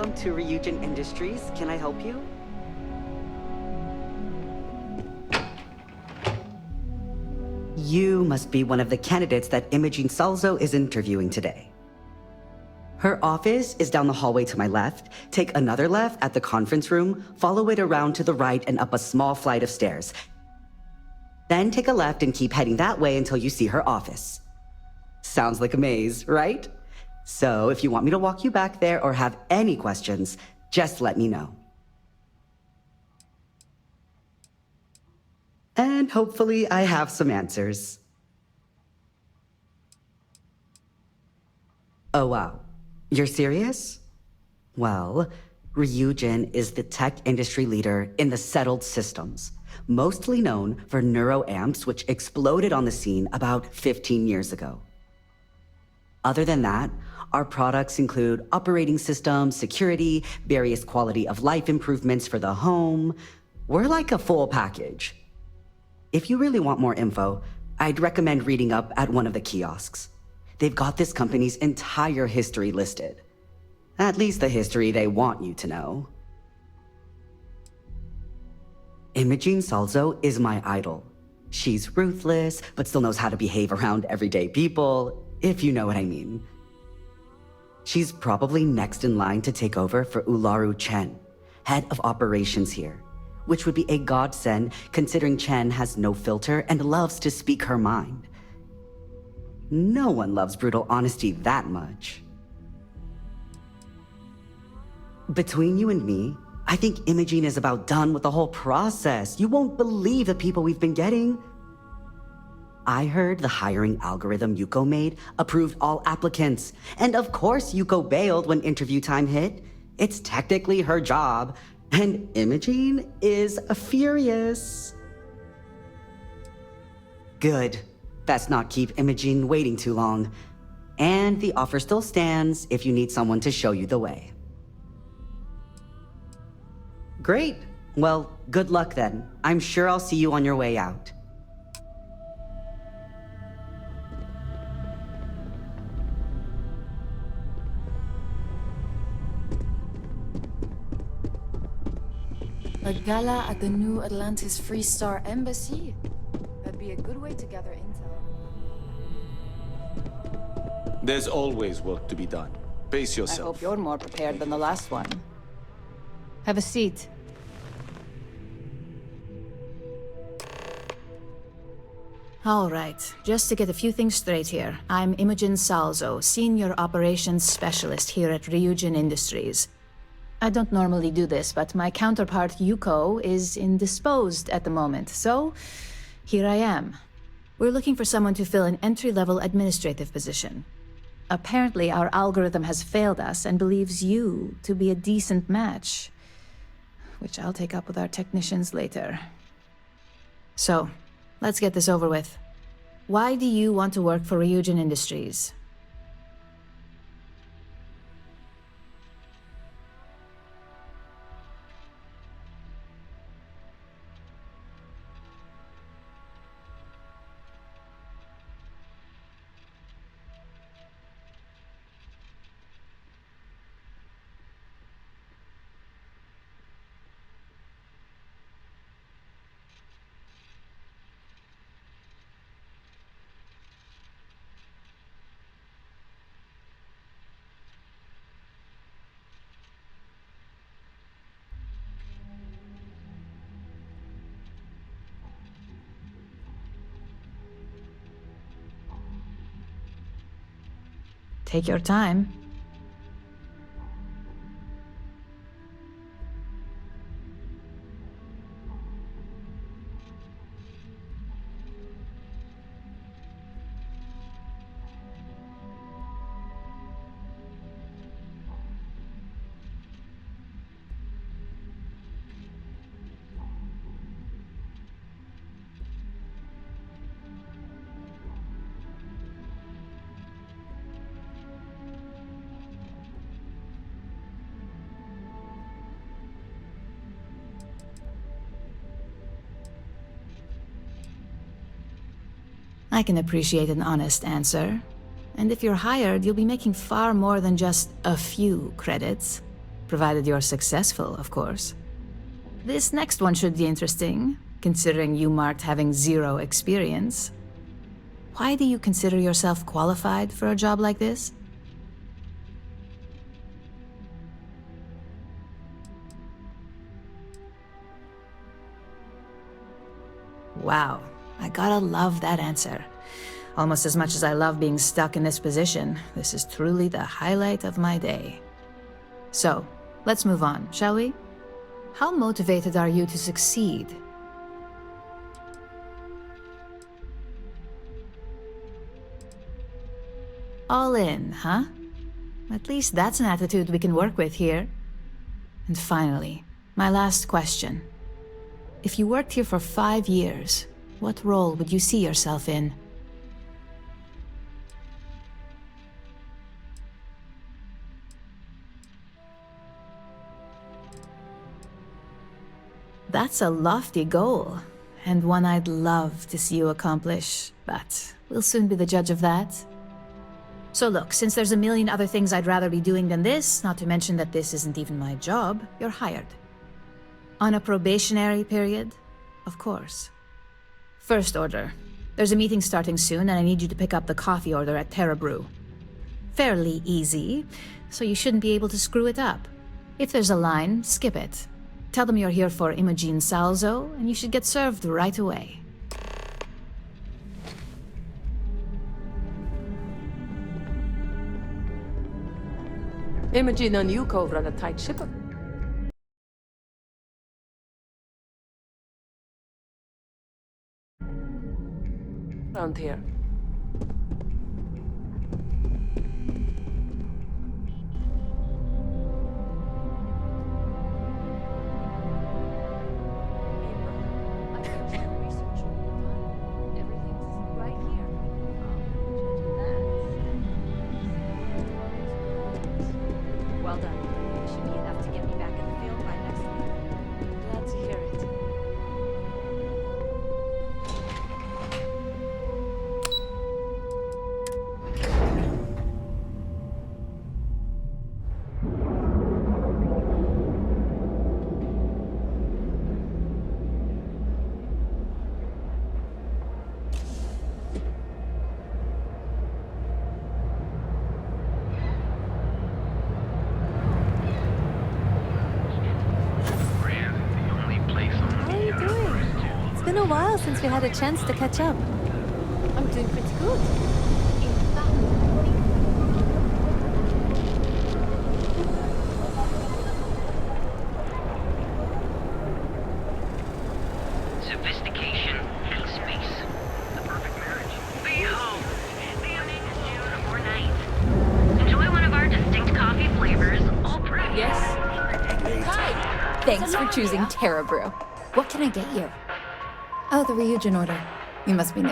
Welcome to Ryujin Industries. Can I help you? You must be one of the candidates that Imogene Salzo is interviewing today. Her office is down the hallway to my left. Take another left at the conference room, follow it around to the right and up a small flight of stairs. Then take a left and keep heading that way until you see her office. Sounds like a maze, right? So if you want me to walk you back there or have any questions, just let me know. And hopefully I have some answers. Oh wow, you're serious? Well, Ryujin is the tech industry leader in the settled systems, mostly known for neuroamps, which exploded on the scene about 15 years ago. Other than that, our products include operating systems, security, various quality of life improvements for the home. We're like a full package. If you really want more info, I'd recommend reading up at one of the kiosks. They've got this company's entire history listed. At least the history they want you to know. Imogene Salzo is my idol. She's ruthless, but still knows how to behave around everyday people, if you know what I mean. She's probably next in line to take over for Ularu Chen, head of operations here, which would be a godsend considering Chen has no filter and loves to speak her mind. No one loves brutal honesty that much. Between you and me, I think Imogene is about done with the whole process. You won't believe the people we've been getting. I heard the hiring algorithm Yuko made approved all applicants. And of course Yuko bailed when interview time hit. It's technically her job. And Imogene is furious. Good. Let's not keep Imogene waiting too long. And the offer still stands if you need someone to show you the way. Great. Well, good luck then. I'm sure I'll see you on your way out. A gala at the new Atlantis Free Star Embassy? That'd be a good way to gather intel. There's always work to be done. Pace I yourself. hope you're more prepared than the last one. Have a seat. All right, just to get a few things straight here. I'm Imogene Salzo, Senior Operations Specialist here at Ryujin Industries. I don't normally do this, but my counterpart Yuko is indisposed at the moment, so here I am. We're looking for someone to fill an entry-level administrative position. Apparently, our algorithm has failed us and believes you to be a decent match, which I'll take up with our technicians later. So, let's get this over with. Why do you want to work for Ryujin Industries? Take your time. I can appreciate an honest answer. And if you're hired, you'll be making far more than just a few credits. Provided you're successful, of course. This next one should be interesting, considering you marked having 0 experience. Why do you consider yourself qualified for a job like this? Wow, I gotta love that answer. Almost as much as I love being stuck in this position, this is truly the highlight of my day. So, let's move on, shall we? How motivated are you to succeed? All in, huh? At least that's an attitude we can work with here. And finally, my last question. If you worked here for 5 years, what role would you see yourself in? That's a lofty goal, and one I'd love to see you accomplish, but we'll soon be the judge of that. So look, since there's a million other things I'd rather be doing than this, not to mention that this isn't even my job, you're hired. On a probationary period, of course. First order. There's a meeting starting soon, and I need you to pick up the coffee order at Terra Brew. Fairly easy, so you shouldn't be able to screw it up. If there's a line, skip it. Tell them you're here for Imogen Salzo, and you should get served right away. Imogen and Yuko run a tight ship. Around here. Well done. It should be enough to get me back in the field by next week. Glad to hear it. It's been a while since we had a chance to catch up. I'm doing pretty good. Sophistication and space. The perfect marriage. Behold, the evening is June or night. Enjoy one of our distinct coffee flavors, all brewed. Yes. Hi! Thanks for choosing Terra Brew. What can I get you? Oh, the Ryujin order. You must be new.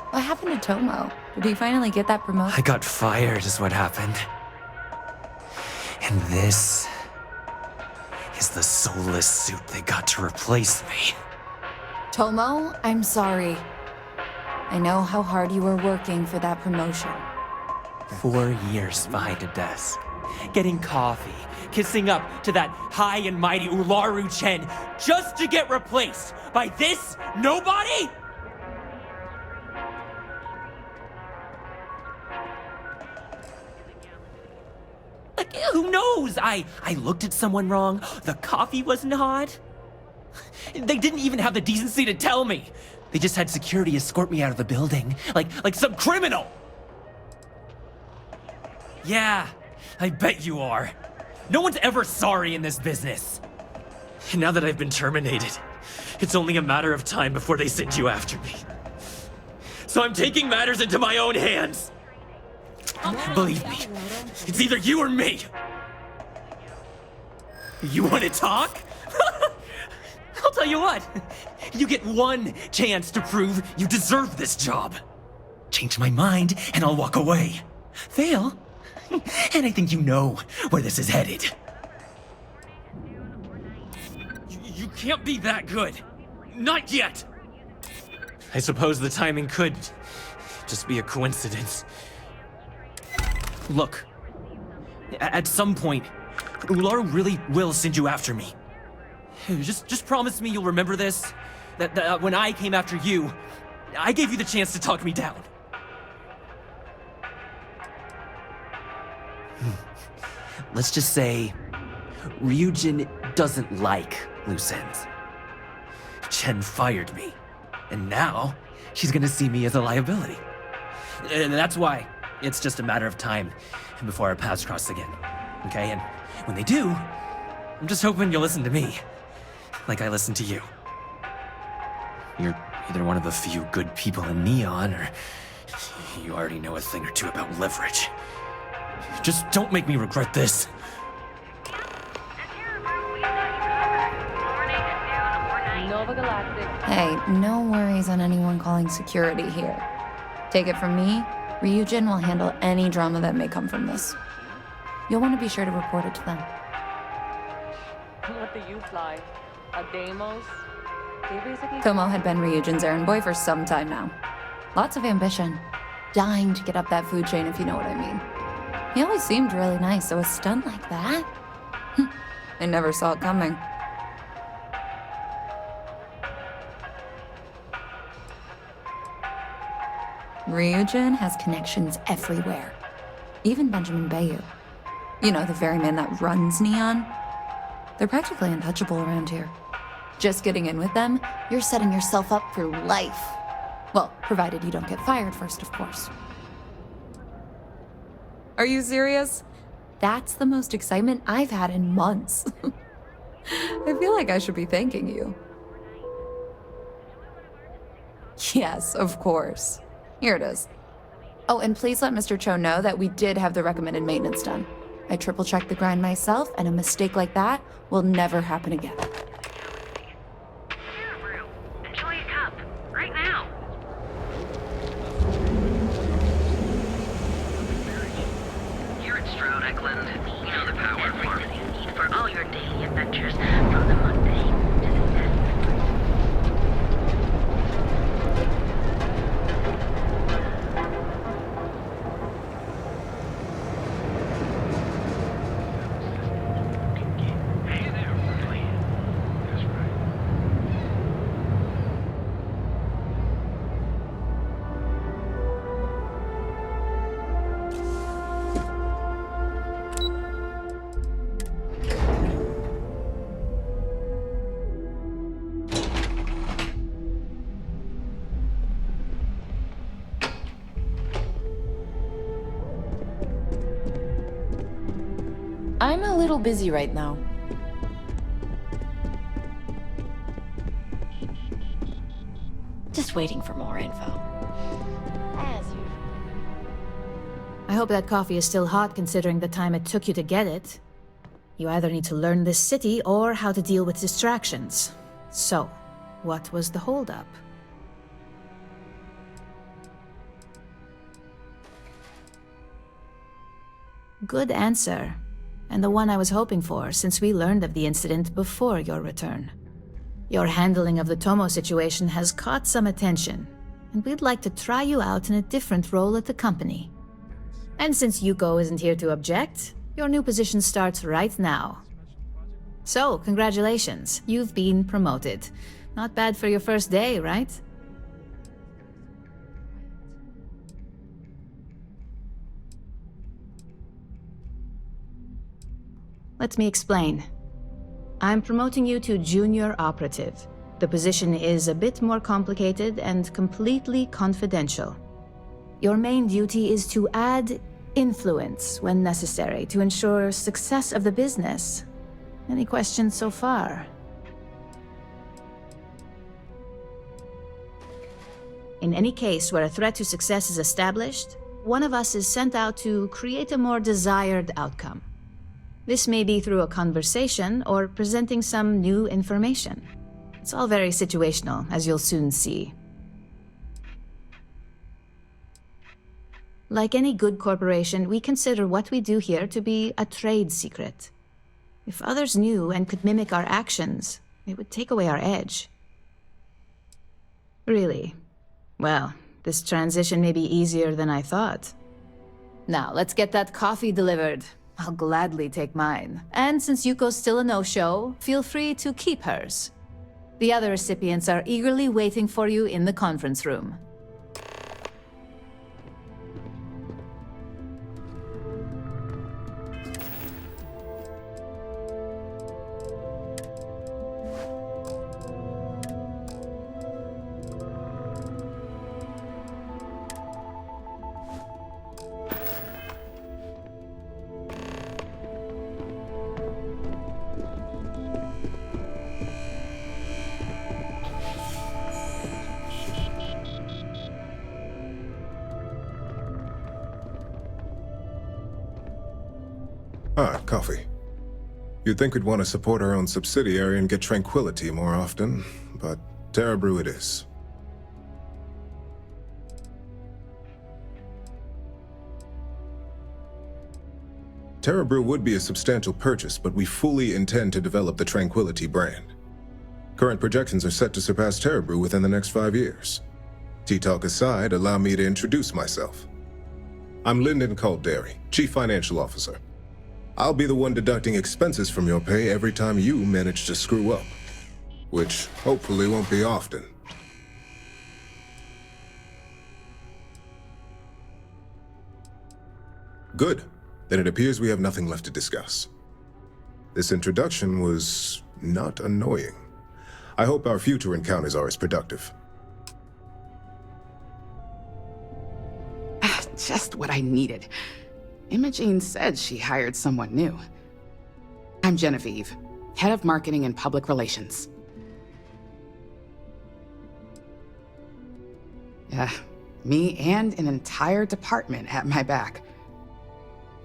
What happened to Tomo? Did he finally get that promotion? I got fired is what happened. And this is the soulless suit they got to replace me. Tomo, I'm sorry. I know how hard you were working for that promotion. 4 years behind a desk, getting coffee, kissing up to that high and mighty Ularu Chen just to get replaced by this nobody? Like, who knows? I looked at someone wrong, the coffee wasn't hot. They didn't even have the decency to tell me. They just had security escort me out of the building, like some criminal. Yeah, I bet you are. No one's ever sorry in this business. And now that I've been terminated, it's only a matter of time before they send you after me. So I'm taking matters into my own hands. Believe me, it's either you or me. You want to talk? I'll tell you what. You get one chance to prove you deserve this job. Change my mind and I'll walk away. Fail? And I think you know where this is headed. You can't be that good. Not yet. I suppose the timing could just be a coincidence. Look, at some point, Ularu really will send you after me. Just promise me you'll remember this. That when I came after you, I gave you the chance to talk me down. Let's just say, Ryujin doesn't like loose ends. Chen fired me, and now she's gonna see me as a liability. And that's why it's just a matter of time before our paths cross again, okay? And when they do, I'm just hoping you'll listen to me, like I listened to you. You're either one of the few good people in Neon, or you already know a thing or two about leverage. Just don't make me regret this. Nova Galactic. Hey, no worries on anyone calling security here. Take it from me, Ryujin will handle any drama that may come from this. You'll want to be sure to report it to them. What do you fly? A Deimos? They basically... Tomo had been Ryujin's errand boy for some time now. Lots of ambition. Dying to get up that food chain, if you know what I mean. He always seemed really nice, so a stunt like that? I never saw it coming. Ryujin has connections everywhere. Even Benjamin Bayou. You know, the very man that runs Neon. They're practically untouchable around here. Just getting in with them, you're setting yourself up for life. Well, provided you don't get fired first, of course. Are you serious? That's the most excitement I've had in months. I feel like I should be thanking you. Yes, of course. Here it is. Oh, and please let Mr. Cho know that we did have the recommended maintenance done. I triple-checked the grind myself, and a mistake like that will never happen again. Enjoy a cup. Right now. Here at Stroud Eklund, you know the power formula you need for all your daily adventures, from the mundane to the desperate. I'm a little busy right now. Just waiting for more info. As usual. I hope that coffee is still hot considering the time it took you to get it. You either need to learn this city or how to deal with distractions. So, what was the holdup? Good answer. And the one I was hoping for, since we learned of the incident before your return. Your handling of the Tomo situation has caught some attention, and we'd like to try you out in a different role at the company. And since Yuko isn't here to object, your new position starts right now. So, congratulations, you've been promoted. Not bad for your first day, right? Let me explain. I'm promoting you to junior operative. The position is a bit more complicated and completely confidential. Your main duty is to add influence when necessary to ensure success of the business. Any questions so far? In any case where a threat to success is established, one of us is sent out to create a more desired outcome. This may be through a conversation or presenting some new information. It's all very situational, as you'll soon see. Like any good corporation, we consider what we do here to be a trade secret. If others knew and could mimic our actions, it would take away our edge. Really? Well, this transition may be easier than I thought. Now, let's get that coffee delivered. I'll gladly take mine. And since Yuko's still a no-show, feel free to keep hers. The other recipients are eagerly waiting for you in the conference room. Ah, coffee. You'd think we'd want to support our own subsidiary and get tranquility more often, but Terra Brew it is. Terra Brew would be a substantial purchase, but we fully intend to develop the Tranquility brand. Current projections are set to surpass Terra Brew within the next 5 years. Tea talk aside, allow me to introduce myself. I'm Lyndon Calderi, Chief Financial Officer. I'll be the one deducting expenses from your pay every time you manage to screw up. Which hopefully won't be often. Good. Then it appears we have nothing left to discuss. This introduction was not annoying. I hope our future encounters are as productive. Just what I needed. Imogene said she hired someone new. I'm Genevieve, Head of Marketing and Public Relations. Me and an entire department at my back.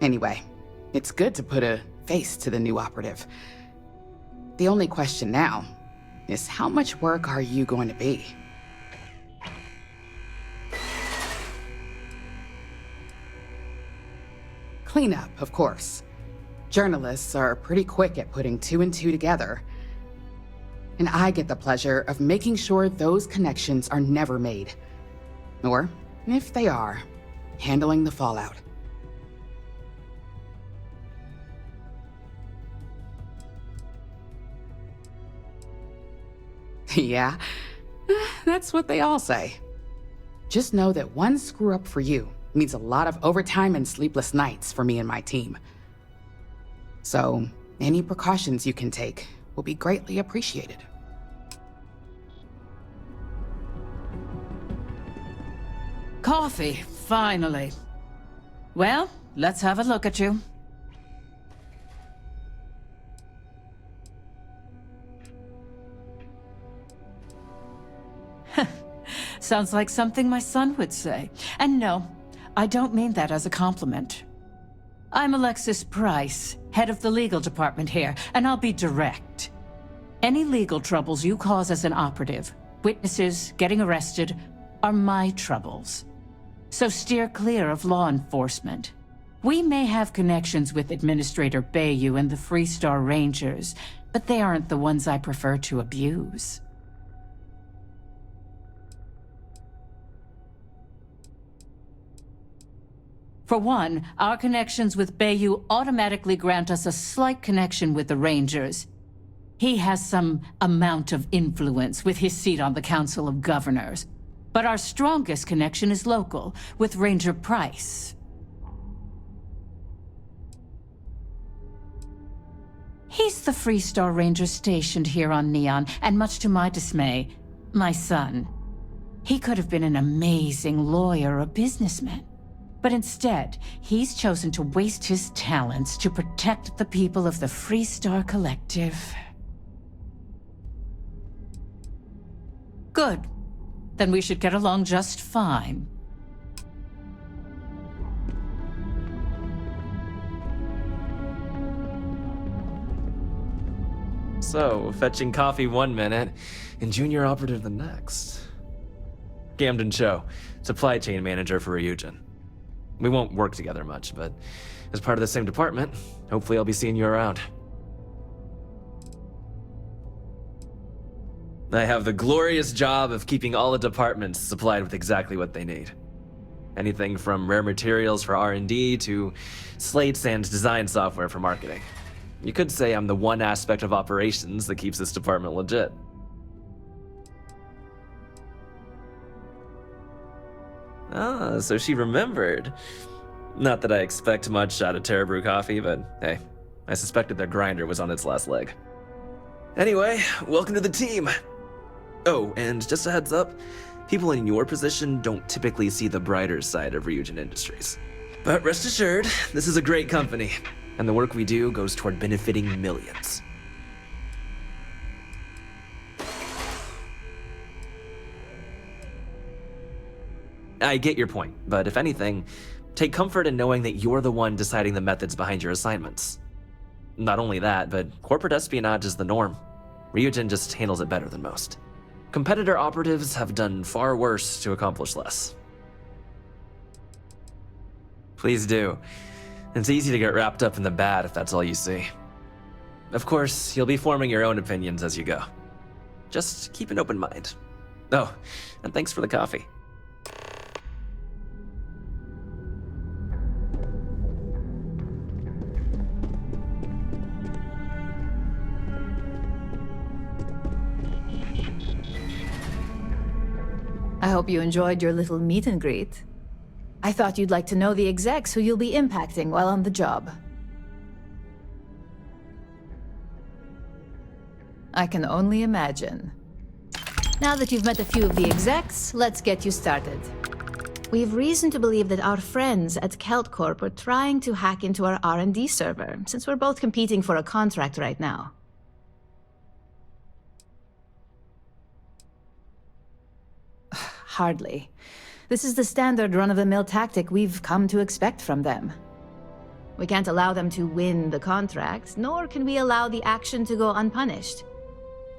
Anyway, it's good to put a face to the new operative. The only question now is how much work are you going to be? Cleanup, of course. Journalists are pretty quick at putting 2 and 2 together. And I get the pleasure of making sure those connections are never made. Or, if they are, handling the fallout. Yeah, that's what they all say. Just know that one screw up for you means a lot of overtime and sleepless nights for me and my team. So, any precautions you can take will be greatly appreciated. Coffee, finally. Well, let's have a look at you. Sounds like something my son would say. And no, I don't mean that as a compliment. I'm Alexis Price, head of the legal department here, and I'll be direct. Any legal troubles you cause as an operative, witnesses, getting arrested, are my troubles. So steer clear of law enforcement. We may have connections with Administrator Bayou and the Freestar Rangers, but they aren't the ones I prefer to abuse. For one, our connections with Bayou automatically grant us a slight connection with the Rangers. He has some amount of influence with his seat on the Council of Governors. But our strongest connection is local, with Ranger Price. He's the Freestar Ranger stationed here on Neon, and much to my dismay, my son. He could have been an amazing lawyer or businessman. But instead, he's chosen to waste his talents to protect the people of the Freestar Collective. Good. Then we should get along just fine. So, fetching coffee 1 minute, and junior operative the next. Gamden Cho, supply chain manager for Ryujin. We won't work together much, but as part of the same department, hopefully I'll be seeing you around. I have the glorious job of keeping all the departments supplied with exactly what they need. Anything from rare materials for R&D to slates and design software for marketing. You could say I'm the one aspect of operations that keeps this department legit. Ah, so she remembered. Not that I expect much out of Terra Brew Coffee, but hey, I suspected their grinder was on its last leg. Anyway, welcome to the team. Oh, and just a heads up, people in your position don't typically see the brighter side of Ryujin Industries. But rest assured, this is a great company, and the work we do goes toward benefiting millions. I get your point, but if anything, take comfort in knowing that you're the one deciding the methods behind your assignments. Not only that, but corporate espionage is the norm. Ryujin just handles it better than most. Competitor operatives have done far worse to accomplish less. Please do. It's easy to get wrapped up in the bad if that's all you see. Of course, you'll be forming your own opinions as you go. Just keep an open mind. Oh, and thanks for the coffee. I hope you enjoyed your little meet and greet. I thought you'd like to know the execs who you'll be impacting while on the job. I can only imagine. Now that you've met a few of the execs, let's get you started. We have reason to believe that our friends at Kelt Corp are trying to hack into our R&D server, since we're both competing for a contract right now. Hardly. This is the standard run-of-the-mill tactic we've come to expect from them. We can't allow them to win the contract, nor can we allow the action to go unpunished.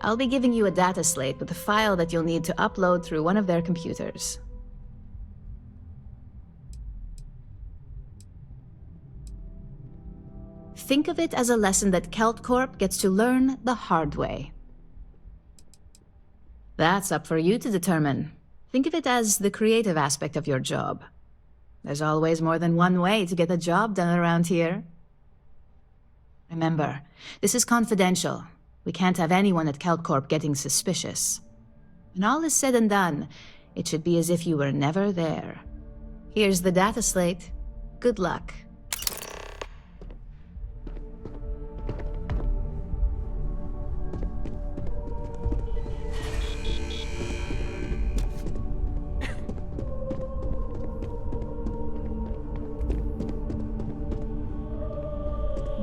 I'll be giving you a data slate with a file that you'll need to upload through one of their computers. Think of it as a lesson that Kelt Corp gets to learn the hard way. That's up for you to determine. Think of it as the creative aspect of your job. There's always more than one way to get the job done around here. Remember, this is confidential. We can't have anyone at Kelt Corp getting suspicious. When all is said and done, it should be as if you were never there. Here's the data slate. Good luck.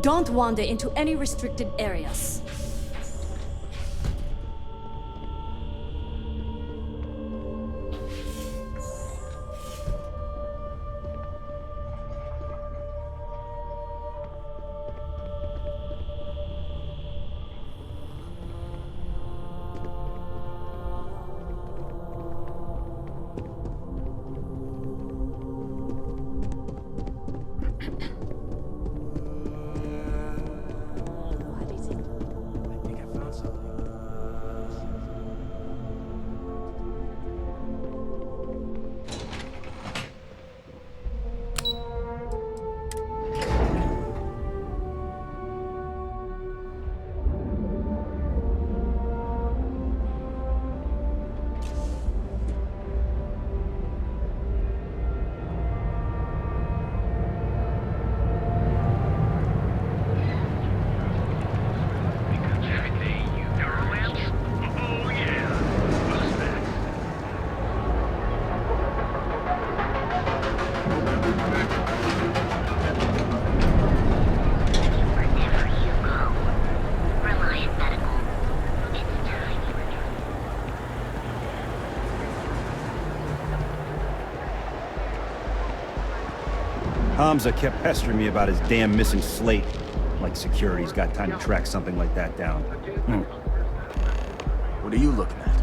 Don't wander into any restricted areas. Hamza kept pestering me about his damn missing slate. Like security's got time to track something like that down. What are you looking at?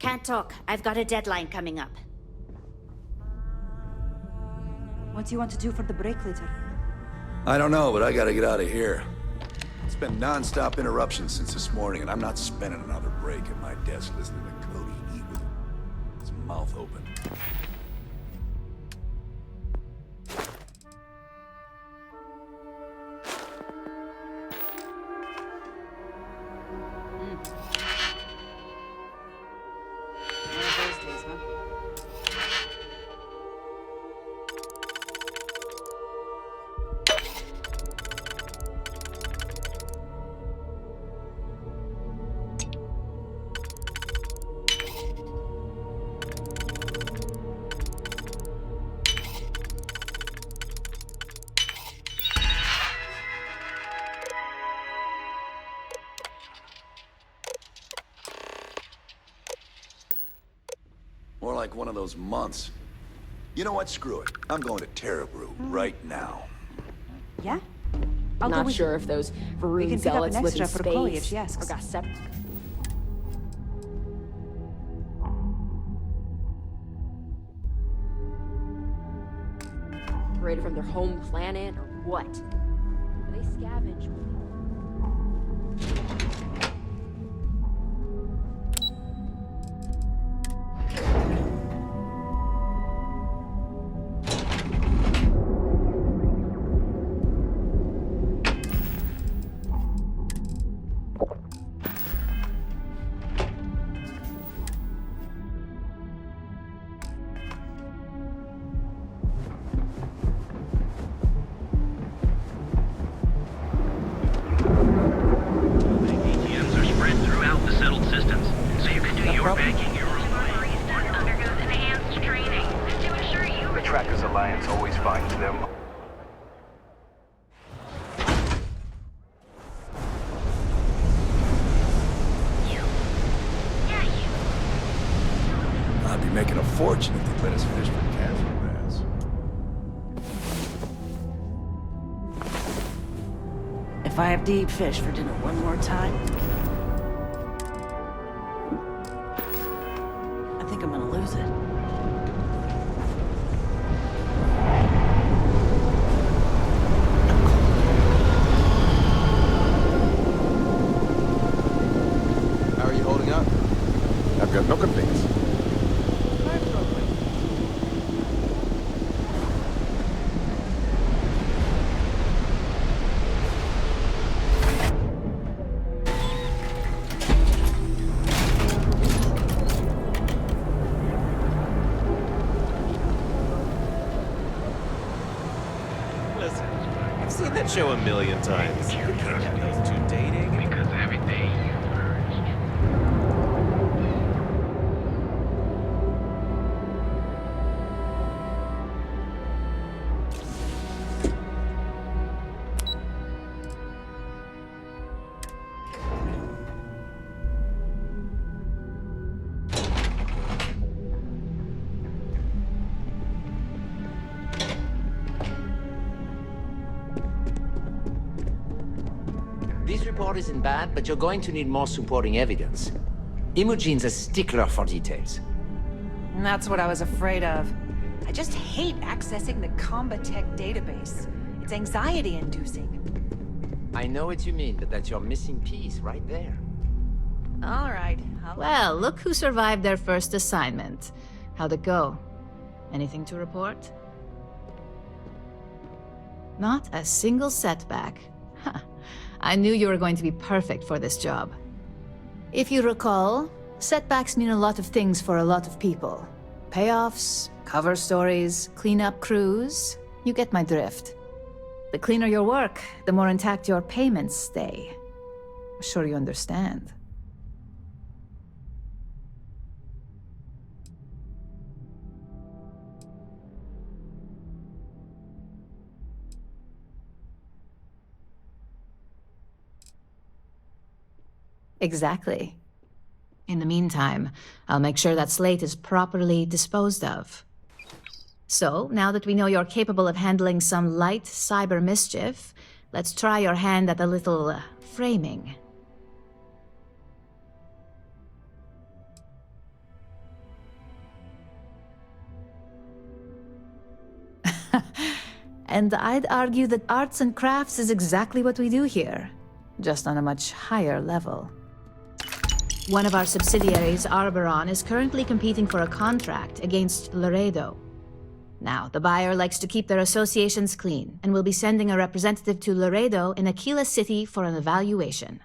Can't talk. I've got a deadline coming up. What do you want to do for the break later? I don't know, but I gotta get out of here. It's been non-stop interruptions since this morning, and I'm not spending another break at my desk listening to Cody eat with his mouth open. More like one of those months. You know what? Screw it. I'm going to Terrabrew right now. Yeah? Not sure if those We can Varun pick up an zealots live in extra for Chloe if space she asks. or got separated from their home planet, or what? They scavenge. I'd be making a fortune if they let us fish for casual bass. If I have to eat fish for dinner one more time, I think I'm gonna lose it. How are you holding up? I've got no complaints. Listen, I've seen that show a million times. You can't have those two dating. Because everything This report isn't bad, but you're going to need more supporting evidence. Imogene's a stickler for details. That's what I was afraid of. I just hate accessing the Combatech database. It's anxiety-inducing. I know what you mean, but that's your missing piece right there. All right. Well, look who survived their first assignment. How'd it go? Anything to report? Not a single setback. Huh. I knew you were going to be perfect for this job. If you recall, setbacks mean a lot of things for a lot of people. Payoffs, cover stories, cleanup crews. You get my drift. The cleaner your work, the more intact your payments stay. I'm sure you understand. Exactly. In the meantime, I'll make sure that Slate is properly disposed of. So, now that we know you're capable of handling some light cyber mischief, let's try your hand at a little framing. And I'd argue that arts and crafts is exactly what we do here, just on a much higher level. One of our subsidiaries, Arboron, is currently competing for a contract against Laredo. Now, the buyer likes to keep their associations clean, and will be sending a representative to Laredo in Aquila City for an evaluation.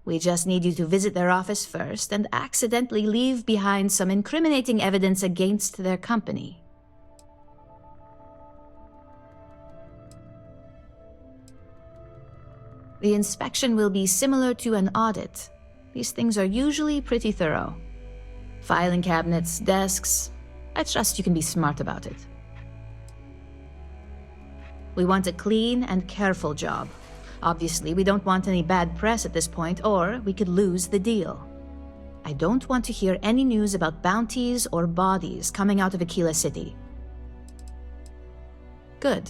We just need you to visit their office first and accidentally leave behind some incriminating evidence against their company. The inspection will be similar to an audit. These things are usually pretty thorough. Filing cabinets, desks. I trust you can be smart about it. We want a clean and careful job. Obviously, we don't want any bad press at this point, or we could lose the deal. I don't want to hear any news about bounties or bodies coming out of Aquila City. Good.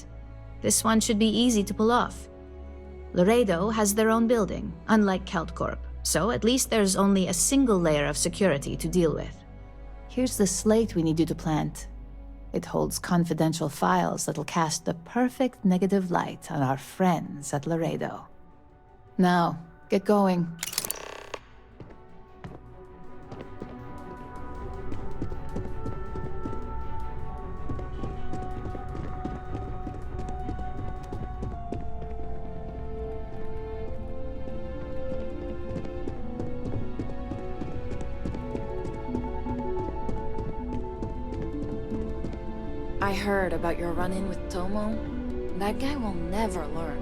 This one should be easy to pull off. Laredo has their own building, unlike CeltCorp, so at least there's only a single layer of security to deal with. Here's the slate we need you to plant. It holds confidential files that'll cast the perfect negative light on our friends at Laredo. Now, get going. I heard about your run-in with Tomo. That guy will never learn.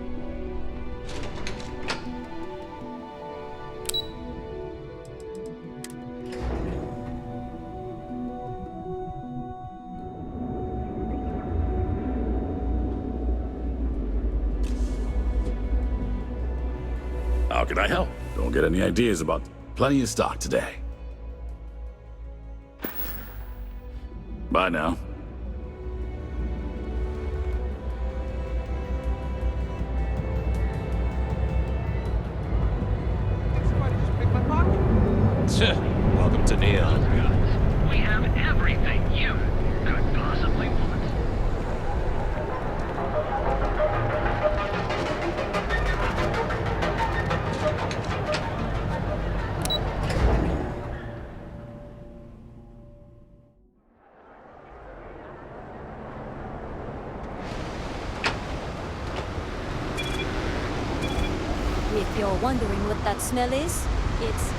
How can I help? Don't get any ideas about plenty of stock today. Bye now. Welcome to Neon. We have everything you could possibly want. If you're wondering what that smell is, it's...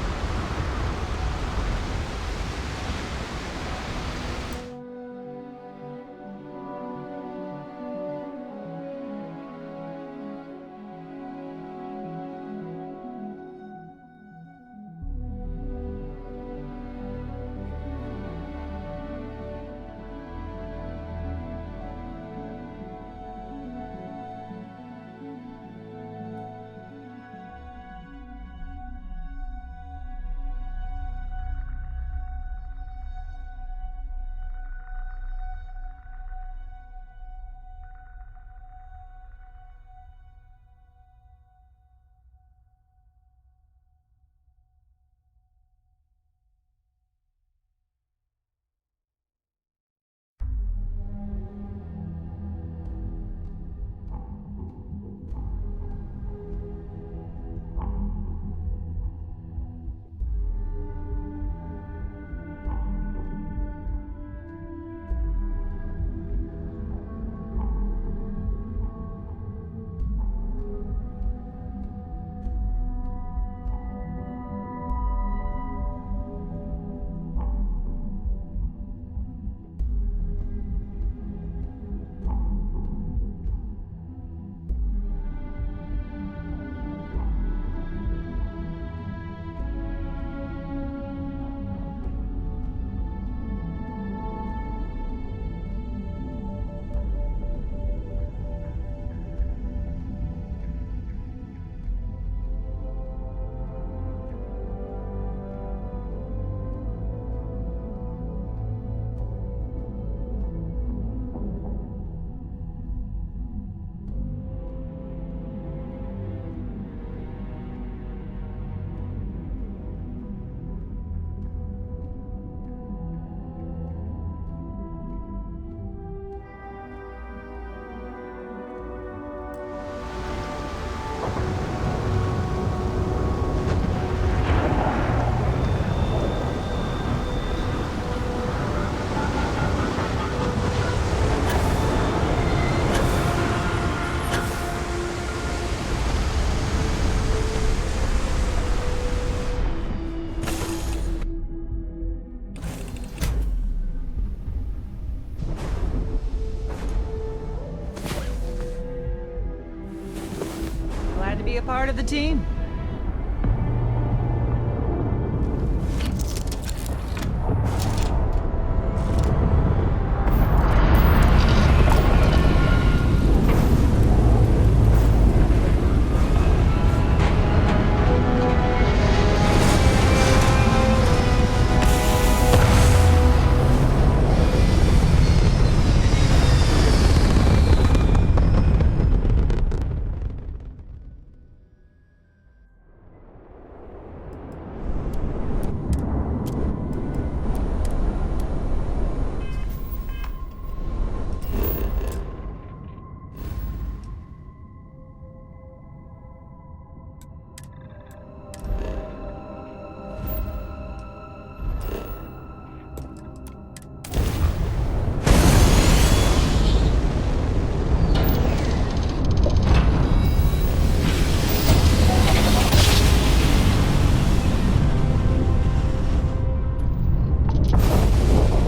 a part of the team.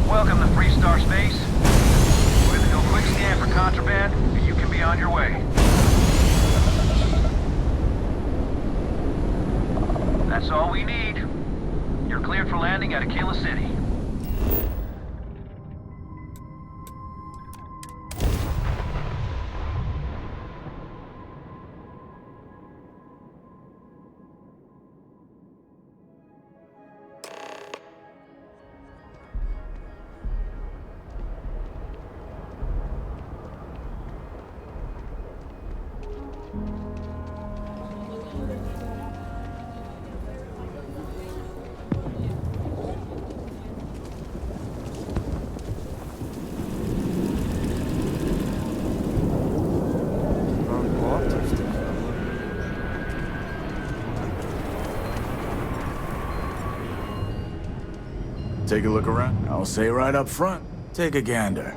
Welcome to Freestar Space. We're gonna do a quick scan for contraband, and you can be on your way. That's all we need. You're cleared for landing at Aquila City. Take a look around. I'll say right up front, take a gander.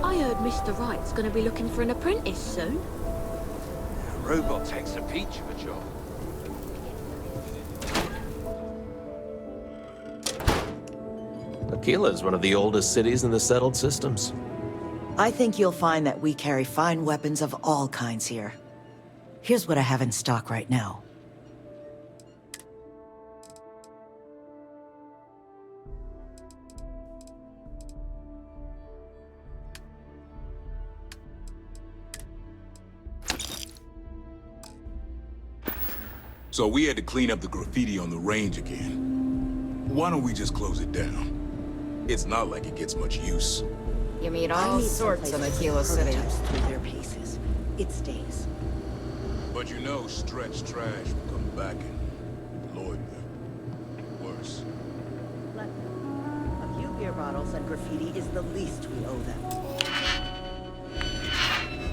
I heard Mr. Wright's gonna be looking for an apprentice soon. Robot takes a peach of a job. Aquila is one of the oldest cities in the settled systems. I think you'll find that we carry fine weapons of all kinds here. Here's what I have in stock right now. So we had to clean up the graffiti on the range again. Why don't we just close it down? It's not like it gets much use. You meet all sorts in Aquila City. Through their paces. It stays. But you know, stretched trash will come back and Lloyd will. Worse. A few beer bottles and graffiti is the least we owe them.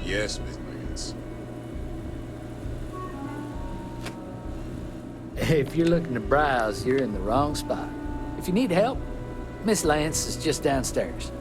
Yes, Miss Lance. If you're looking to browse, you're in the wrong spot. If you need help, Miss Lance is just downstairs.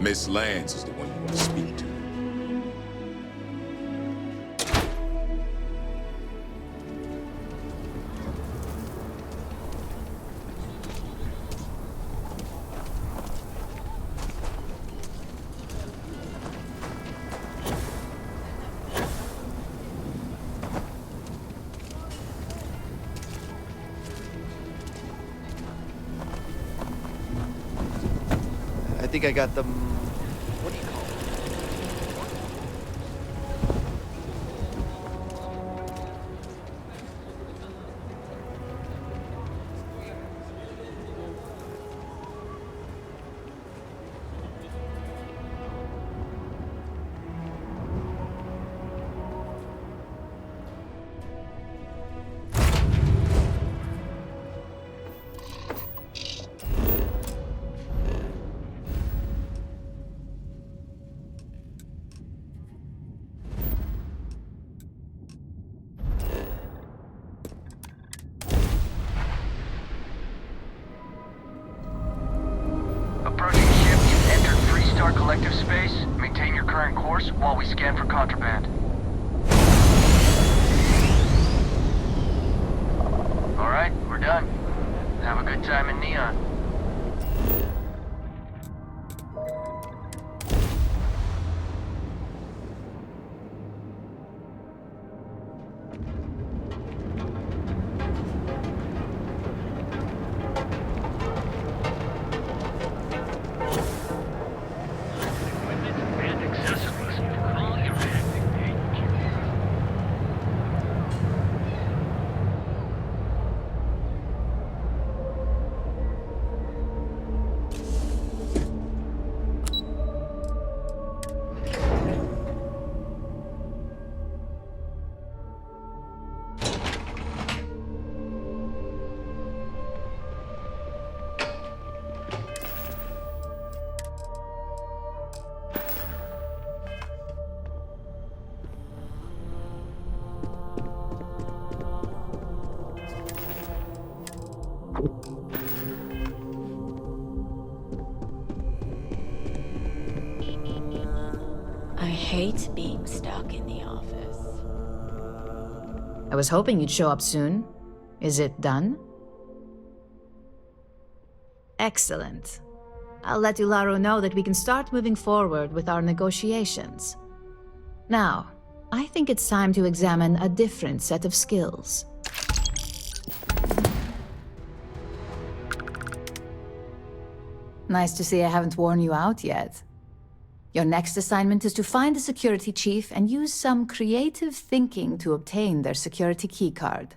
Miss Lance is the one you want to speak to. I think I got them. What do you call Approaching ship, you've entered Freestar Collective space. Maintain your current course while we scan for contraband. Alright, we're done. Have a good time in Neon. I hate being stuck in the office. I was hoping you'd show up soon. Is it done? Excellent. I'll let Ularo know that we can start moving forward with our negotiations. Now, I think it's time to examine a different set of skills. Nice to see I haven't worn you out yet. Your next assignment is to find the security chief and use some creative thinking to obtain their security keycard.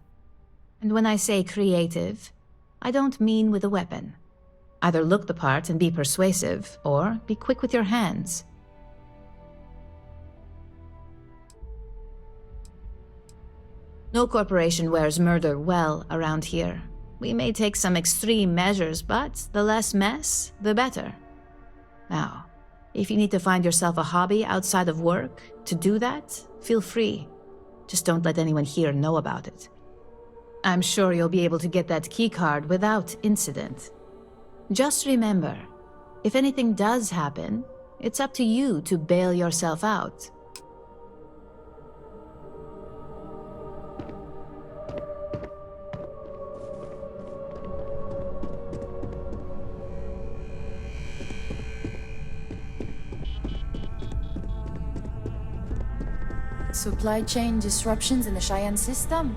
And when I say creative, I don't mean with a weapon. Either look the part and be persuasive, or be quick with your hands. No corporation wears murder well around here. We may take some extreme measures, but the less mess, the better. Now, if you need to find yourself a hobby outside of work, to do that, feel free. Just don't let anyone here know about it. I'm sure you'll be able to get that keycard without incident. Just remember, if anything does happen, it's up to you to bail yourself out. Supply chain disruptions in the Cheyenne system?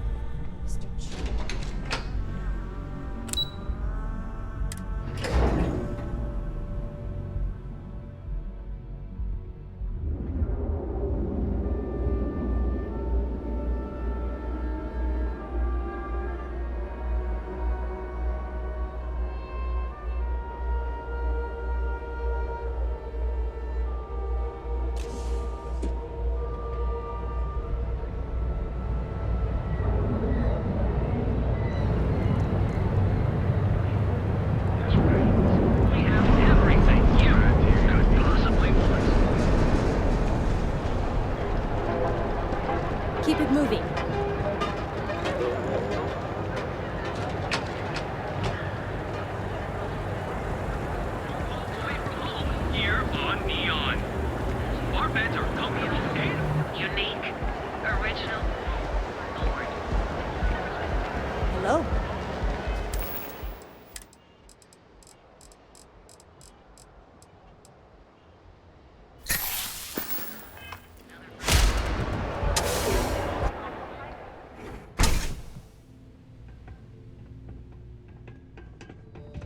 Hello.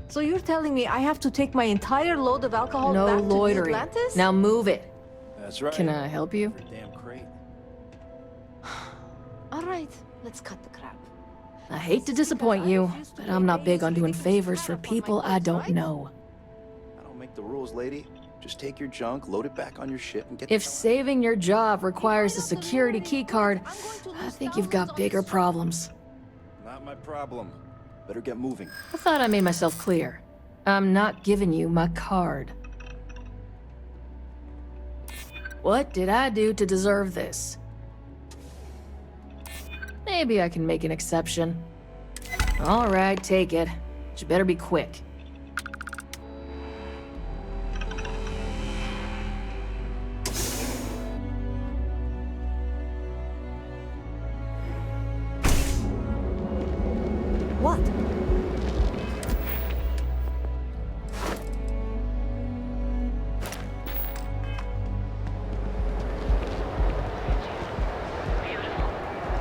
So you're telling me I have to take my entire load of alcohol No back to the loitering. Atlantis? Now move it. That's right. Can I help you? Damn crate. All right, let's cut the crap. I hate to disappoint you, but I'm not big on doing favors for people I don't know. I don't make the rules, lady. Just take your junk, load it back on your ship, and get. If saving your job requires a security keycard, I think you've got bigger problems. Not my problem. Better get moving. I thought I made myself clear. I'm not giving you my card. What did I do to deserve this? Maybe I can make an exception. All right, take it. But you better be quick. What?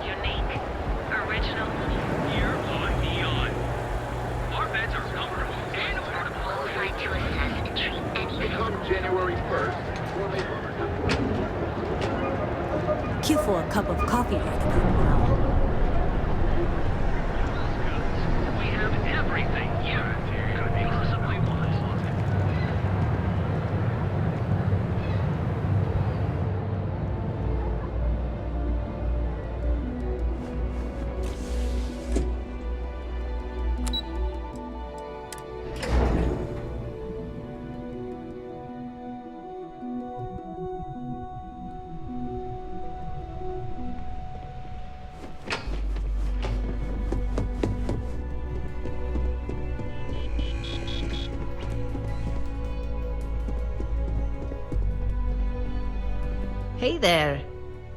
Unique. Original. Here on Neon. Our beds are comfortable and affordable. Qualified to assess and treat any. Become January 1st. Queue for a cup of coffee right about now. We have everything you could possibly want. Hey there.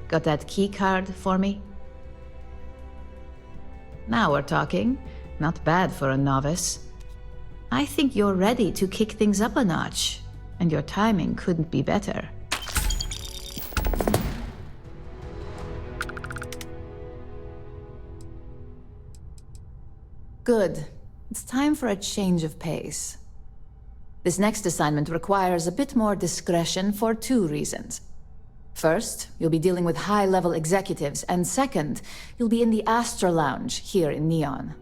Got that key card for me? Now we're talking. Not bad for a novice. I think you're ready to kick things up a notch, and your timing couldn't be better. Good. It's time for a change of pace. This next assignment requires a bit more discretion for two reasons. First, you'll be dealing with high-level executives, and second, you'll be in the Astra Lounge here in Neon.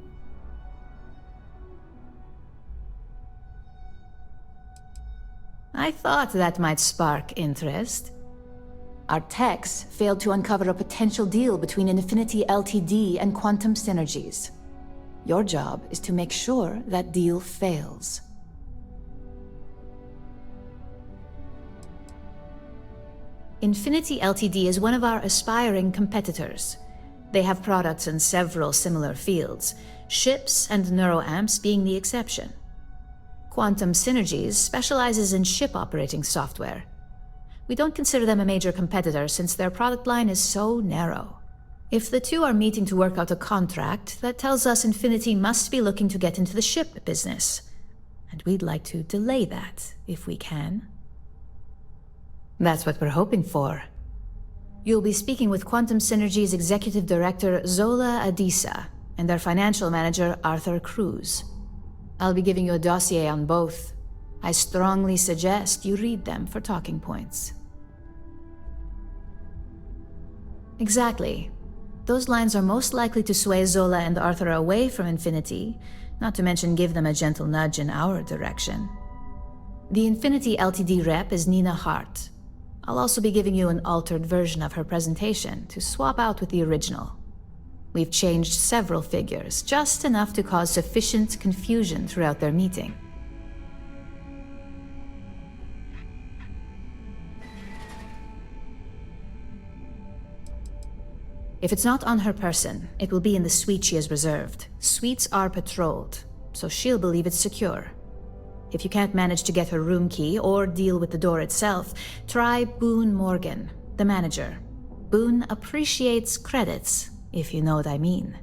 I thought that might spark interest. Our techs failed to uncover a potential deal between Infinity Ltd and Quantum Synergies. Your job is to make sure that deal fails. Infinity Ltd is one of our aspiring competitors. They have products in several similar fields, ships and neuroamps being the exception. Quantum Synergies specializes in ship operating software. We don't consider them a major competitor since their product line is so narrow. If the two are meeting to work out a contract, that tells us Infinity must be looking to get into the ship business. And we'd like to delay that, if we can. That's what we're hoping for. You'll be speaking with Quantum Synergy's Executive Director Zola Adisa and their Financial Manager Arthur Cruz. I'll be giving you a dossier on both. I strongly suggest you read them for talking points. Exactly. Those lines are most likely to sway Zola and Arthur away from Infinity, not to mention give them a gentle nudge in our direction. The Infinity Ltd rep is Nina Hart. I'll also be giving you an altered version of her presentation to swap out with the original. We've changed several figures, just enough to cause sufficient confusion throughout their meeting. If it's not on her person, it will be in the suite she has reserved. Suites are patrolled, so she'll believe it's secure. If you can't manage to get her room key or deal with the door itself, try Boone Morgan, the manager. Boone appreciates credits, if you know what I mean.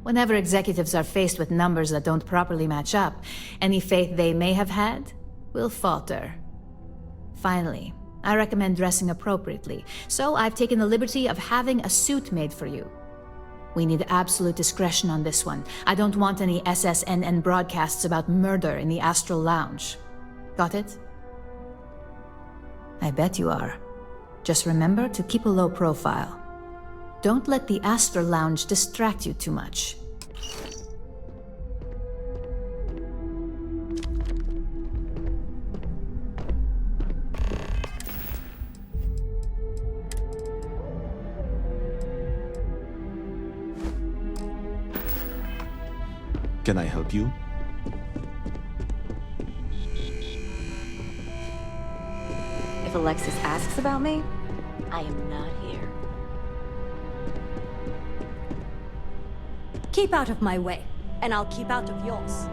Whenever executives are faced with numbers that don't properly match up, any faith they may have had will falter. Finally, I recommend dressing appropriately, so I've taken the liberty of having a suit made for you. We need absolute discretion on this one. I don't want any SSNN broadcasts about murder in the Astral Lounge. Got it? I bet you are. Just remember to keep a low profile. Don't let the Astral Lounge distract you too much. Can I help you? If Alexis asks about me, I am not here. Keep out of my way, and I'll keep out of yours.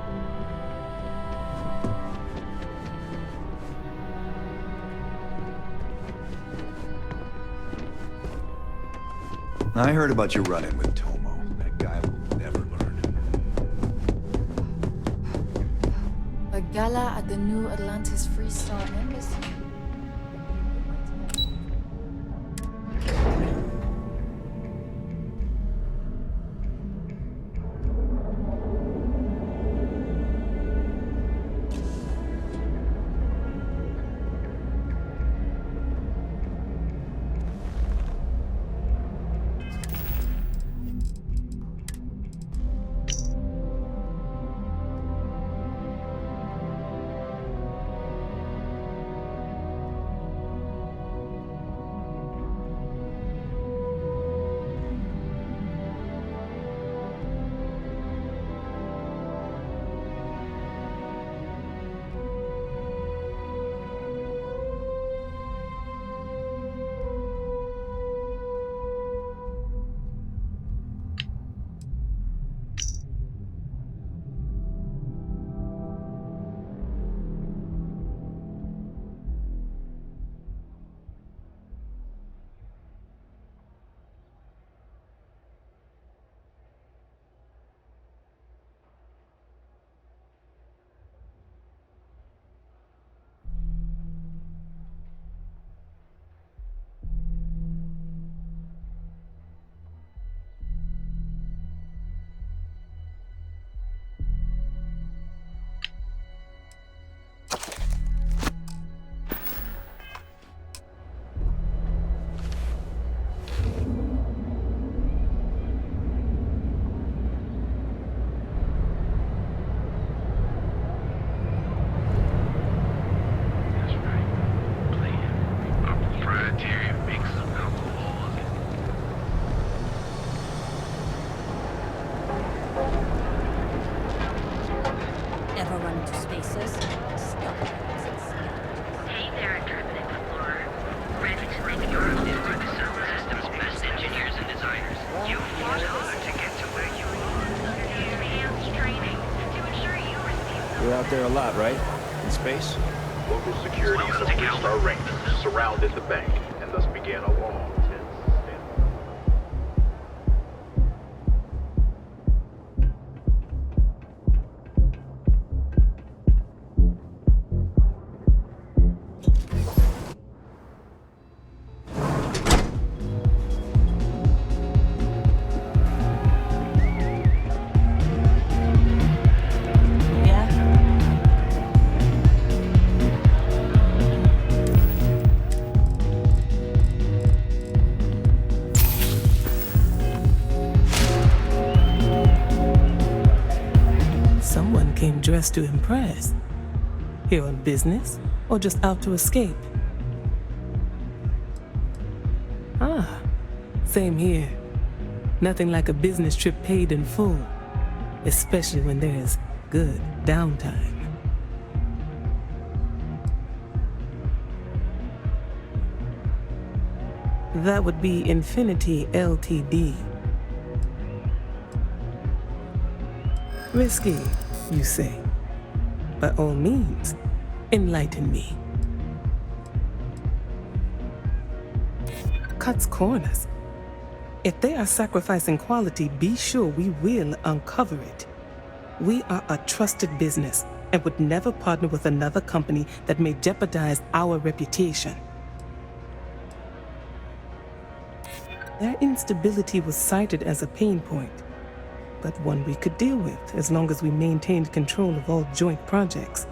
I heard about your run-in with Tomo. That guy will never learn. A gala at the New Atlantis Freestar Embassy. Ever run into spaces? Hey there, intrepid explorer. Ready to make your own for the solar system's best engineers and designers. You fought hard to get to where you are. Enhanced training to ensure you receive You're out there a lot, right? In space? Local security and the Freestar Rangers surrounded the bank, and thus began a long, tense standoff. Dressed to impress. Here on business, or just out to escape? Ah, same here. Nothing like a business trip paid in full, especially when there's good downtime. That would be Infinity Ltd. Risky, you say? By all means, enlighten me. Cuts corners. If they are sacrificing quality, be sure we will uncover it. We are a trusted business and would never partner with another company that may jeopardize our reputation. Their instability was cited as a pain point, but one we could deal with as long as we maintained control of all joint projects.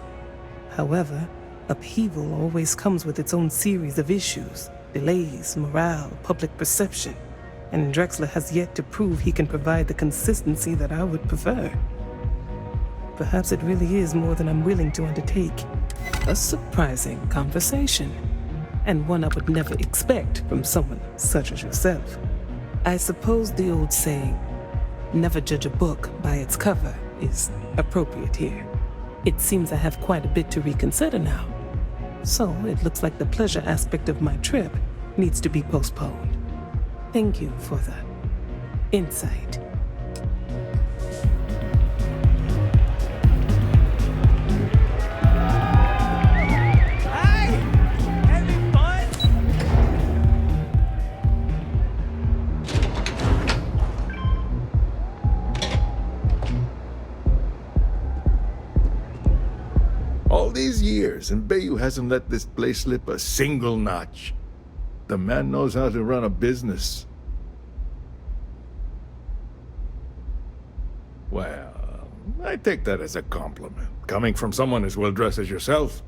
However, upheaval always comes with its own series of issues, delays, morale, public perception, and Drexler has yet to prove he can provide the consistency that I would prefer. Perhaps it really is more than I'm willing to undertake. A surprising conversation, and one I would never expect from someone such as yourself. I suppose the old saying, never judge a book by its cover, is appropriate here. It seems I have quite a bit to reconsider now. So it looks like the pleasure aspect of my trip needs to be postponed. Thank you for the insight. All these years, and Bayou hasn't let this place slip a single notch. The man knows how to run a business. Well, I take that as a compliment, coming from someone as well-dressed as yourself.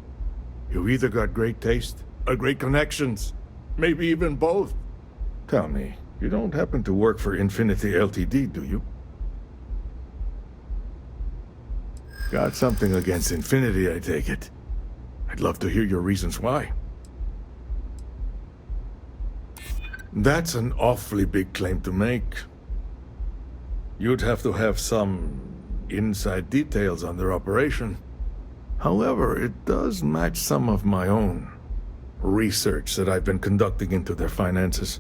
You either got great taste or great connections, maybe even both. Tell me, you don't happen to work for Infinity Ltd, do you? Got something against Infinity, I take it. I'd love to hear your reasons why. That's an awfully big claim to make. You'd have to have some inside details on their operation. However, it does match some of my own research that I've been conducting into their finances.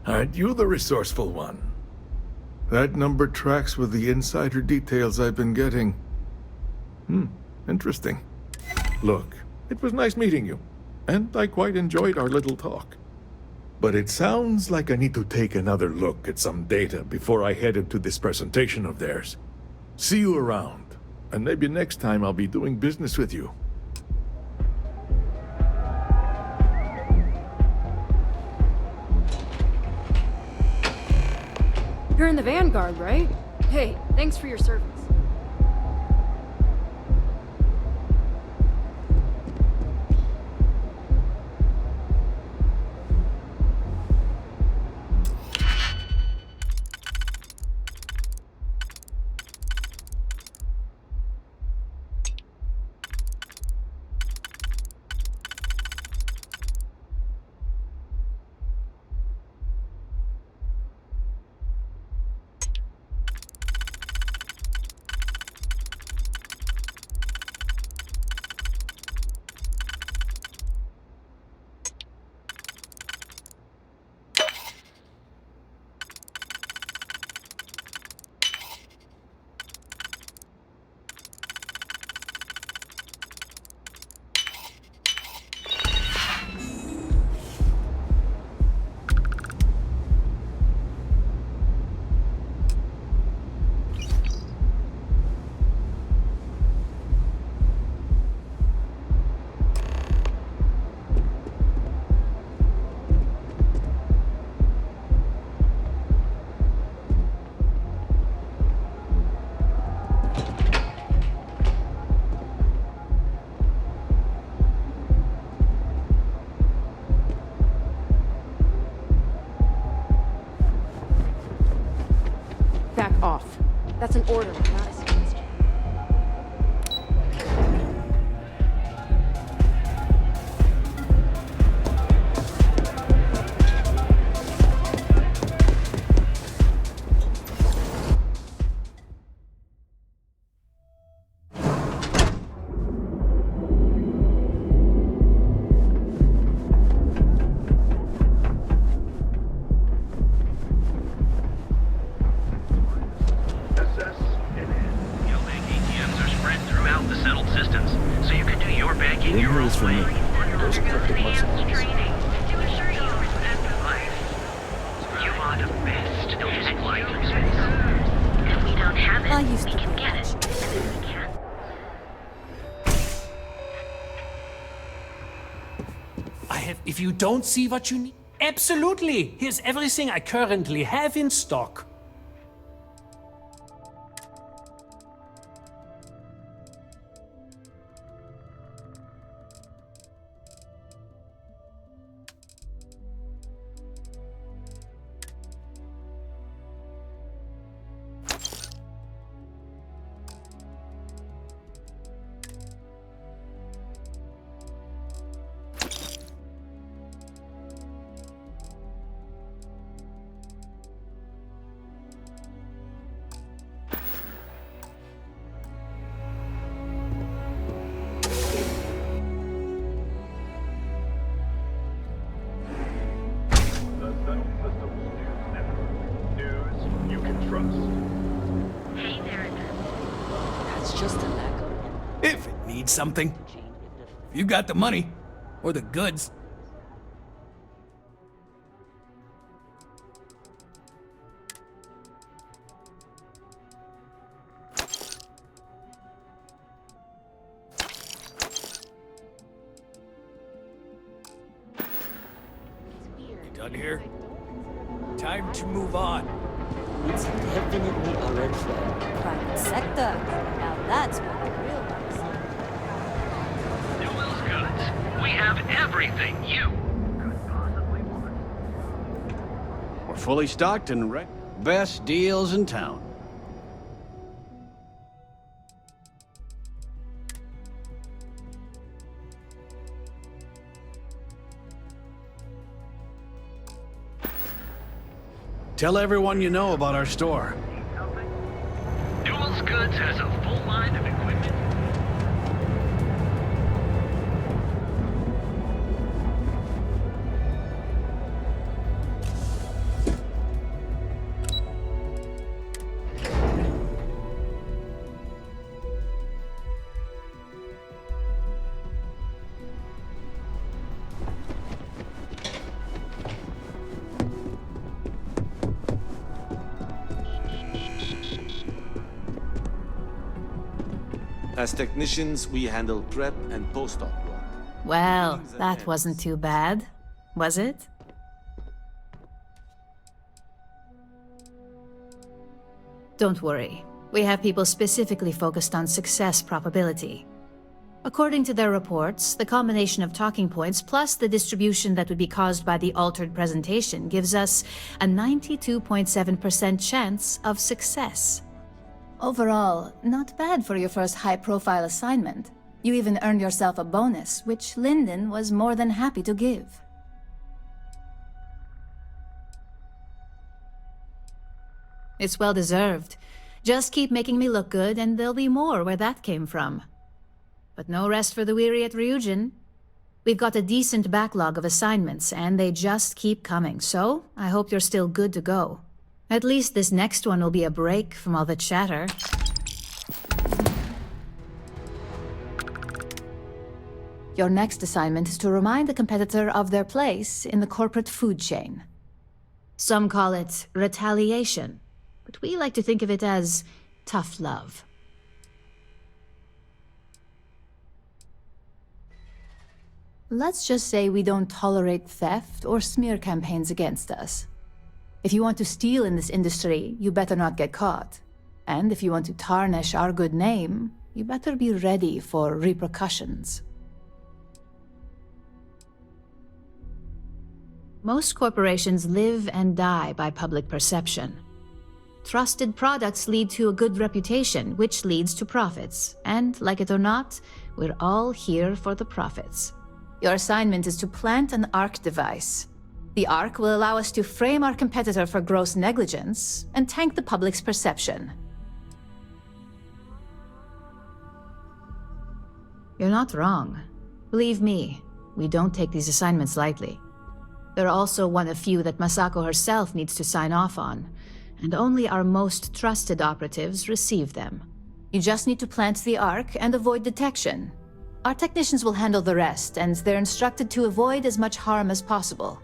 Aren't you the resourceful one? That number tracks with the insider details I've been getting. Interesting. Look, it was nice meeting you, and I quite enjoyed our little talk. But it sounds like I need to take another look at some data before I head into this presentation of theirs. See you around, and maybe next time I'll be doing business with you. You're in the Vanguard, right? Hey, thanks for your service. Back off. That's an order, not a suggestion. You didn't hear this from me. Those are cryptic marks. are the best. And like if we don't have it, we can get it. And if we can't, If you don't see what you need... Absolutely! Here's everything I currently have in stock. If it needs something. If you got the money, or the goods. You done here? Time to move on. It's definitely a red flag. Private sector. Now that's what the real ones are. Newell's Goods. We have everything you could possibly want. We're fully stocked and ready. Best deals in town. Tell everyone you know about our store. Newell's Goods has a full line of equipment. As technicians, we handle prep and post-op work. Well, that wasn't too bad, was it? Don't worry. We have people specifically focused on success probability. According to their reports, the combination of talking points plus the distribution that would be caused by the altered presentation gives us a 92.7% chance of success. Overall, not bad for your first high-profile assignment. You even earned yourself a bonus, which Lyndon was more than happy to give. It's well-deserved. Just keep making me look good, and there'll be more where that came from. But no rest for the weary at Ryujin. We've got a decent backlog of assignments, and they just keep coming, so I hope you're still good to go. At least this next one will be a break from all the chatter. Your next assignment is to remind the competitor of their place in the corporate food chain. Some call it retaliation, but we like to think of it as tough love. Let's just say we don't tolerate theft or smear campaigns against us. If you want to steal in this industry, you better not get caught. And if you want to tarnish our good name, you better be ready for repercussions. Most corporations live and die by public perception. Trusted products lead to a good reputation, which leads to profits. And, like it or not, we're all here for the profits. Your assignment is to plant an ARC device. The ARC will allow us to frame our competitor for gross negligence and tank the public's perception. You're not wrong. Believe me, we don't take these assignments lightly. They're also one of few that Masako herself needs to sign off on, and only our most trusted operatives receive them. You just need to plant the ARC and avoid detection. Our technicians will handle the rest, and they're instructed to avoid as much harm as possible.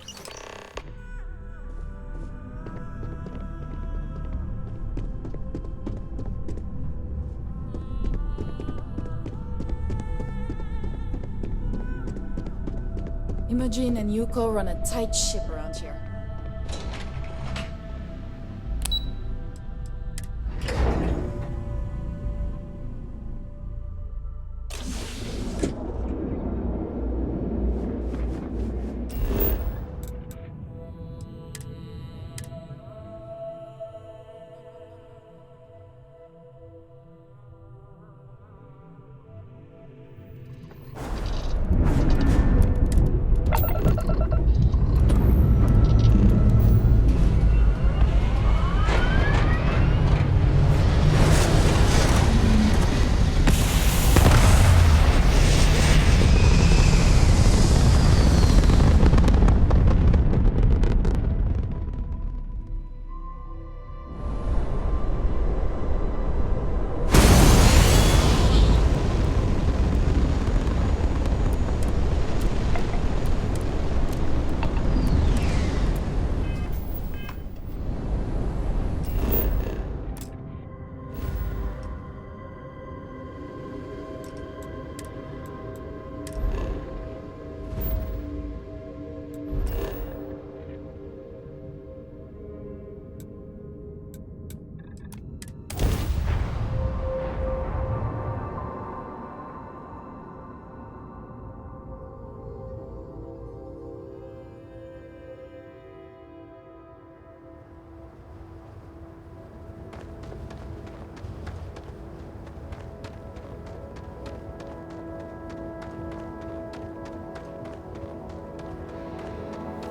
Imogen and Yuko run a tight ship around here.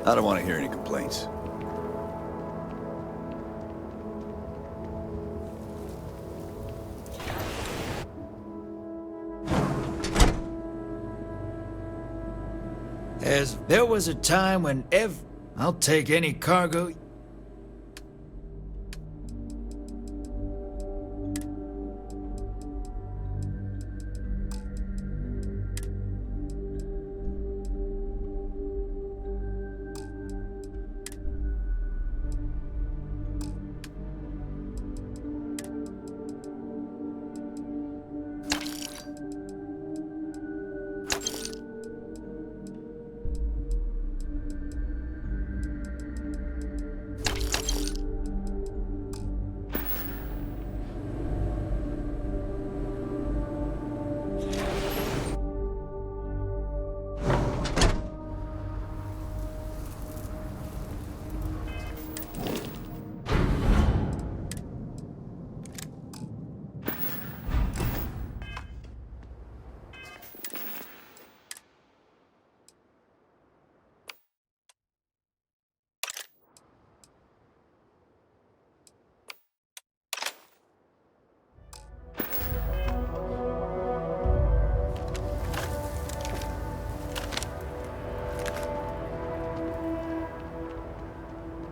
I don't want to hear any complaints. As there was a time when I'll take any cargo.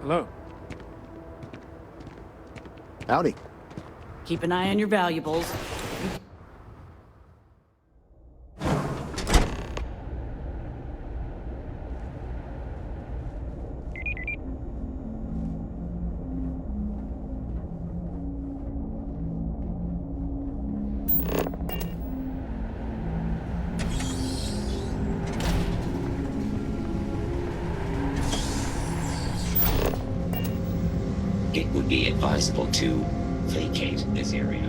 Hello. Howdy. Keep an eye on your valuables. It would be advisable to vacate this area.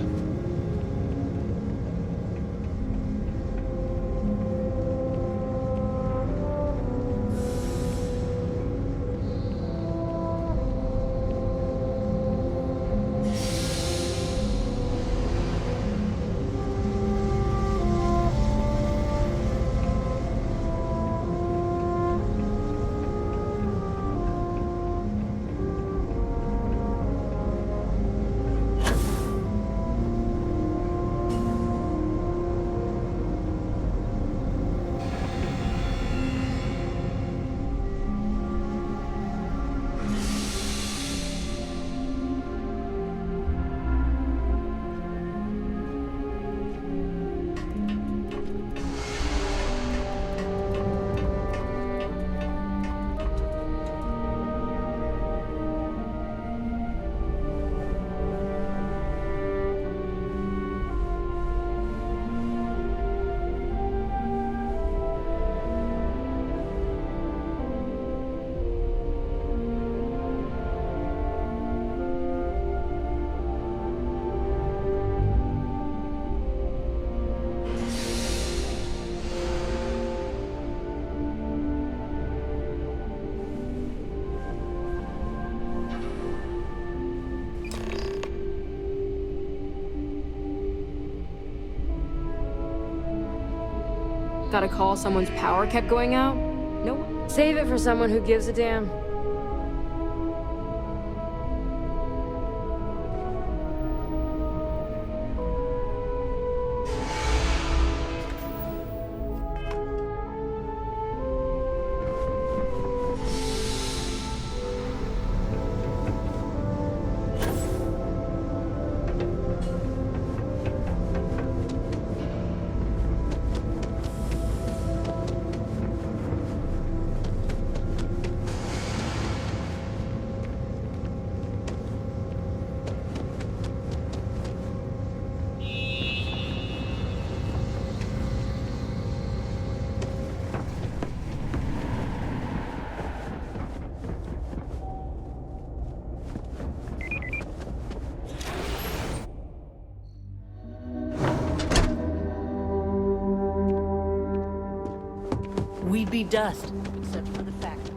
Got a call someone's power kept going out? No. Save it for someone who gives a damn. We'd be dust, except for the factory.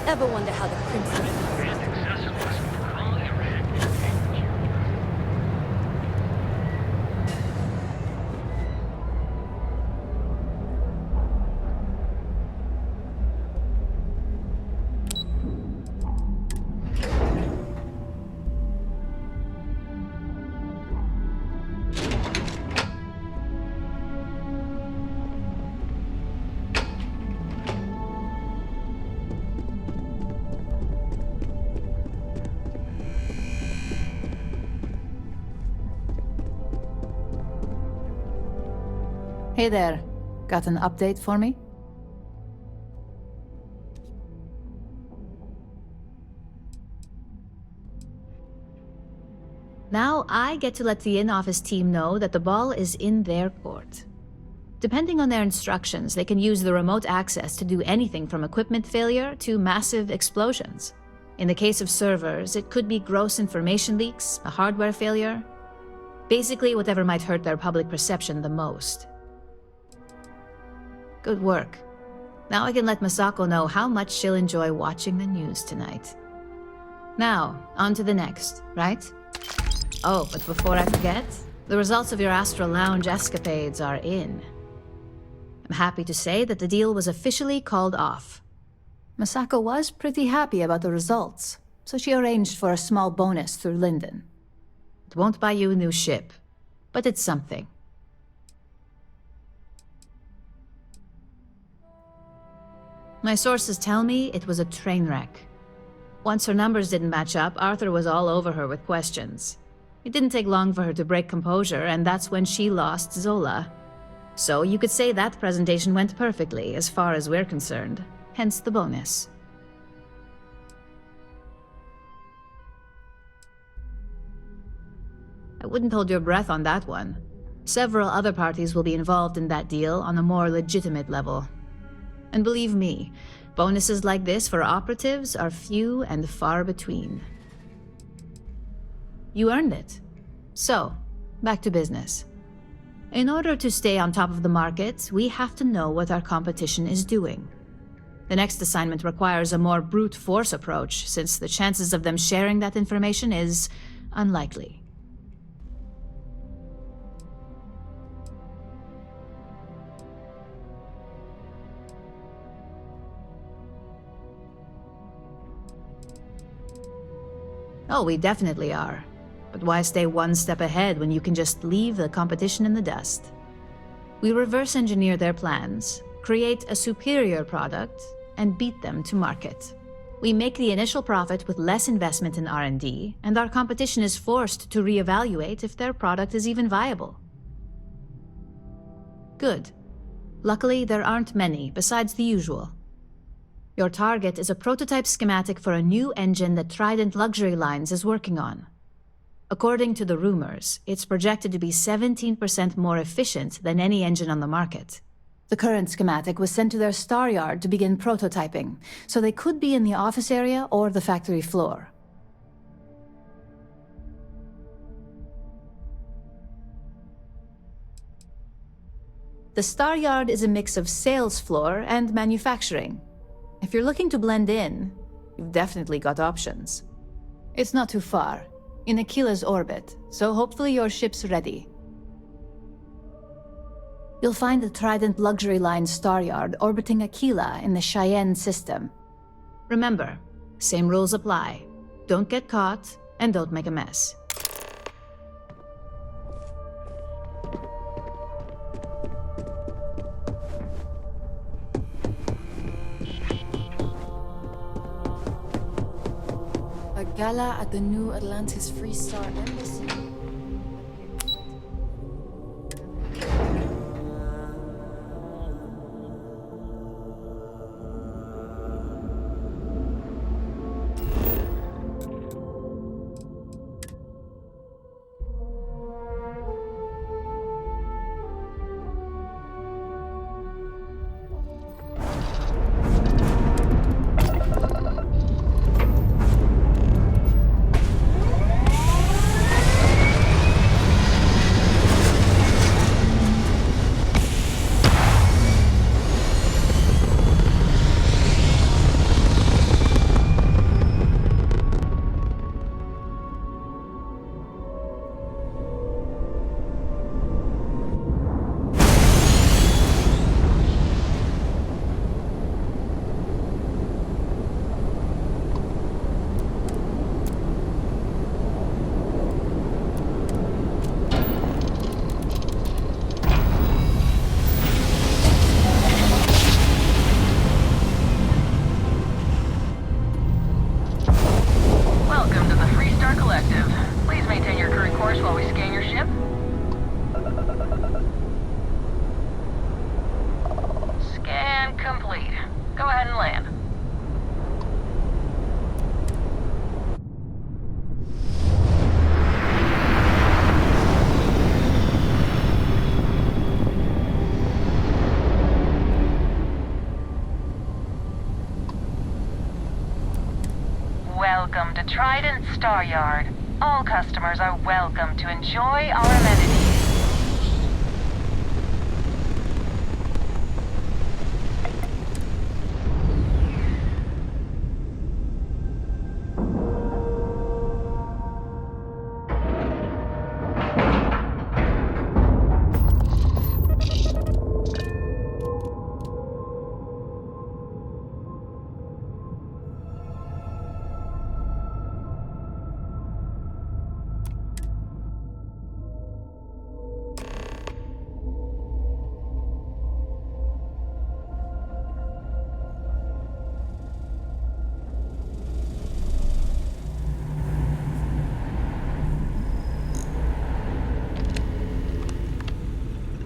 Ever wonder how the princess... Hey there. Got an update for me? Now I get to let the in-office team know that the ball is in their court. Depending on their instructions, they can use the remote access to do anything from equipment failure to massive explosions. In the case of servers, it could be gross information leaks, a hardware failure. Basically, whatever might hurt their public perception the most. Good work. Now I can let Masako know how much she'll enjoy watching the news tonight. Now, on to the next, right? Oh, but before I forget, the results of your Astral Lounge escapades are in. I'm happy to say that the deal was officially called off. Masako was pretty happy about the results, so she arranged for a small bonus through Linden. It won't buy you a new ship, but it's something. My sources tell me it was a train wreck. Once her numbers didn't match up, Arthur was all over her with questions. It didn't take long for her to break composure, and that's when she lost Zola. So you could say that presentation went perfectly, as far as we're concerned. Hence the bonus. I wouldn't hold your breath on that one. Several other parties will be involved in that deal on a more legitimate level. And believe me, bonuses like this for operatives are few and far between. You earned it. So, back to business. In order to stay on top of the market, we have to know what our competition is doing. The next assignment requires a more brute force approach, since the chances of them sharing that information is unlikely. Oh, we definitely are. But why stay one step ahead when you can just leave the competition in the dust? We reverse engineer their plans, create a superior product, and beat them to market. We make the initial profit with less investment in R&D, and our competition is forced to reevaluate if their product is even viable. Good. Luckily, there aren't many, besides the usual. Your target is a prototype schematic for a new engine that Trident Luxury Lines is working on. According to the rumors, it's projected to be 17% more efficient than any engine on the market. The current schematic was sent to their star yard to begin prototyping, so they could be in the office area or the factory floor. The star yard is a mix of sales floor and manufacturing. If you're looking to blend in, you've definitely got options. It's not too far, in Aquila's orbit, so hopefully your ship's ready. You'll find the Trident Luxury Line star yard orbiting Aquila in the Cheyenne system. Remember, same rules apply. Don't get caught, and don't make a mess. A gala at the New Atlantis Free Star Embassy. Welcome to Trident Star Yard. All customers are welcome to enjoy our amenities.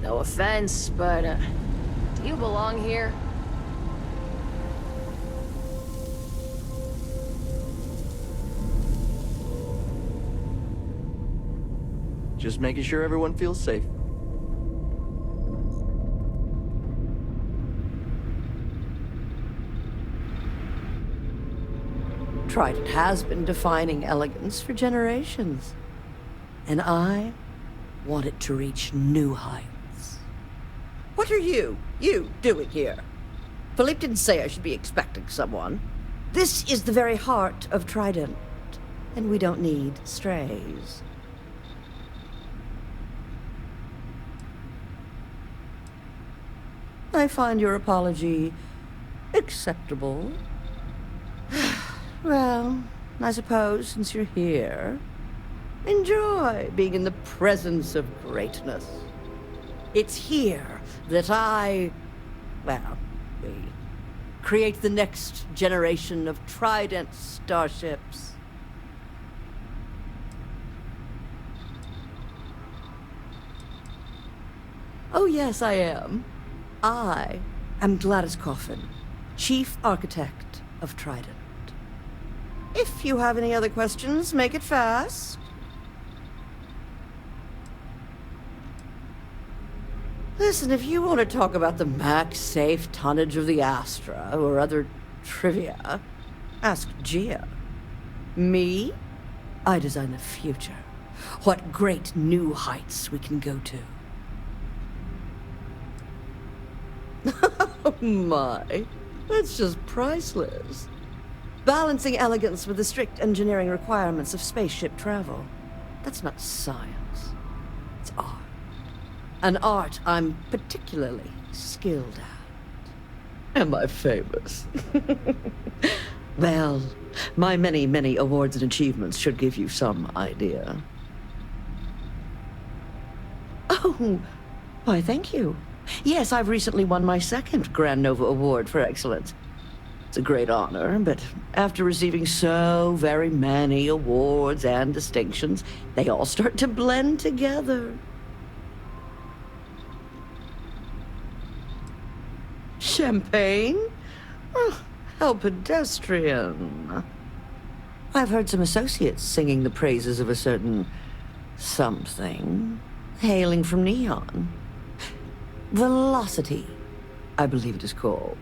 No offense, but, do you belong here? Just making sure everyone feels safe. Trident has been defining elegance for generations. And I want it to reach new heights. What are you doing here? Philippe didn't say I should be expecting someone. This is the very heart of Trident, and we don't need strays. I find your apology acceptable. Well, I suppose, since you're here, enjoy being in the presence of greatness. It's here that we create the next generation of Trident starships. Oh yes, I am. I am Gladys Coffin, Chief Architect of Trident. If you have any other questions, make it fast. Listen, if you want to talk about the max safe tonnage of the Astra or other trivia, ask Gia. Me? I design the future. What great new heights we can go to. Oh my, that's just priceless. Balancing elegance with the strict engineering requirements of spaceship travel. That's not science. It's art. An art I'm particularly skilled at. Am I famous? Well, my many, many awards and achievements should give you some idea. Oh, why, thank you. Yes, I've recently won my second Grand Nova Award for excellence. It's a great honor, but after receiving so very many awards and distinctions, they all start to blend together. Champagne? Oh, how pedestrian. I've heard some associates singing the praises of a certain something, hailing from Neon. Velocity, I believe it is called.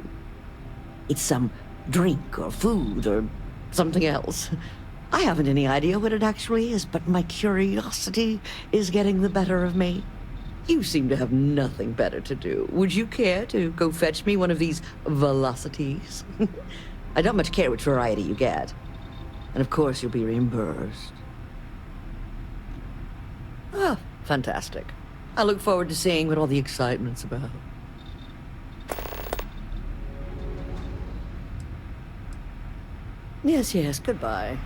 It's some drink or food or something else. I haven't any idea what it actually is, but my curiosity is getting the better of me. You seem to have nothing better to do. Would you care to go fetch me one of these velocities? I don't much care which variety you get. And of course you'll be reimbursed. Oh, fantastic. I look forward to seeing what all the excitement's about. Yes, yes, goodbye.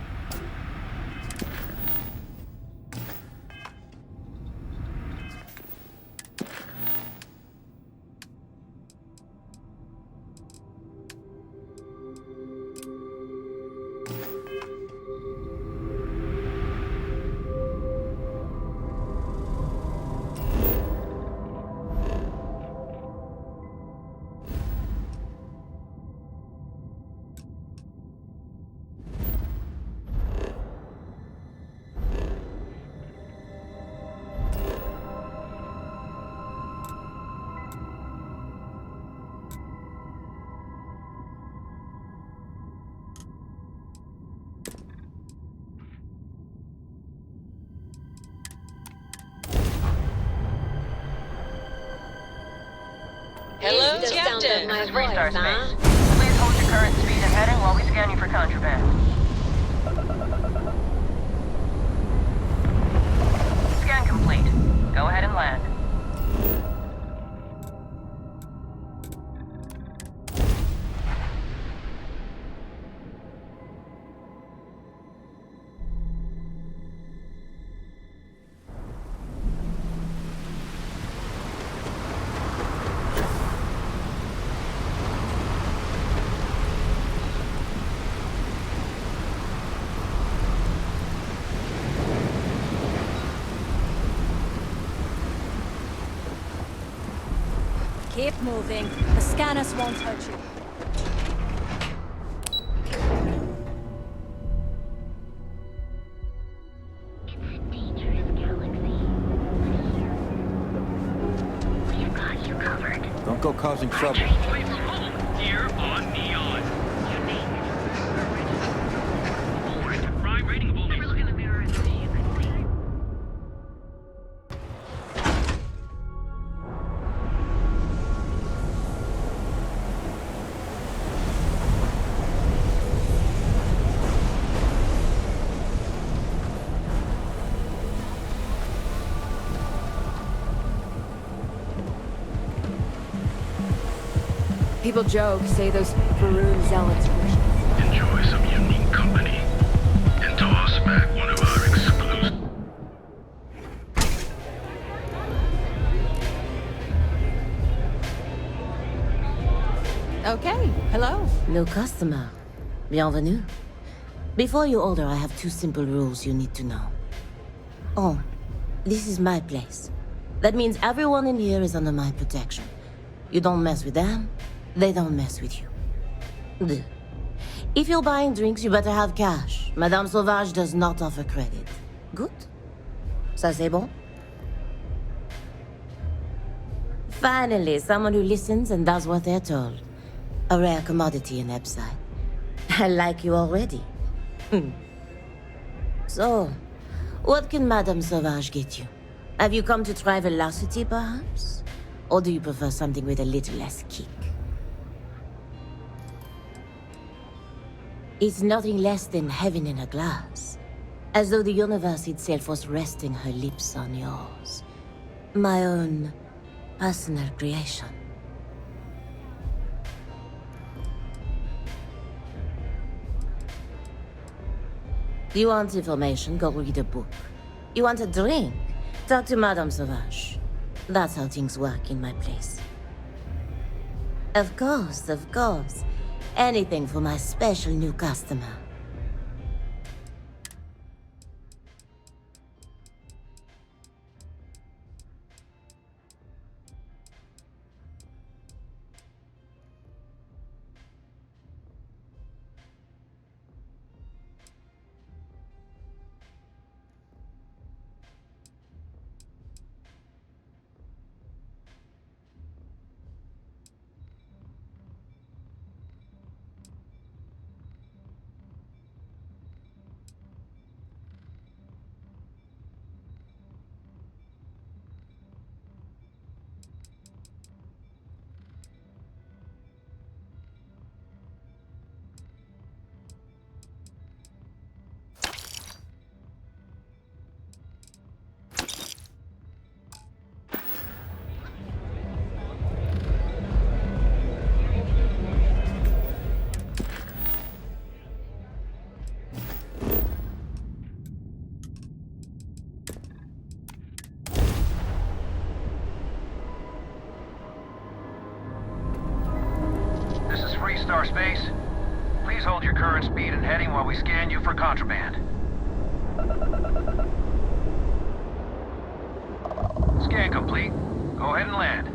Hello, Captain. This is Restart Space. Please hold your current speed and heading while we scan you for contraband. Scan complete. Go ahead and land. Keep moving. The scanners won't hurt you. It's a dangerous galaxy. We've got you covered. Don't go causing trouble. Please hold here on Neon. Unique. Forward. Prime rating of only. Look in the mirror and see you can see. People joke, say those Faroon zealots worship. Enjoy some unique company. New customer. Bienvenue. Before you order, I have 2 simple rules you need to know. Oh, this is my place. That means everyone in here is under my protection. You don't mess with them, they don't mess with you. Deux. If you're buying drinks, you better have cash. Madame Sauvage does not offer credit. Good? Ça c'est bon? Finally, someone who listens and does what they're told. A rare commodity in Epside. I like you already. So, what can Madame Sauvage get you? Have you come to try velocity, perhaps? Or do you prefer something with a little less kick? It's nothing less than heaven in a glass. As though the universe itself was resting her lips on yours. My own personal creation. You want information? Go read a book. You want a drink? Talk to Madame Sauvage. That's how things work in my place. Of course, of course. Anything for my special new customer. Star Space. Please hold your current speed and heading while we scan you for contraband. Scan complete. Go ahead and land.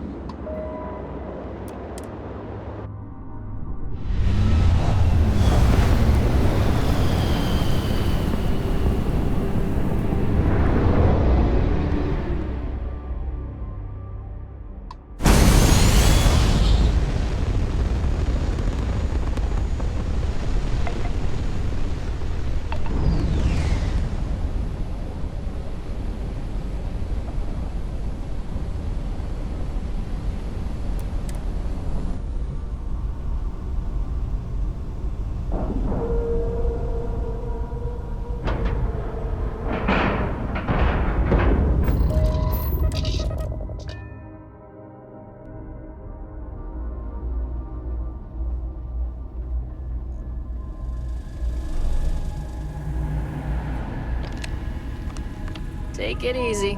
Take it easy.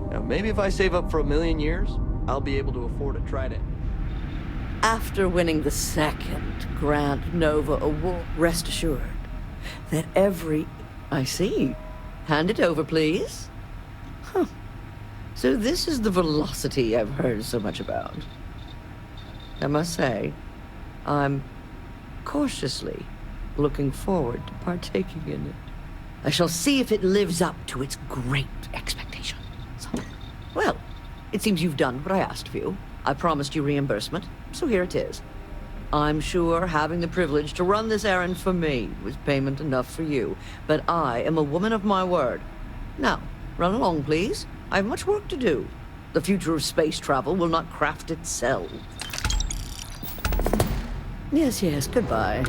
Now, maybe if I save up for 1,000,000 years, I'll be able to afford a Trident. After winning the 2nd Grand Nova Award, rest assured that every... I see. Hand it over, please. Huh. So this is the velocity I've heard so much about. I must say, I'm cautiously looking forward to partaking in it. I shall see if it lives up to its great expectations. Well, it seems you've done what I asked of you. I promised you reimbursement, so here it is. I'm sure having the privilege to run this errand for me was payment enough for you, but I am a woman of my word. Now, run along, please. I have much work to do. The future of space travel will not craft itself. Yes, yes, goodbye.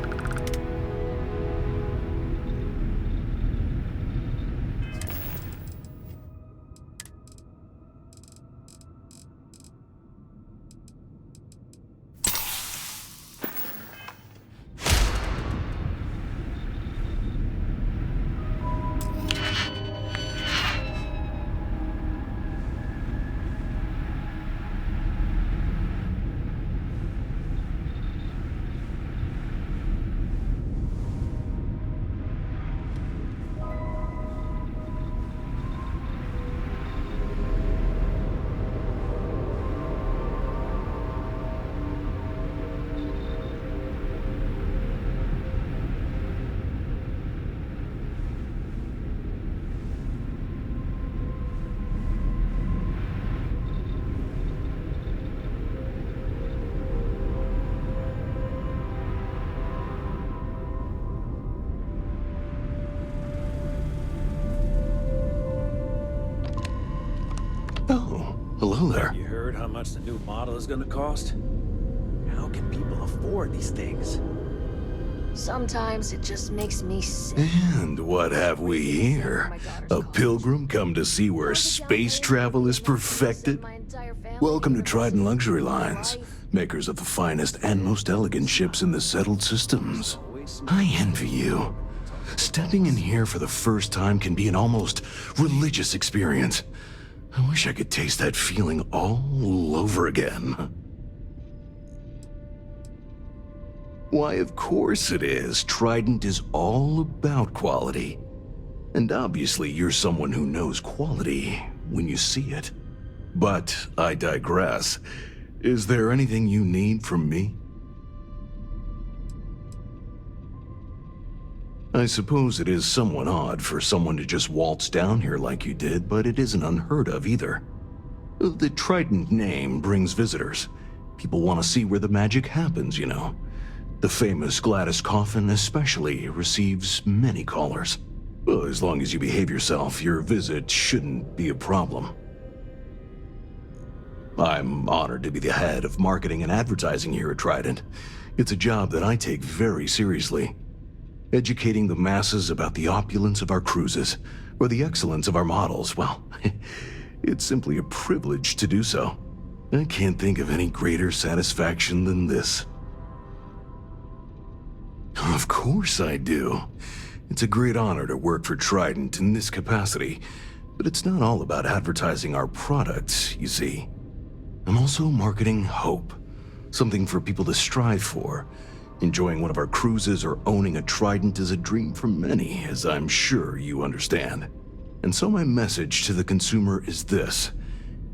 heard how much the new model is gonna cost? How can people afford these things? Sometimes it just makes me sick. And what have we here? A pilgrim come to see where space travel is perfected? Welcome to Trident Luxury Lines, makers of the finest and most elegant ships in the settled systems. I envy you. Stepping in here for the first time can be an almost religious experience. I wish I could taste that feeling all over again. Why, of course it is. Trident is all about quality. And obviously you're someone who knows quality when you see it. But I digress. Is there anything you need from me? I suppose it is somewhat odd for someone to just waltz down here like you did, but it isn't unheard of either. The Trident name brings visitors. People want to see where the magic happens, you know. The famous Gladys Coffin especially receives many callers. Well, as long as you behave yourself, your visit shouldn't be a problem. I'm honored to be the head of marketing and advertising here at Trident. It's a job that I take very seriously. Educating the masses about the opulence of our cruises, or the excellence of our models, well, it's simply a privilege to do so. I can't think of any greater satisfaction than this. Of course I do. It's a great honor to work for Trident in this capacity, but it's not all about advertising our products, you see. I'm also marketing hope, something for people to strive for. Enjoying one of our cruises or owning a Trident is a dream for many, as I'm sure you understand. And so my message to the consumer is this: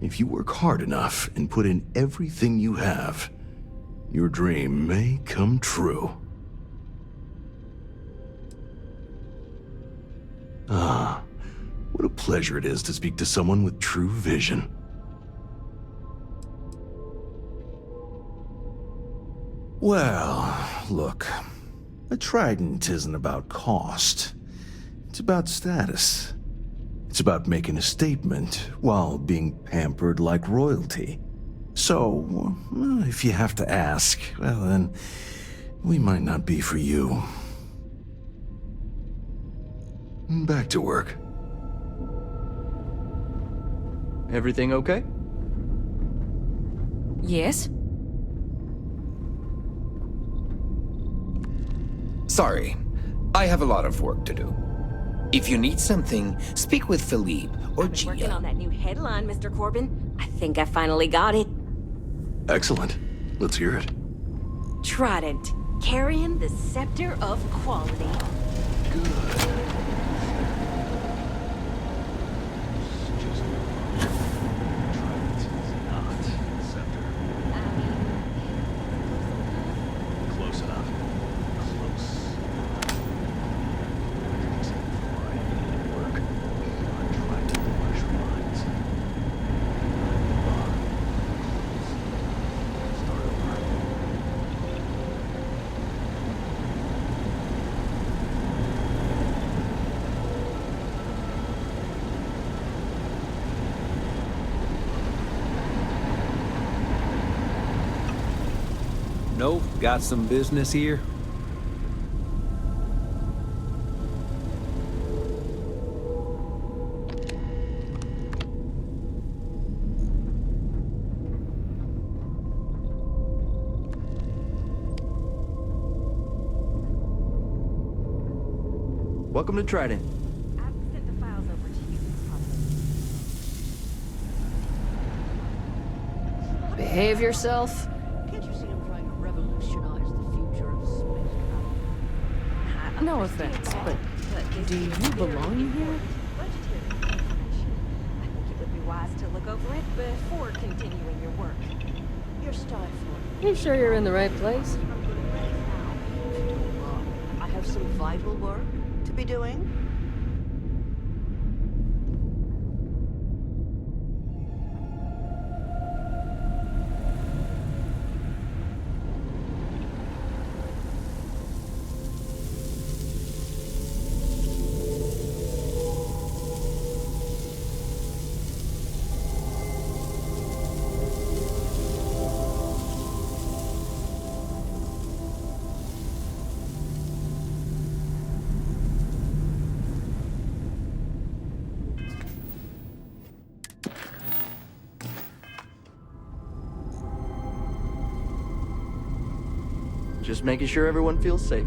if you work hard enough and put in everything you have, your dream may come true. Ah, what a pleasure it is to speak to someone with true vision. Well, look, a Trident isn't about cost. It's about status. It's about making a statement while being pampered like royalty. So, if you have to ask, well then, we might not be for you. Back to work. Everything okay? Yes? Sorry, I have a lot of work to do. If you need something, speak with Philippe or I've been working on Gia. that new headline, Mr. Corbin. I think I finally got it. Excellent. Let's hear it. Trident, carrying the scepter of quality. Close enough. No, got some business here? Welcome to Trident. I've sent the files over to you. Behave yourself. Can't you see I'm trying to revolutionize the future of space travel? No offense, but do you belong here? I think it would be wise to look over it before continuing your work. You're stifling. You sure you're in the right place? I have some vital work to be doing. Just making sure everyone feels safe.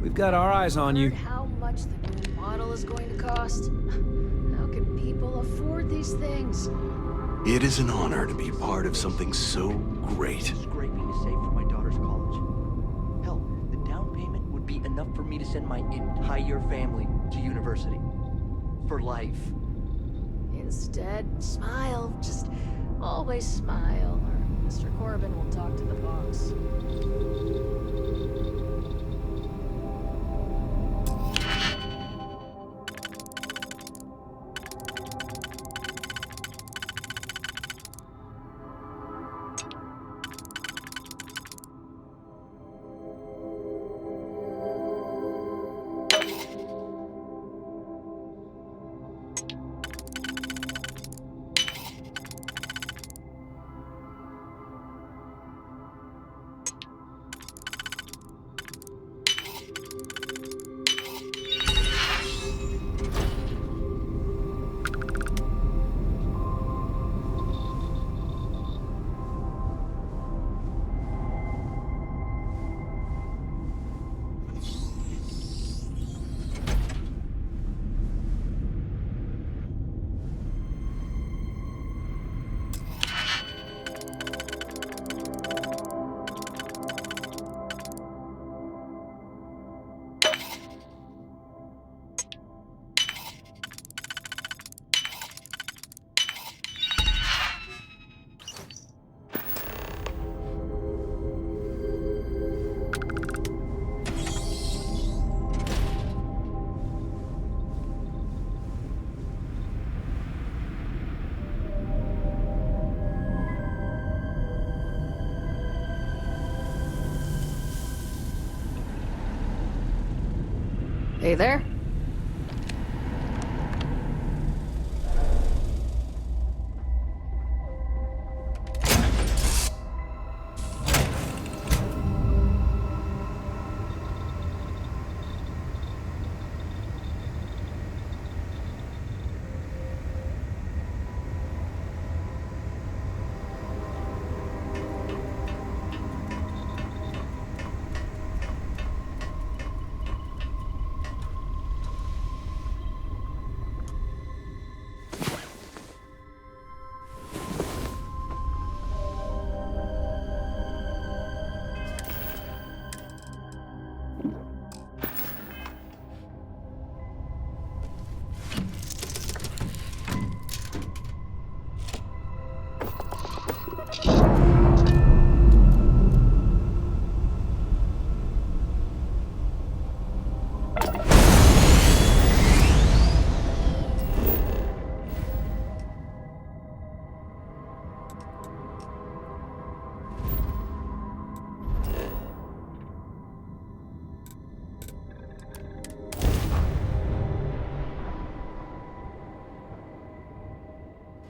We've got our eyes on you. How much the new model is going to cost? How can people afford these things? It is an honor to be part of something so great. Scraping to save for my daughter's college. Hell, the down payment would be enough for me to send my entire family to university. For life. Instead, smile. Just always smile, or Mr. Corbin will talk to the boss. Hey there.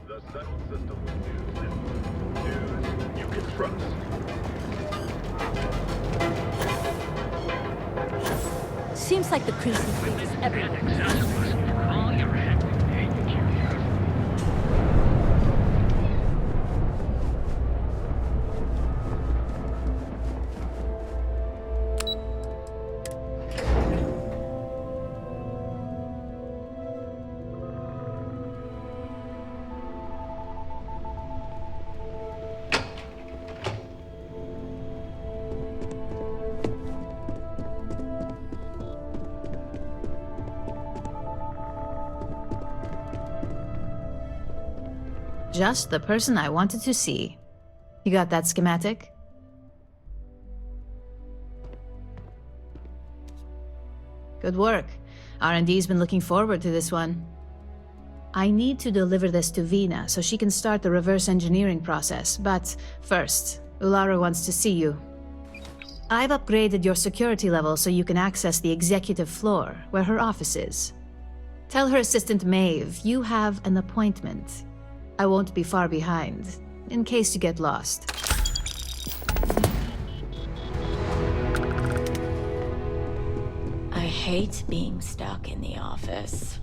The settled system with news you can trust. Seems like the Crimson Fleet is everywhere. Just the person I wanted to see. You got that schematic? Good work. R&D's been looking forward to this one. I need to deliver this to Vina so she can start the reverse engineering process, but first, Ulara wants to see you. I've upgraded your security level so you can access the executive floor, where her office is. Tell her assistant Maeve you have an appointment. I won't be far behind, in case you get lost. I hate being stuck in the office.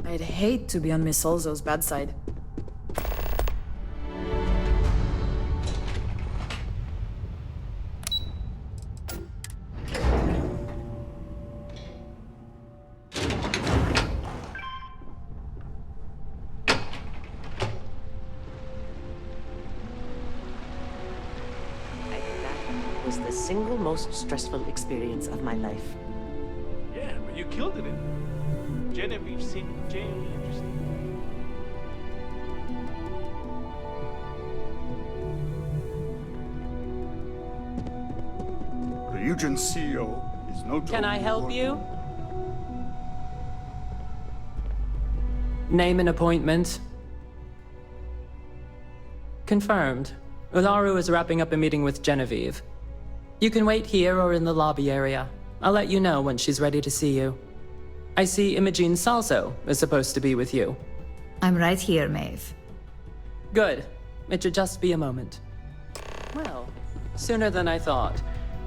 I'd hate to be on Miss Olzo's bad side. Was the single most stressful experience of my life. Yeah, but you killed it in there. Genevieve seemed genuinely interesting. Ryujin CEO is no joke. Can I help you? Name and appointment. Confirmed. Ularu is wrapping up a meeting with Genevieve. You can wait here or in the lobby area. I'll let you know when she's ready to see you. I see Imogene Salso is supposed to be with you. I'm right here, Maeve. Good. It should just be a moment. Well, sooner than I thought.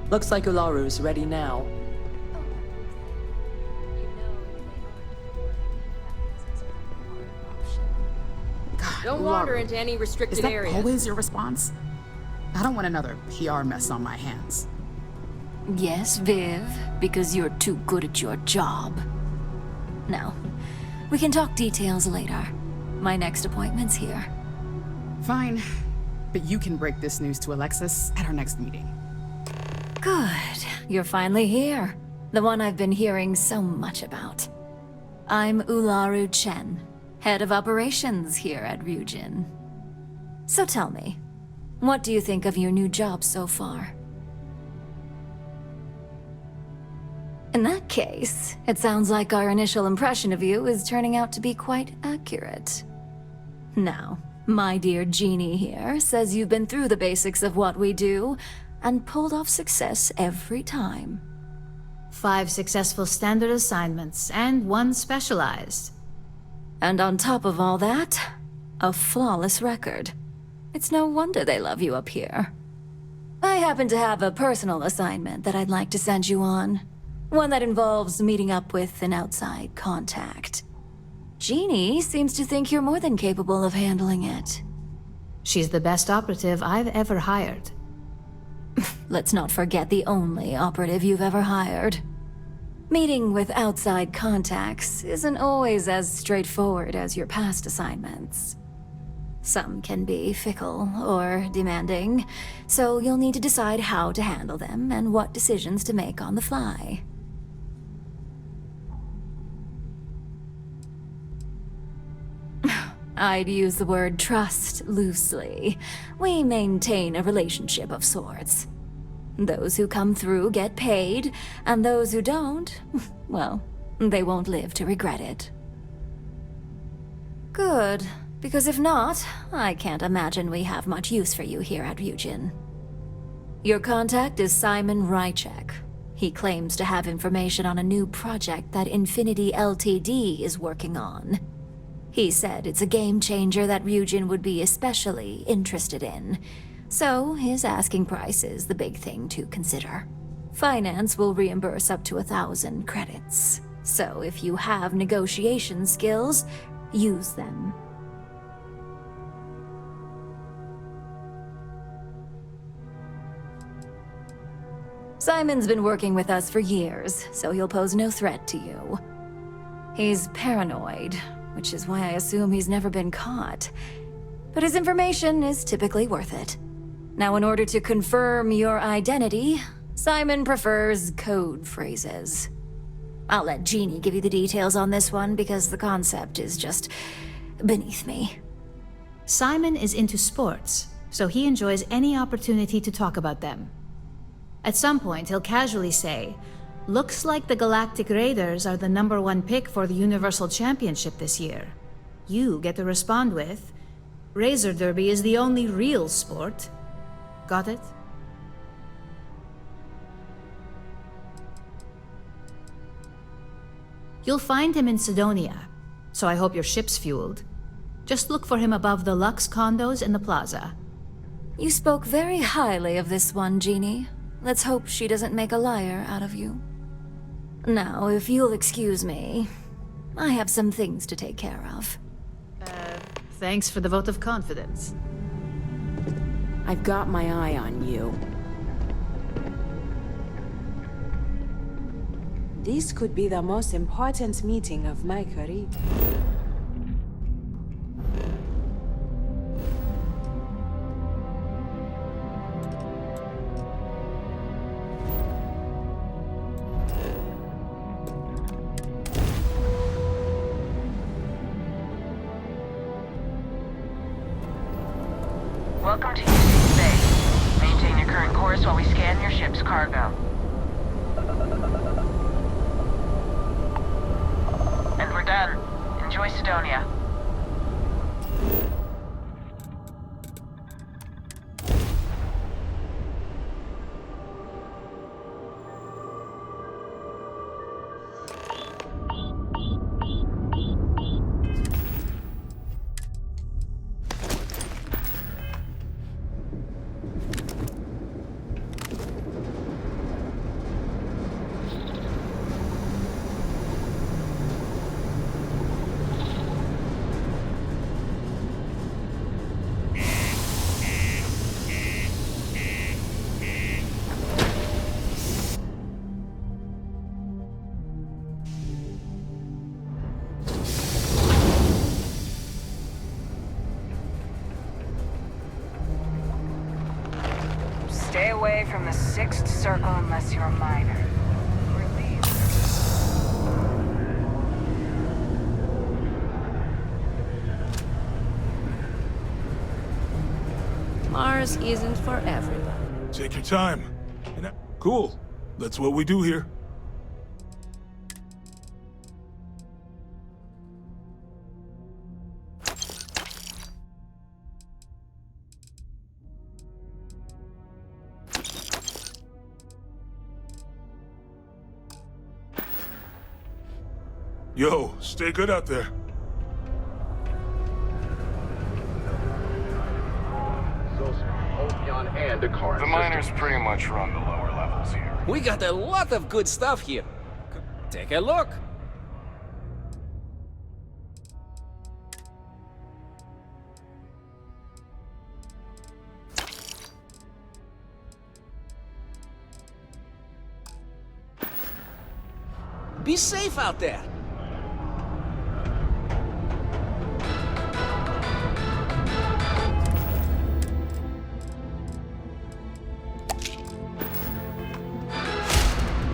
Looks like Ularu's ready now. Don't wander into any restricted Is that areas. always your response? I don't want another PR mess on my hands. Yes, Viv, because you're too good at your job. Now, we can talk details later. My next appointment's here. Fine, but you can break this news to Alexis at our next meeting. Good. You're finally here. The one I've been hearing so much about. I'm Ularu Chen, head of operations here at Ryujin. So tell me, what do you think of your new job so far? In that case, it sounds like our initial impression of you is turning out to be quite accurate. Now, my dear Jeannie here says you've been through the basics of what we do and pulled off success every time. 5 successful standard assignments and 1 specialized. And on top of all that, a flawless record. It's no wonder they love you up here. I happen to have a personal assignment that I'd like to send you on. One that involves meeting up with an outside contact. Jeannie seems to think you're more than capable of handling it. She's the best operative I've ever hired. Let's not forget the only operative you've ever hired. Meeting with outside contacts isn't always as straightforward as your past assignments. Some can be fickle or demanding, so you'll need to decide how to handle them and what decisions to make on the fly. I'd use the word trust loosely. We maintain a relationship of sorts. Those who come through get paid, and those who don't, well, they won't live to regret it. Good, because if not, I can't imagine we have much use for you here at Ryujin. Your contact is Simon Rychek. He claims to have information on a new project that Infinity Ltd is working on. He said it's a game changer that Ryujin would be especially interested in. So his asking price is the big thing to consider. Finance will reimburse up to 1,000 credits. So if you have negotiation skills, use them. Simon's been working with us for years, so he'll pose no threat to you. He's paranoid, which is why I assume he's never been caught. But his information is typically worth it. Now, in order to confirm your identity, Simon prefers code phrases. I'll let Jeannie give you the details on this one because the concept is just beneath me. Simon is into sports, so he enjoys any opportunity to talk about them. At some point, he'll casually say, "Looks like the Galactic Raiders are the #1 pick for the Universal Championship this year." You get to respond with, "Razor Derby is the only real sport." Got it? You'll find him in Sidonia, so I hope your ship's fueled. Just look for him above the Lux condos in the plaza. You spoke very highly of this one, Jeannie. Let's hope she doesn't make a liar out of you. Now, if you'll excuse me, I have some things to take care of. Thanks for the vote of confidence. I've got my eye on you. This could be the most important meeting of my career. Welcome to UC Bay. Maintain your current course while we scan your ship's cargo. And we're done. Enjoy Sidonia. Stay away from the Sixth Circle unless you're a minor. Mars isn't for everyone. Take your time. Cool. That's what we do here. Yo, stay good out there. The miners pretty much run the lower levels here. We got a lot of good stuff here. Take a look. Be safe out there.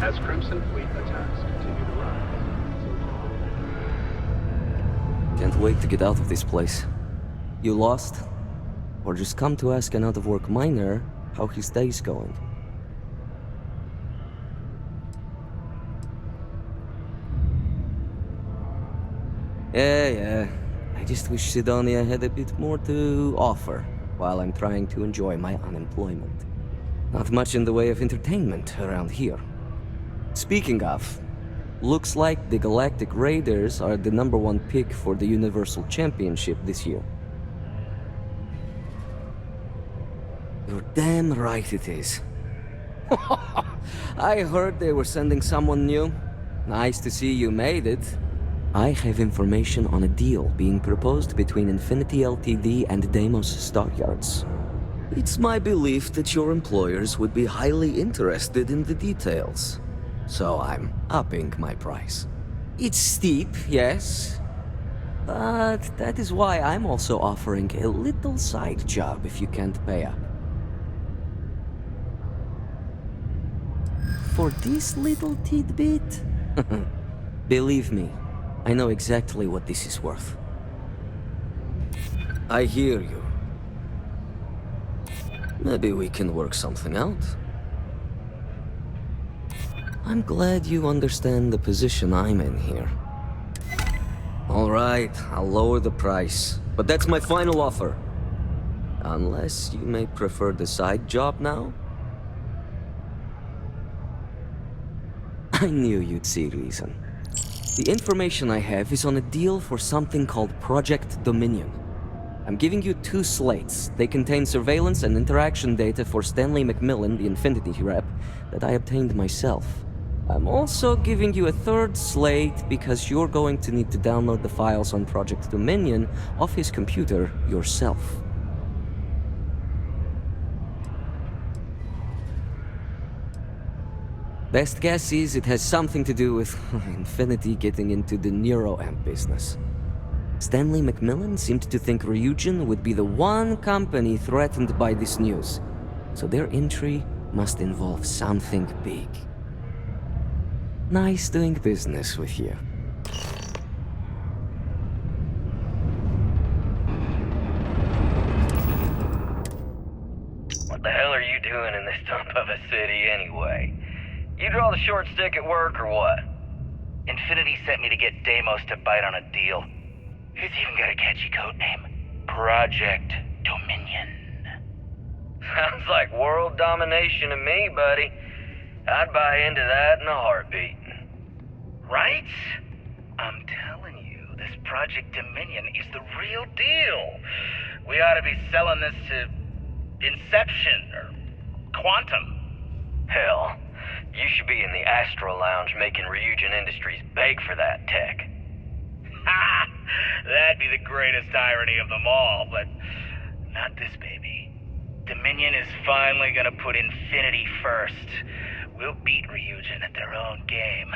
As Crimson Fleet attacks continue to rise. Can't wait to get out of this place. You lost? Or just come to ask an out-of-work miner how his day's going? Yeah. I just wish Sidonia had a bit more to offer while I'm trying to enjoy my unemployment. Not much in the way of entertainment around here. Speaking of, looks like the Galactic Raiders are the #1 pick for the Universal Championship this year. You're damn right it is. I heard they were sending someone new. Nice to see you made it. I have information on a deal being proposed between Infinity Ltd and Deimos Stockyards. It's my belief that your employers would be highly interested in the details. So I'm upping my price. It's steep, yes. But that is why I'm also offering a little side job if you can't pay up. For this little tidbit? Believe me, I know exactly what this is worth. I hear you. Maybe we can work something out. I'm glad you understand the position I'm in here. All right, I'll lower the price, but that's my final offer. Unless you may prefer the side job now? I knew you'd see reason. The information I have is on a deal for something called Project Dominion. I'm giving you 2 slates. They contain surveillance and interaction data for Stanley McMillan, the Infinity rep, that I obtained myself. I'm also giving you a 3rd slate because you're going to need to download the files on Project Dominion off his computer yourself. Best guess is it has something to do with Infinity getting into the neuroamp business. Stanley McMillan seemed to think Ryujin would be the one company threatened by this news, so their entry must involve something big. Nice doing business with you. What the hell are you doing in this dump of a city anyway? You draw the short stick at work or what? Infinity sent me to get Deimos to bite on a deal. He's even got a catchy code name. Project Dominion. Sounds like world domination to me, buddy. I'd buy into that in a heartbeat. Right? I'm telling you, this Project Dominion is the real deal. We ought to be selling this to Inception or Quantum. Hell, you should be in the Astro Lounge making Ryujin Industries beg for that tech. Ha! That'd be the greatest irony of them all, but not this baby. Dominion is finally gonna put Infinity first. We'll beat Ryujin at their own game.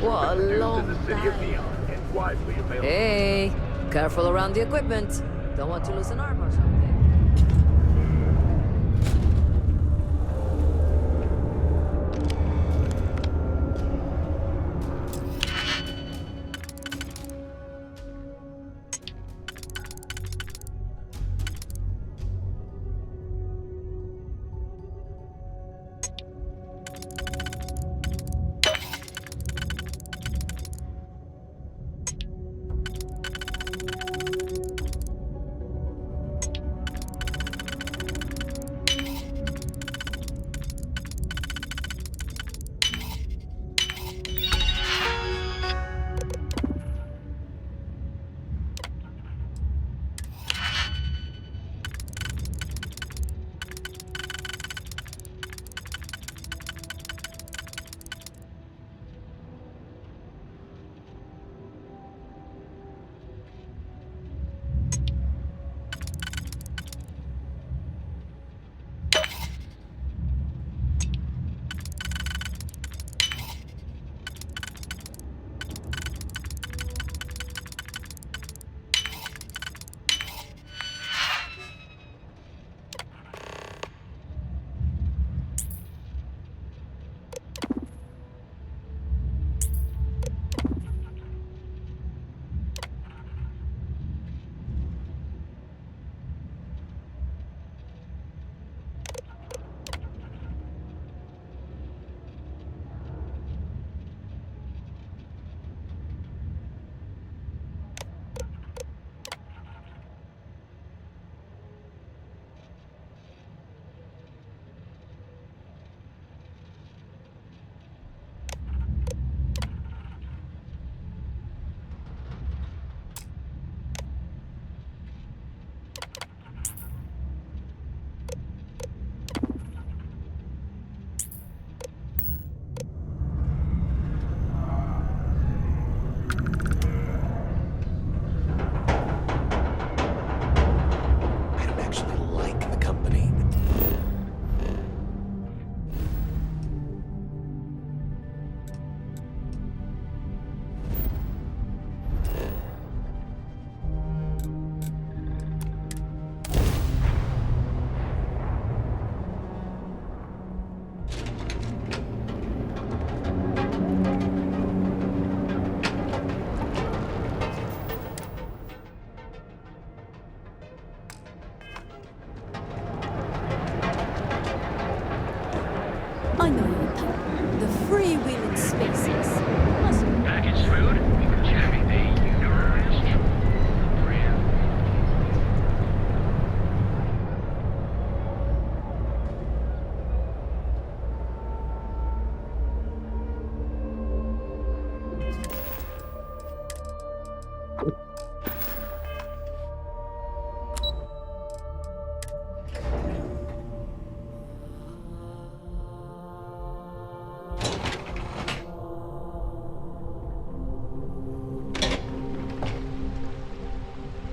What a long Hey, careful around the equipment. Don't want to lose an arm or something.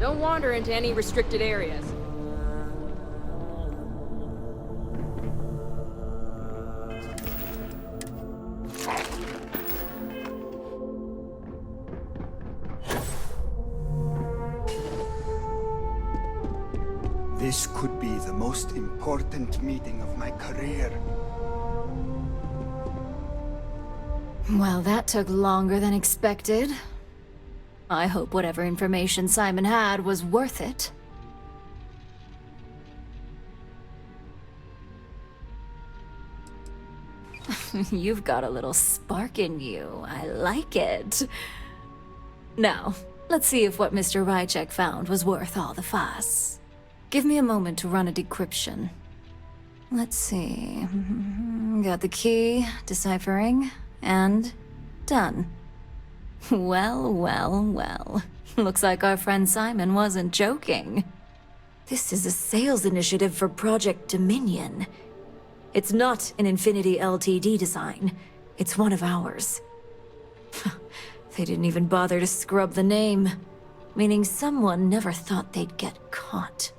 Don't wander into any restricted areas. This could be the most important meeting of my career. Well, that took longer than expected. I hope whatever information Simon had was worth it. You've got a little spark in you. I like it. Now, let's see if what Mr. Ryujin found was worth all the fuss. Give me a moment to run a decryption. Let's see. Got the key, deciphering, and done. Well, well, well. Looks like our friend Simon wasn't joking. This is a sales initiative for Project Dominion. It's not an Infinity Ltd design. It's one of ours. They didn't even bother to scrub the name, meaning someone never thought they'd get caught.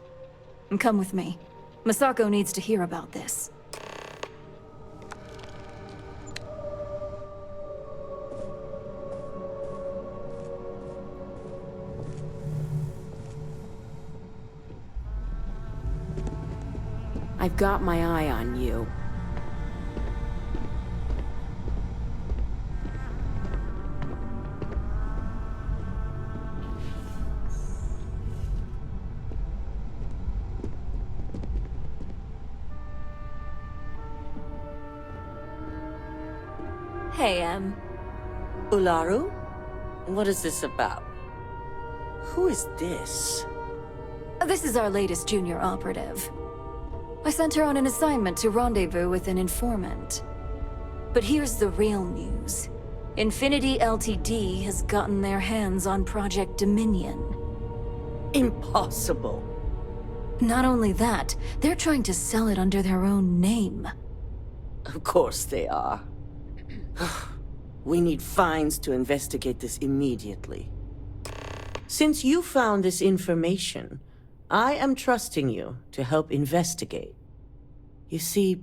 Come with me. Masako needs to hear about this. I've got my eye on you. Hey, Em. Ularu? What is this about? Who is this? This is our latest junior operative. I sent her on an assignment to rendezvous with an informant. But here's the real news. Infinity Ltd has gotten their hands on Project Dominion. Impossible. Not only that, they're trying to sell it under their own name. Of course they are. We need fines to investigate this immediately. Since you found this information, I am trusting you to help investigate. You see,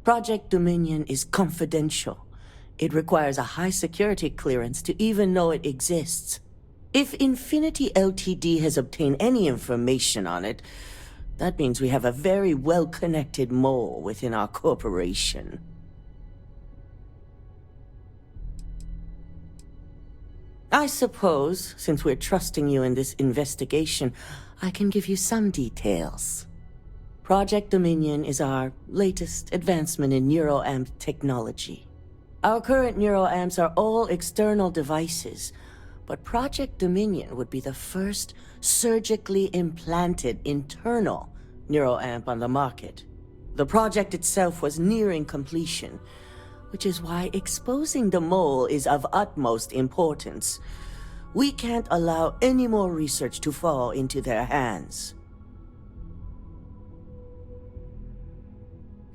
Project Dominion is confidential. It requires a high security clearance to even know it exists. If Infinity Ltd has obtained any information on it, that means we have a very well-connected mole within our corporation. I suppose, since we're trusting you in this investigation, I can give you some details. Project Dominion is our latest advancement in neuroamp technology. Our current neuroamps are all external devices, but Project Dominion would be the first surgically implanted internal neuroamp on the market. The project itself was nearing completion, which is why exposing the mole is of utmost importance. We can't allow any more research to fall into their hands.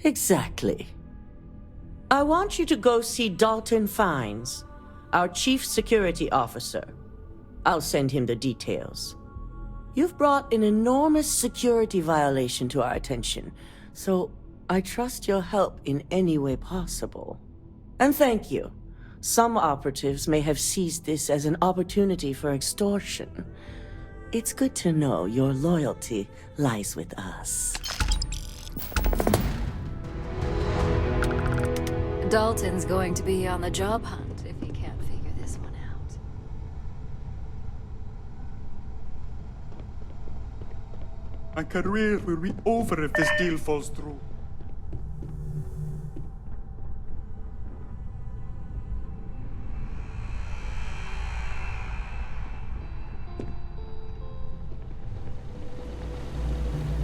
Exactly. I want you to go see Dalton Fiennes, our Chief Security Officer. I'll send him the details. You've brought an enormous security violation to our attention, so I trust your help in any way possible. And thank you. Some operatives may have seized this as an opportunity for extortion. It's good to know your loyalty lies with us. Dalton's going to be on the job hunt if he can't figure this one out. My career will be over if this deal falls through.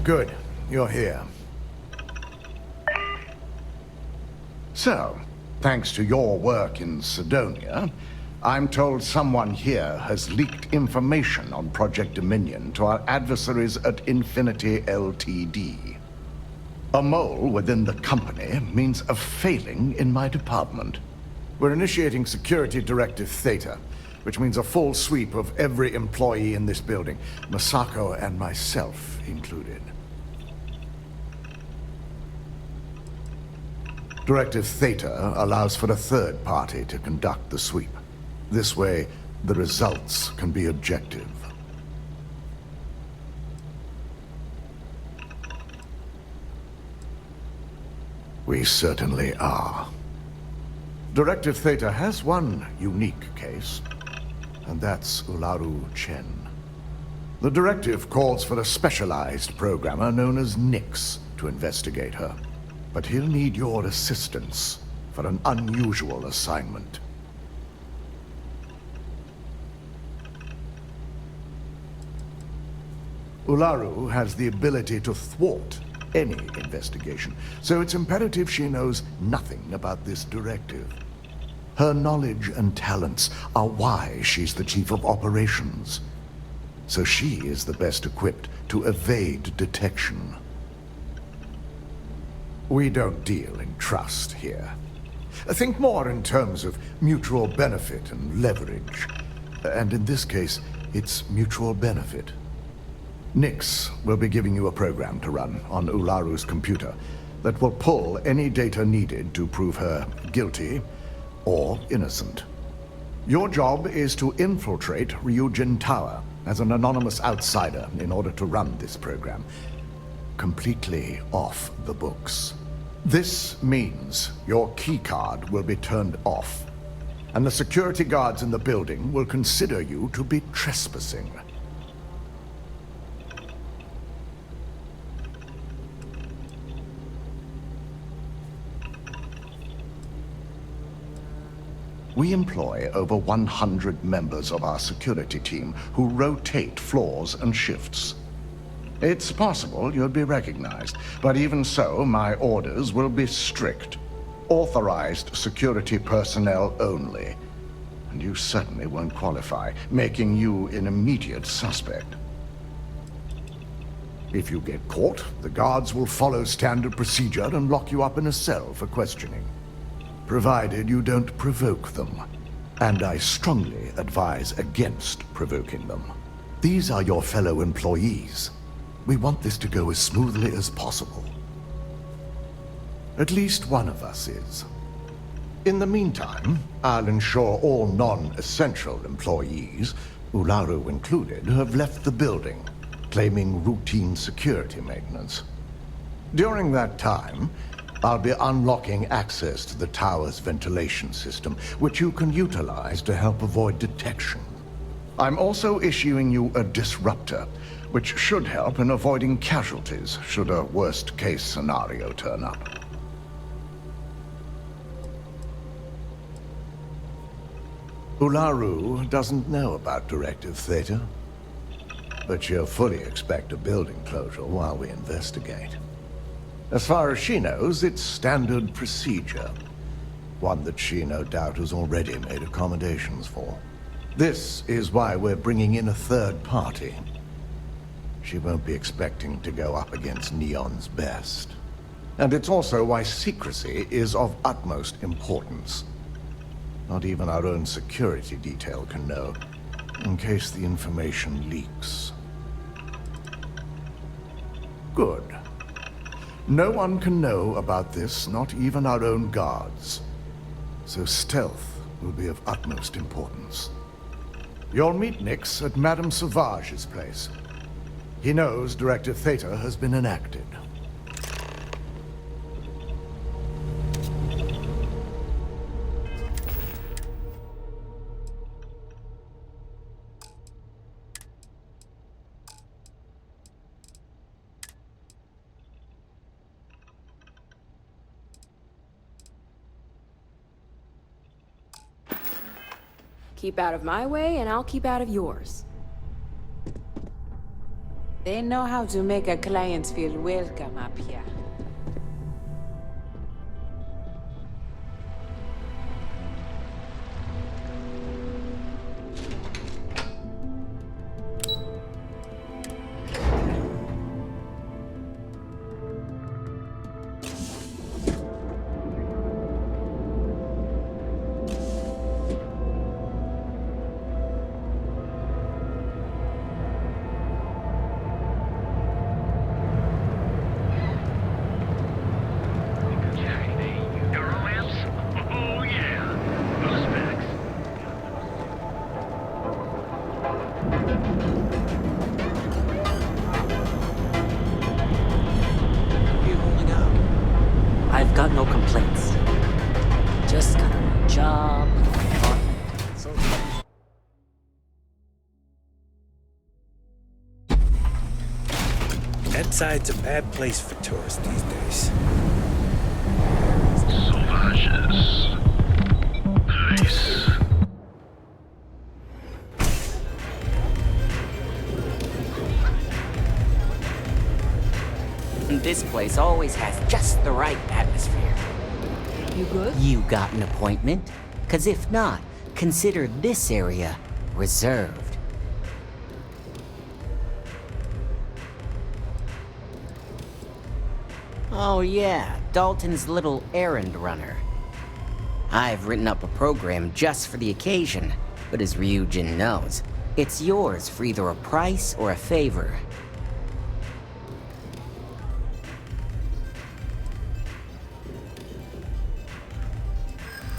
Good. You're here. So, thanks to your work in Sidonia, I'm told someone here has leaked information on Project Dominion to our adversaries at Infinity Ltd. A mole within the company means a failing in my department. We're initiating Security Directive Theta. which means a full sweep of every employee in this building, Masako and myself included. Directive Theta allows for a third party to conduct the sweep. This way, the results can be objective. We certainly are. Directive Theta has one unique case, and that's Ularu Chen. The directive calls for a specialized programmer known as Nix to investigate her. But he'll need your assistance for an unusual assignment. Ularu has the ability to thwart any investigation, so it's imperative she knows nothing about this directive. Her knowledge and talents are why she's the chief of operations, so she is the best equipped to evade detection. We don't deal in trust here. Think more in terms of mutual benefit and leverage. And in this case, it's mutual benefit. Nix will be giving you a program to run on Ularu's computer that will pull any data needed to prove her guilty or innocent. Your job is to infiltrate Ryujin Tower as an anonymous outsider in order to run this program completely off the books. This means your keycard will be turned off, and the security guards in the building will consider you to be trespassing. We employ over 100 members of our security team who rotate floors and shifts. It's possible you'll be recognized, but even so, my orders will be strict. Authorized security personnel only. And you certainly won't qualify, making you an immediate suspect. If you get caught, the guards will follow standard procedure and lock you up in a cell for questioning. Provided you don't provoke them. And I strongly advise against provoking them. These are your fellow employees. We want this to go as smoothly as possible. At least one of us is. In the meantime, I'll ensure all non-essential employees, Ularu included, have left the building, claiming routine security maintenance. During that time, I'll be unlocking access to the tower's ventilation system, which you can utilize to help avoid detection. I'm also issuing you a disruptor, which should help in avoiding casualties should a worst-case scenario turn up. Ularu doesn't know about Directive Theta, but she'll fully expect a building closure while we investigate. As far as she knows, it's standard procedure, one that she no doubt has already made accommodations for. This is why we're bringing in a third party. She won't be expecting to go up against Neon's best. And it's also why secrecy is of utmost importance. Not even our own security detail can know, in case the information leaks. Good. No one can know about this, not even our own guards. So stealth will be of utmost importance. You'll meet Nix at Madame Sauvage's place. He knows Directive Theta has been enacted. Keep out of my way, and I'll keep out of yours. They know how to make a client feel welcome up here. Outside's a bad place for tourists these days. Sauvages. Nice. This place always has just the right atmosphere. You good? You got an appointment? 'Cause if not, consider this area reserved. Oh yeah, Dalton's little errand runner. I've written up a program just for the occasion, but as Ryujin knows, it's yours for either a price or a favor.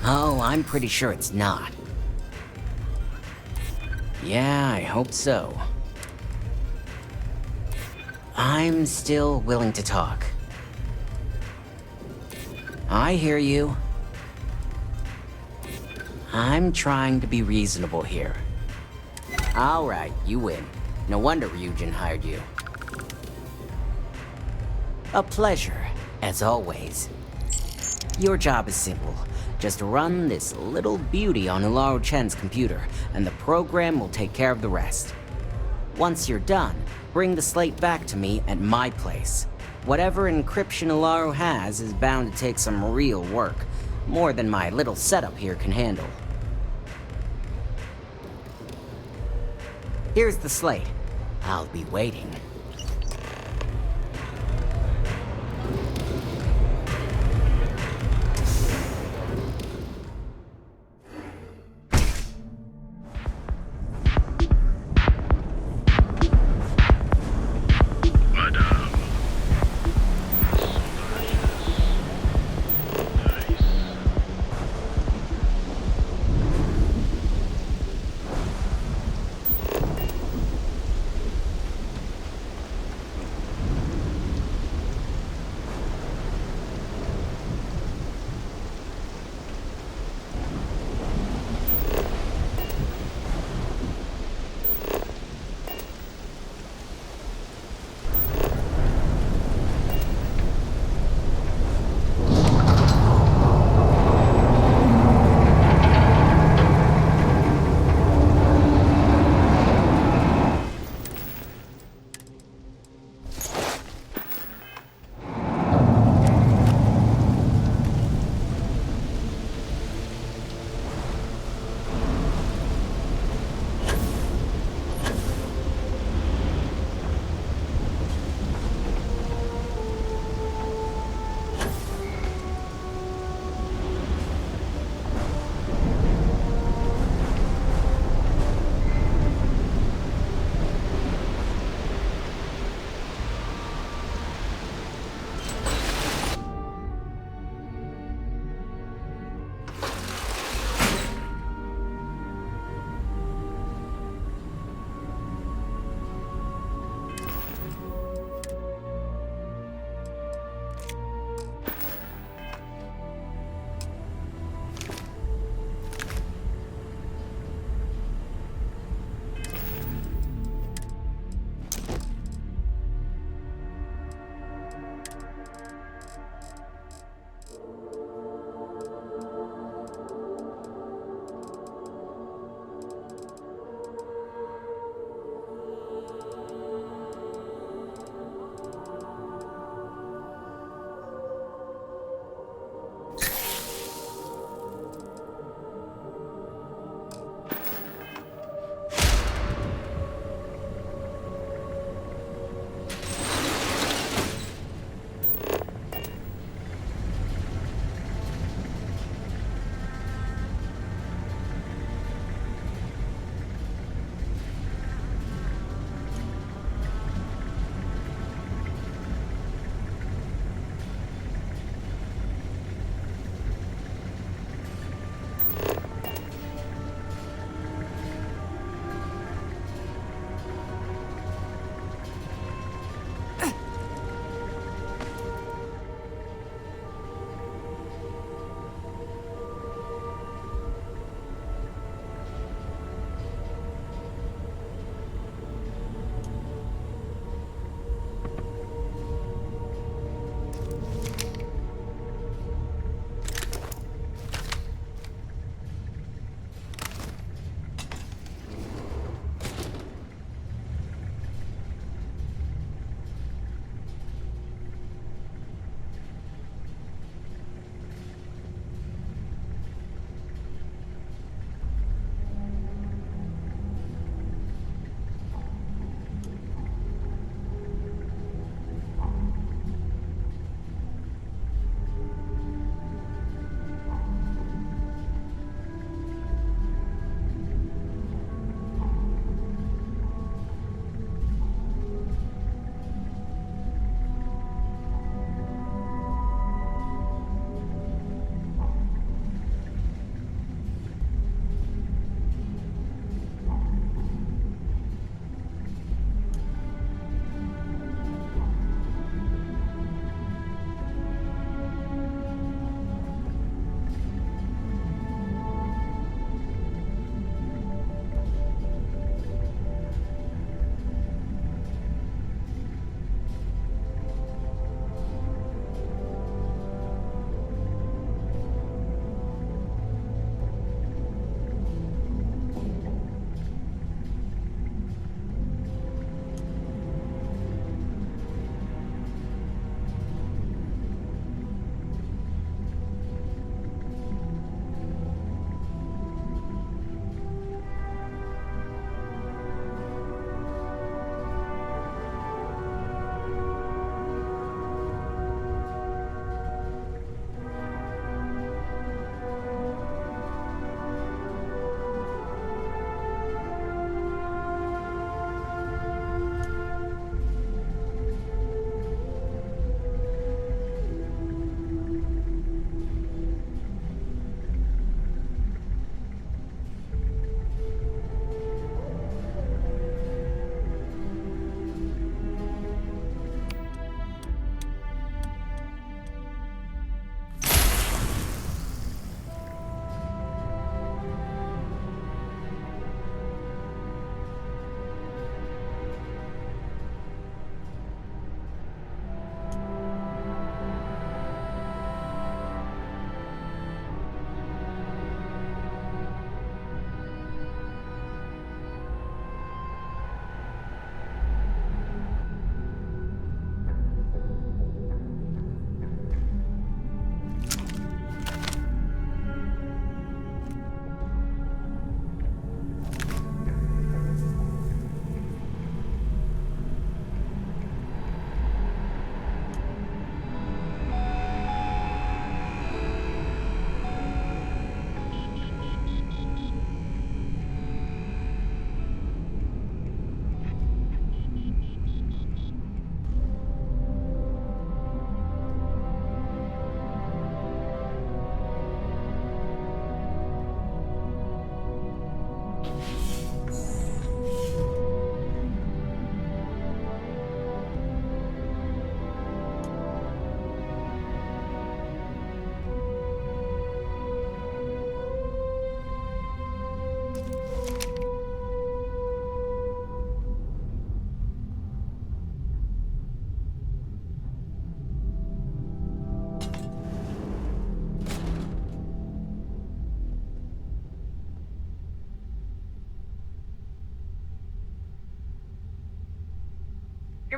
Oh, I'm pretty sure it's not. Yeah, I hope so. I'm still willing to talk. I hear you. I'm trying to be reasonable here. All right, you win. No wonder Ryujin hired you. A pleasure, as always. Your job is simple. Just run this little beauty on Ularu Chen's computer, and the program will take care of the rest. Once you're done, bring the slate back to me at my place. Whatever encryption Ularu has is bound to take some real work, more than my little setup here can handle. Here's the slate. I'll be waiting.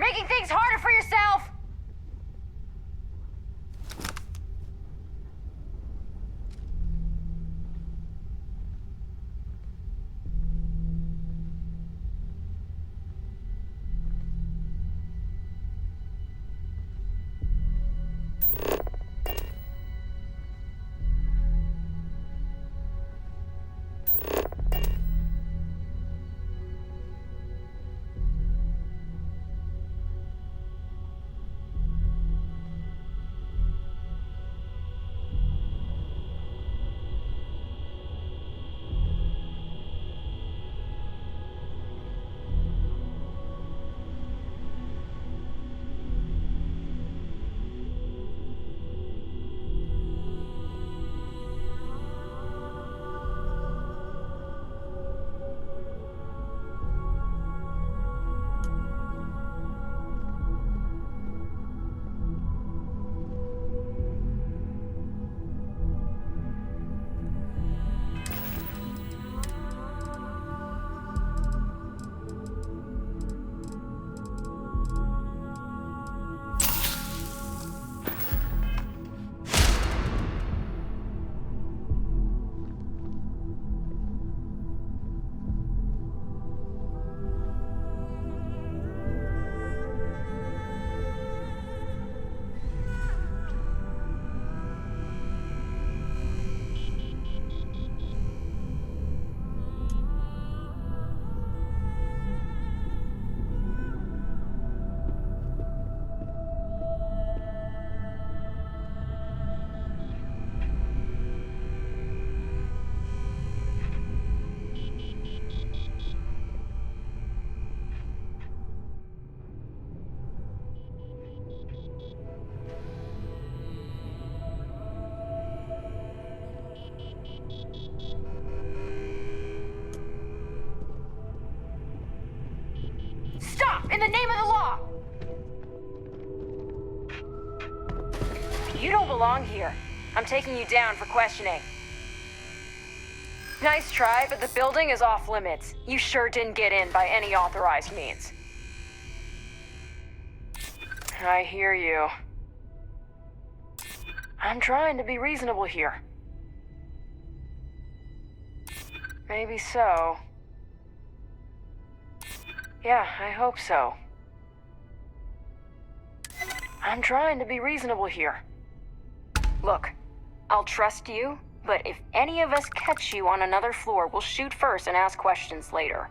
making things harder for yourself! In the name of the law! You don't belong here. I'm taking you down for questioning. Nice try, but the building is off limits. You sure didn't get in by any authorized means. I hear you. I'm trying to be reasonable here. Maybe so. Yeah, I hope so. I'm trying to be reasonable here. Look, I'll trust you, but if any of us catch you on another floor, we'll shoot first and ask questions later.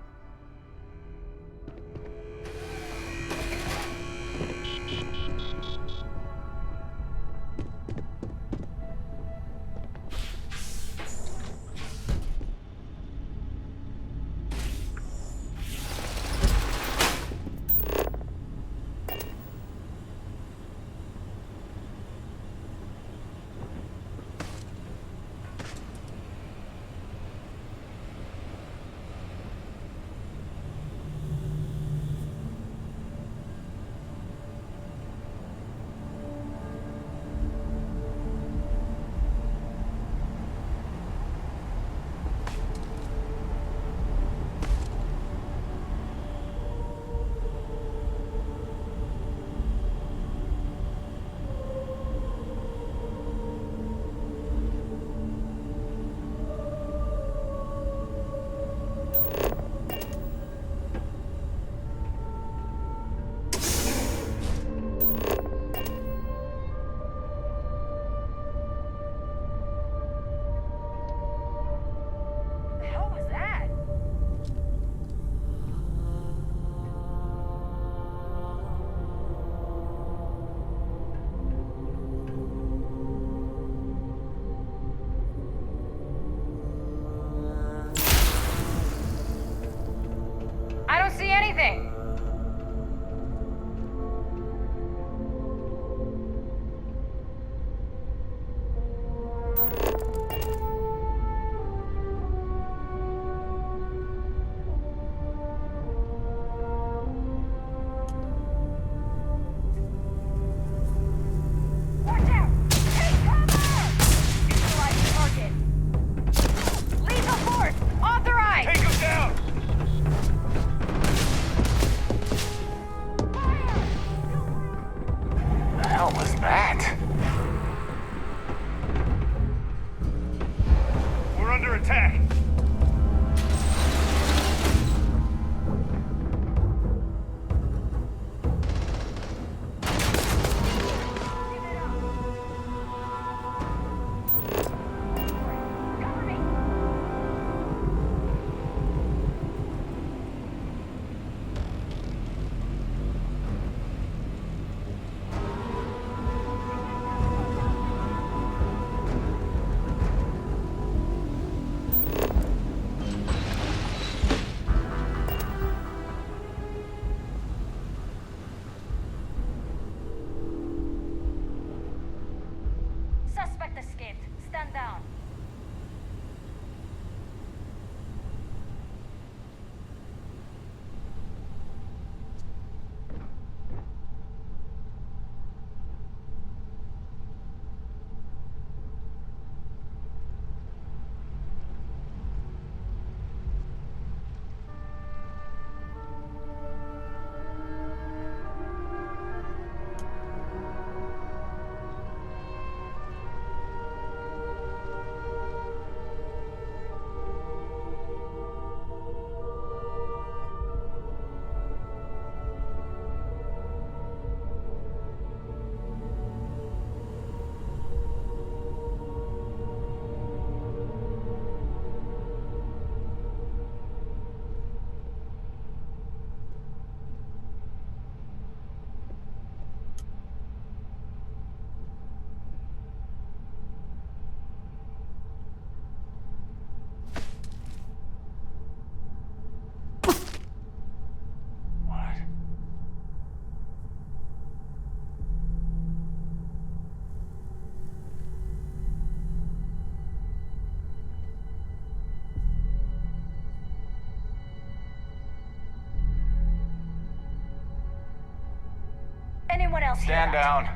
anyone else here? Stand down.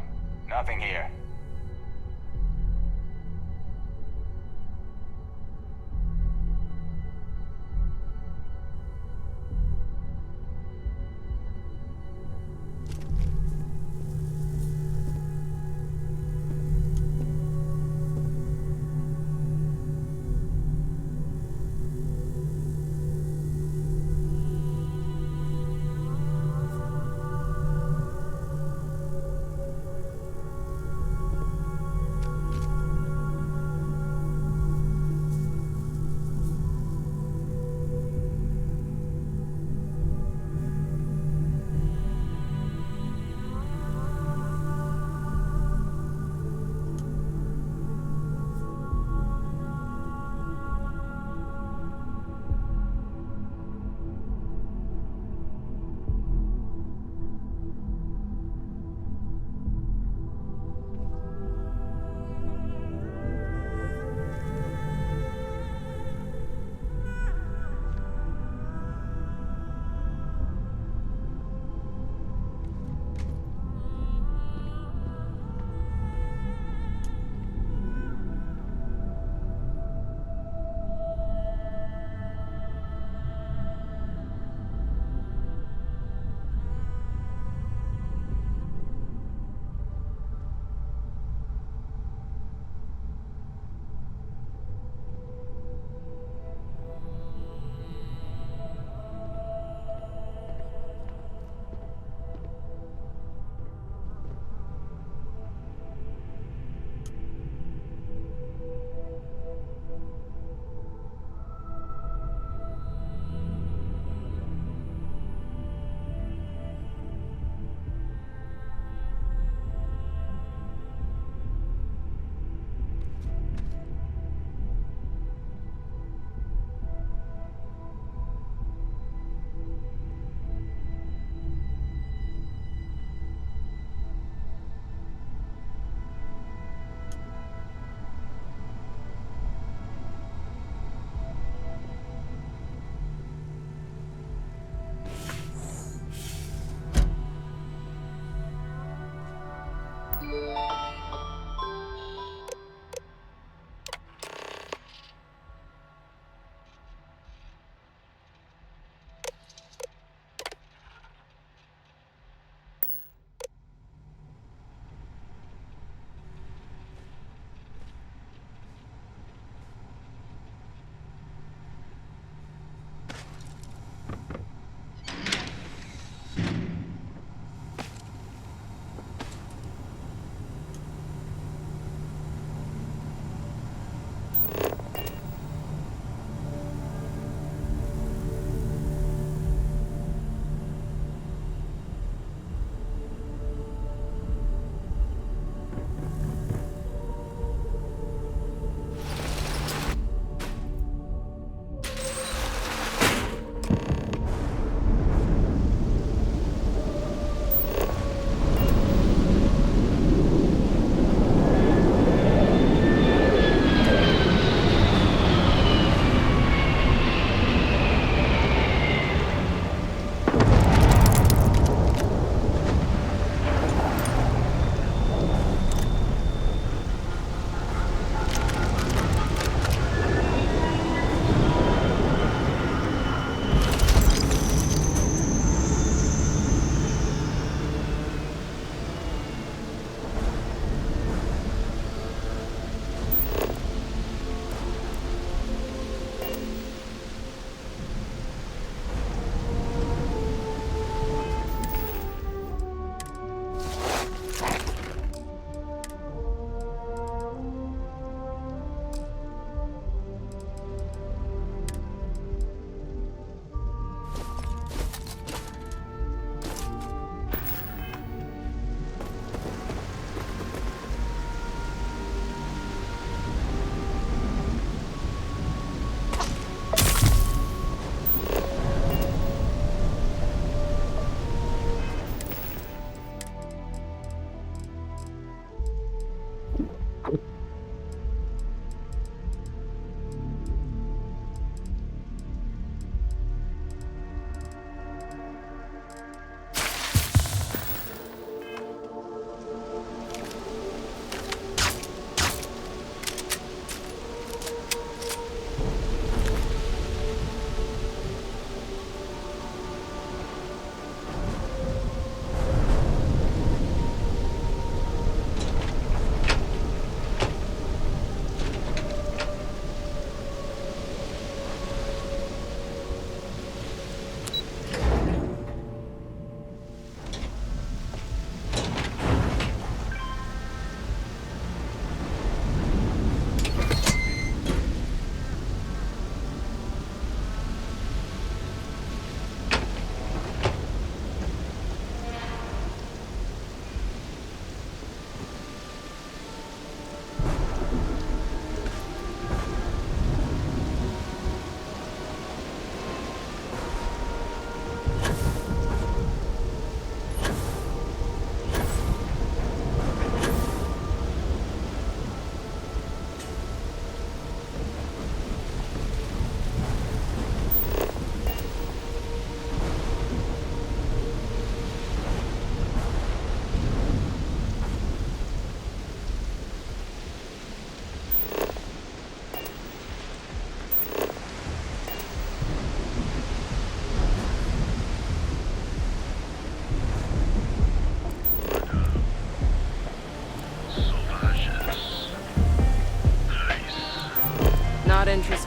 Nothing here.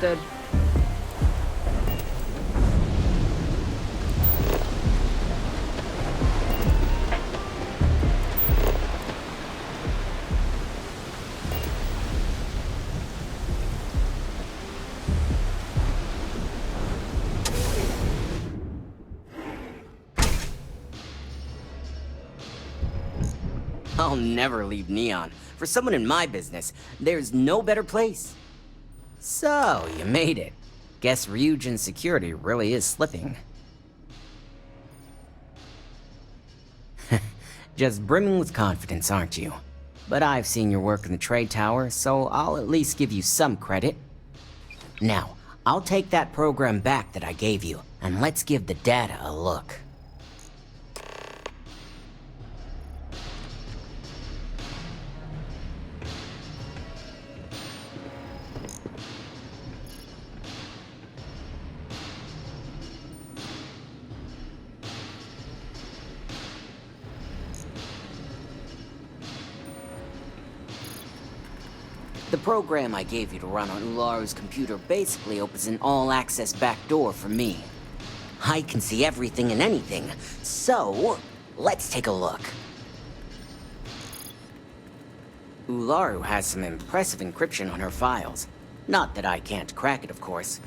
Understood. I'll never leave Neon. For someone in my business, there's no better place. So, you made it. Guess Ryujin security really is slipping. Just brimming with confidence, aren't you? But I've seen your work in the trade tower, so I'll at least give you some credit. Now, I'll take that program back that I gave you, and let's give the data a look. The program I gave you to run on Ularu's computer basically opens an all-access backdoor for me. I can see everything and anything, so let's take a look. Ularu has some impressive encryption on her files. Not that I can't crack it, of course.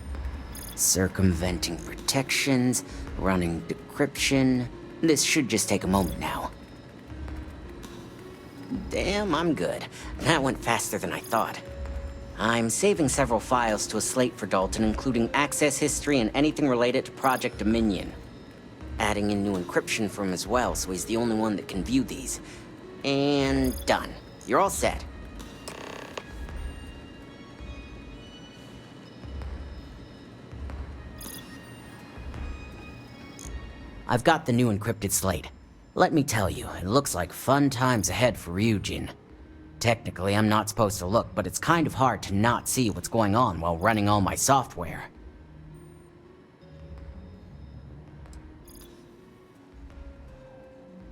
Circumventing protections, running decryption. This should just take a moment now. Damn, I'm good. That went faster than I thought. I'm saving several files to a slate for Dalton, including access history and anything related to Project Dominion. Adding in new encryption for him as well, so he's the only one that can view these. And done. You're all set. I've got the new encrypted slate. Let me tell you, it looks like fun times ahead for Ryujin. Technically, I'm not supposed to look, but it's kind of hard to not see what's going on while running all my software.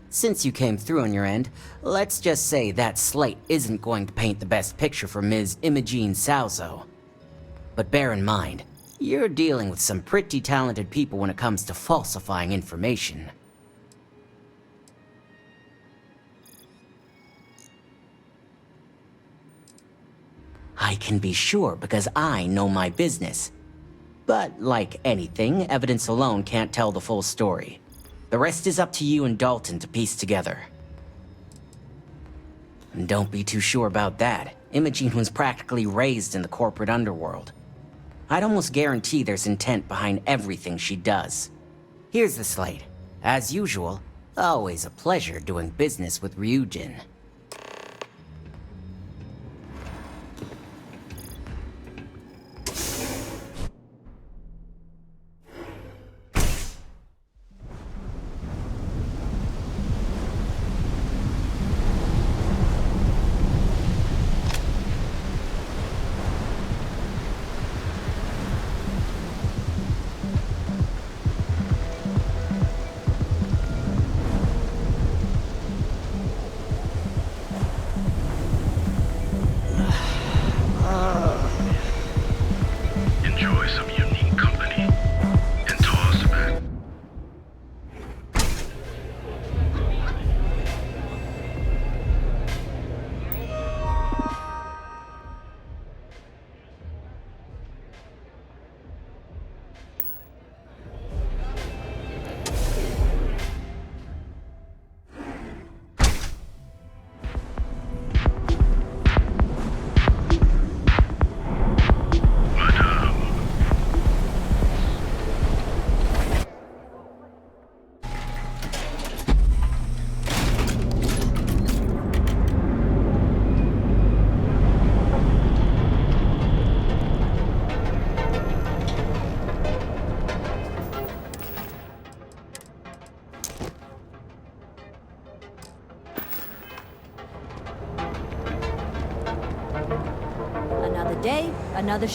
Since you came through on your end, let's just say that slate isn't going to paint the best picture for Ms. Imogene Salzo. But bear in mind, you're dealing with some pretty talented people when it comes to falsifying information. I can be sure because I know my business. But like anything, evidence alone can't tell the full story. The rest is up to you and Dalton to piece together. And don't be too sure about that. Imogene was practically raised in the corporate underworld. I'd almost guarantee there's intent behind everything she does. Here's the slate. As usual, always a pleasure doing business with Ryujin. Enjoy some unique company and toss back. Another day, another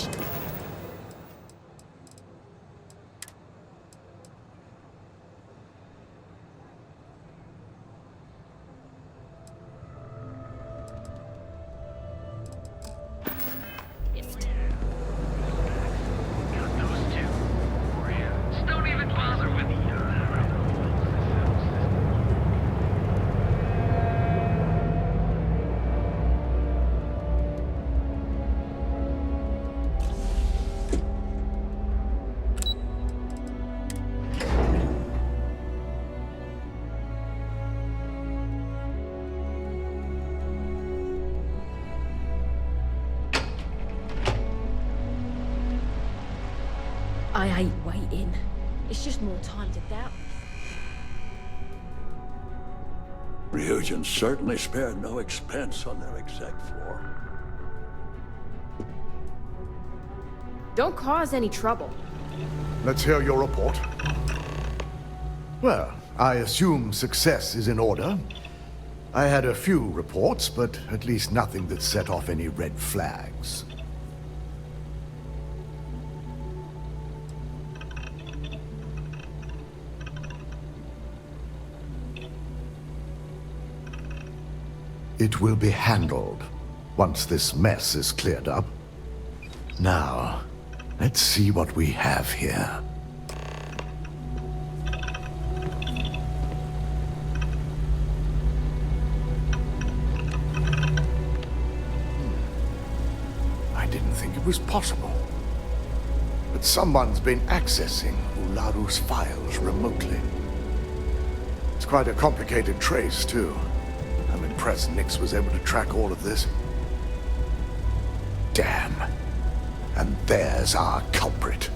hate waiting. It's just more time to doubt. Ryujin certainly spared no expense on their exec floor. Don't cause any trouble. Let's hear your report. Well, I assume success is in order. I had a few reports, but at least nothing that set off any red flags. It will be handled once this mess is cleared up. Now, let's see what we have here. I didn't think it was possible. But someone's been accessing Ularu's files remotely. It's quite a complicated trace, too. I'm impressed Nix was able to track all of this. Damn. And there's our culprit.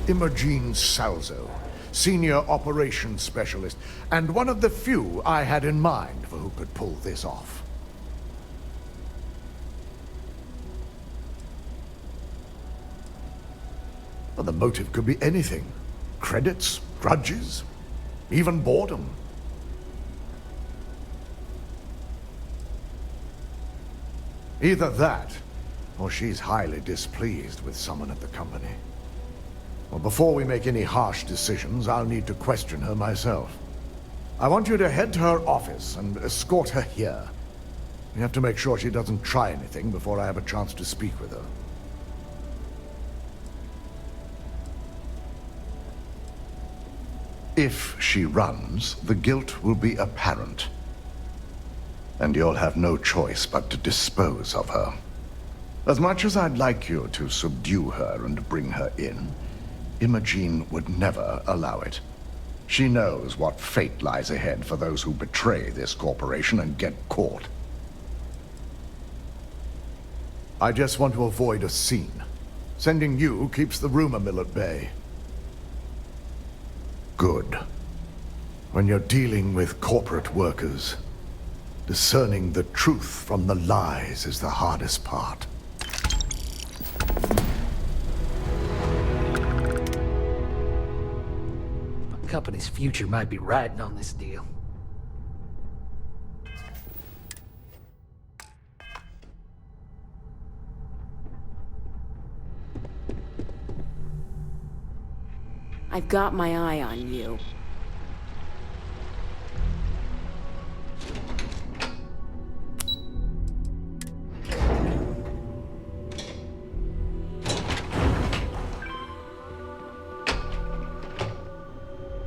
Ryujin Salzo, Senior Operations Specialist, and one of the few I had in mind for who could pull this off. Well, the motive could be anything. Credits, grudges, even boredom. Either that, or she's highly displeased with someone at the company. Well, before we make any harsh decisions, I'll need to question her myself. I want you to head to her office and escort her here. We have to make sure she doesn't try anything before I have a chance to speak with her. If she runs, the guilt will be apparent. And you'll have no choice but to dispose of her. As much as I'd like you to subdue her and bring her in, Ryujin would never allow it. She knows what fate lies ahead for those who betray this corporation and get caught. I just want to avoid a scene. Sending you keeps the rumor mill at bay. Good. When you're dealing with corporate workers, discerning the truth from the lies is the hardest part. The company's future might be riding on this deal. I've got my eye on you.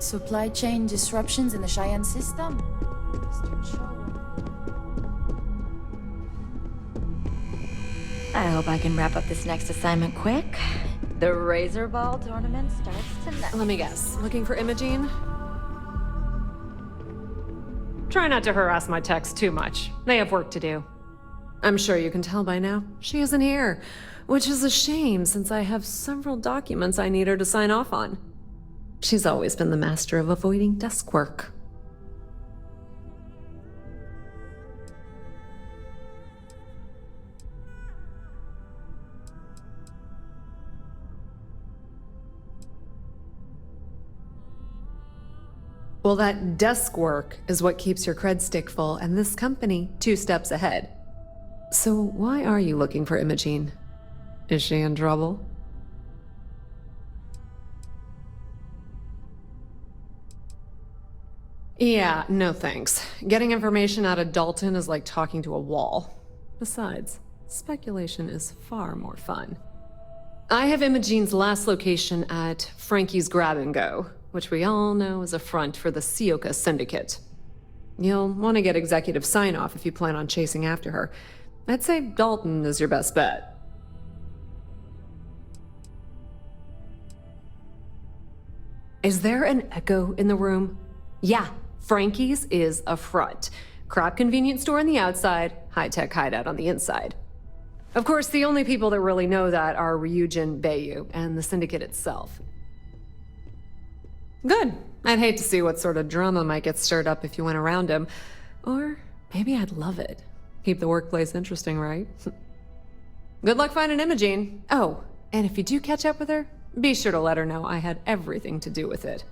Supply chain disruptions in the Cheyenne system? I hope I can wrap up this next assignment quick. The Razor Ball tournament starts tonight. Let me guess. Looking for Imogene? Try not to harass my techs too much. They have work to do. I'm sure you can tell by now. She isn't here, which is a shame since I have several documents I need her to sign off on. She's always been the master of avoiding desk work. Well, that desk work is what keeps your cred stick full, and this company 2 steps ahead. So why are you looking for Imogene? Is she in trouble? Yeah, no thanks. Getting information out of Dalton is like talking to a wall. Besides, speculation is far more fun. I have Imogene's last location at Frankie's Grab and Go, which we all know is a front for the Sioka Syndicate. You'll want to get executive sign-off if you plan on chasing after her. I'd say Dalton is your best bet. Is there an echo in the room? Yeah, Frankie's is a front. Crap convenience store on the outside, high-tech hideout on the inside. Of course, the only people that really know that are Ryujin, Bayu, and the Syndicate itself. Good. I'd hate to see what sort of drama might get stirred up if you went around him. Or maybe I'd love it. Keep the workplace interesting, right? Good luck finding Imogene. Oh, and if you do catch up with her, be sure to let her know I had everything to do with it.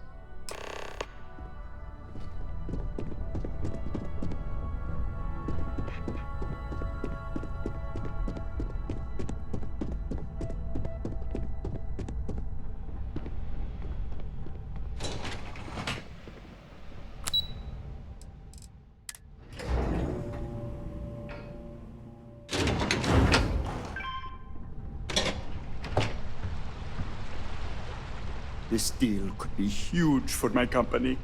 This deal could be huge for my company.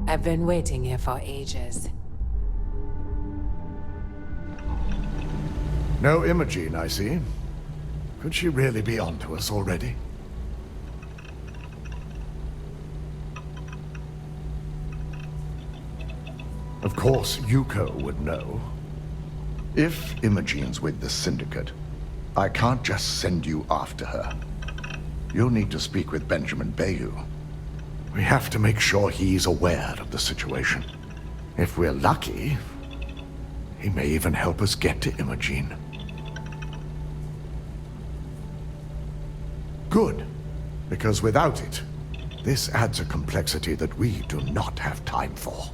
I've been waiting here for ages. No Imogene, I see. Could she really be onto us already? Of course, Yuko would know. If Imogene's with the Syndicate, I can't just send you after her. You'll need to speak with Benjamin Bayu. We have to make sure he's aware of the situation. If we're lucky, he may even help us get to Imogene. Good, because without it, this adds a complexity that we do not have time for.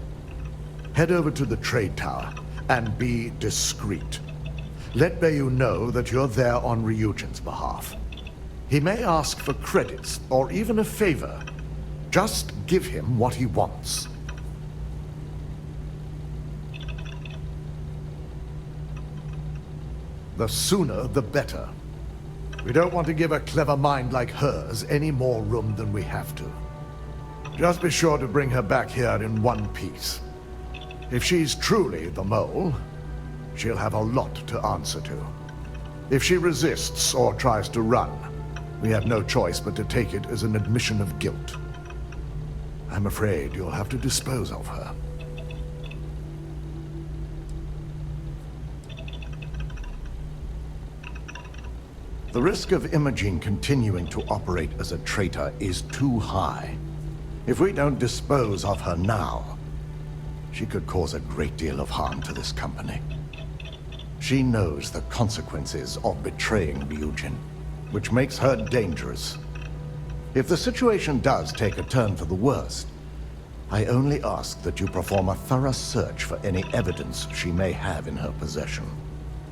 Head over to the trade tower and be discreet. Let Bayu know that you're there on Ryujin's behalf. He may ask for credits or even a favor. Just give him what he wants. The sooner, the better. We don't want to give a clever mind like hers any more room than we have to. Just be sure to bring her back here in one piece. If she's truly the mole, she'll have a lot to answer to. If she resists or tries to run, we have no choice but to take it as an admission of guilt. I'm afraid you'll have to dispose of her. The risk of Imogene continuing to operate as a traitor is too high. If we don't dispose of her now, she could cause a great deal of harm to this company. She knows the consequences of betraying Ryujin, which makes her dangerous. If the situation does take a turn for the worst, I only ask that you perform a thorough search for any evidence she may have in her possession.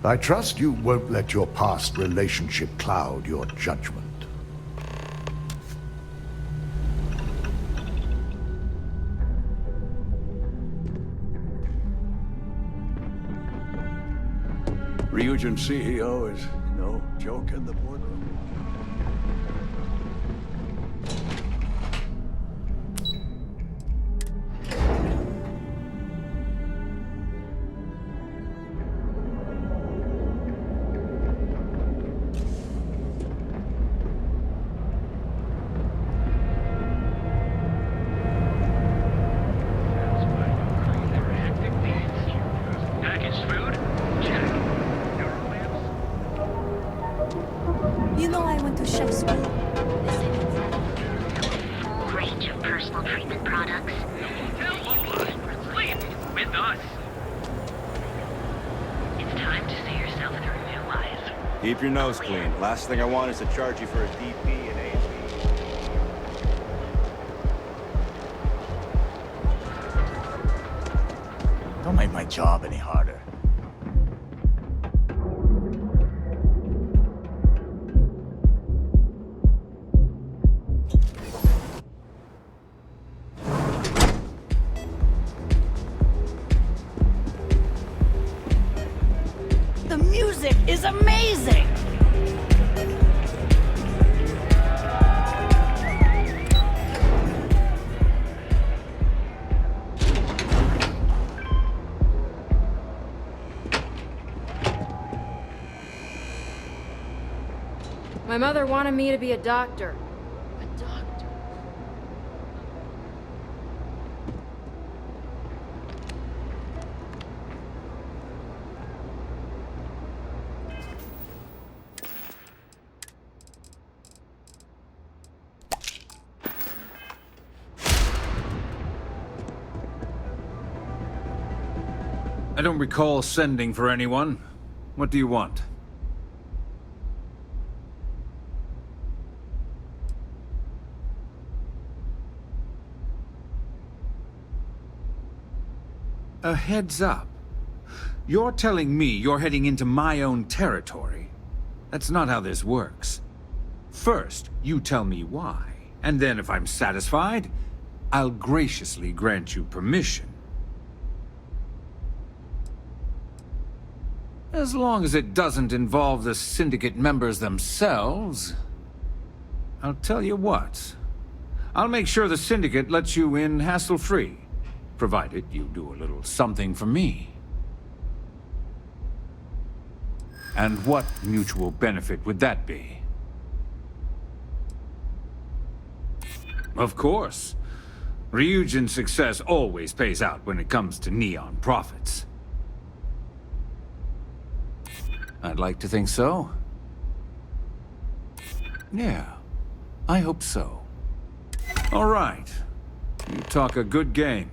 I trust you won't let your past relationship cloud your judgment. Ryujin CEO is no joke in the boardroom. You know I went to chef school. Range of personal treatment products. Sleep with us. It's time to see yourself through new eyes. Keep your nose clean. Last thing I want is to charge you for a DP and A&P. Don't make my job any harder. The music is amazing! My mother wanted me to be a doctor. A doctor? I don't recall sending for anyone. What do you want? A heads up. You're telling me you're heading into my own territory. That's not how this works. First, you tell me why, and then if I'm satisfied, I'll graciously grant you permission. As long as it doesn't involve the Syndicate members themselves. I'll tell you what. I'll make sure the Syndicate lets you in hassle-free, provided you do a little something for me. And what mutual benefit would that be? Of course. Ryujin's success always pays out when it comes to Neon profits. I'd like to think so. Yeah, I hope so. All right. You talk a good game.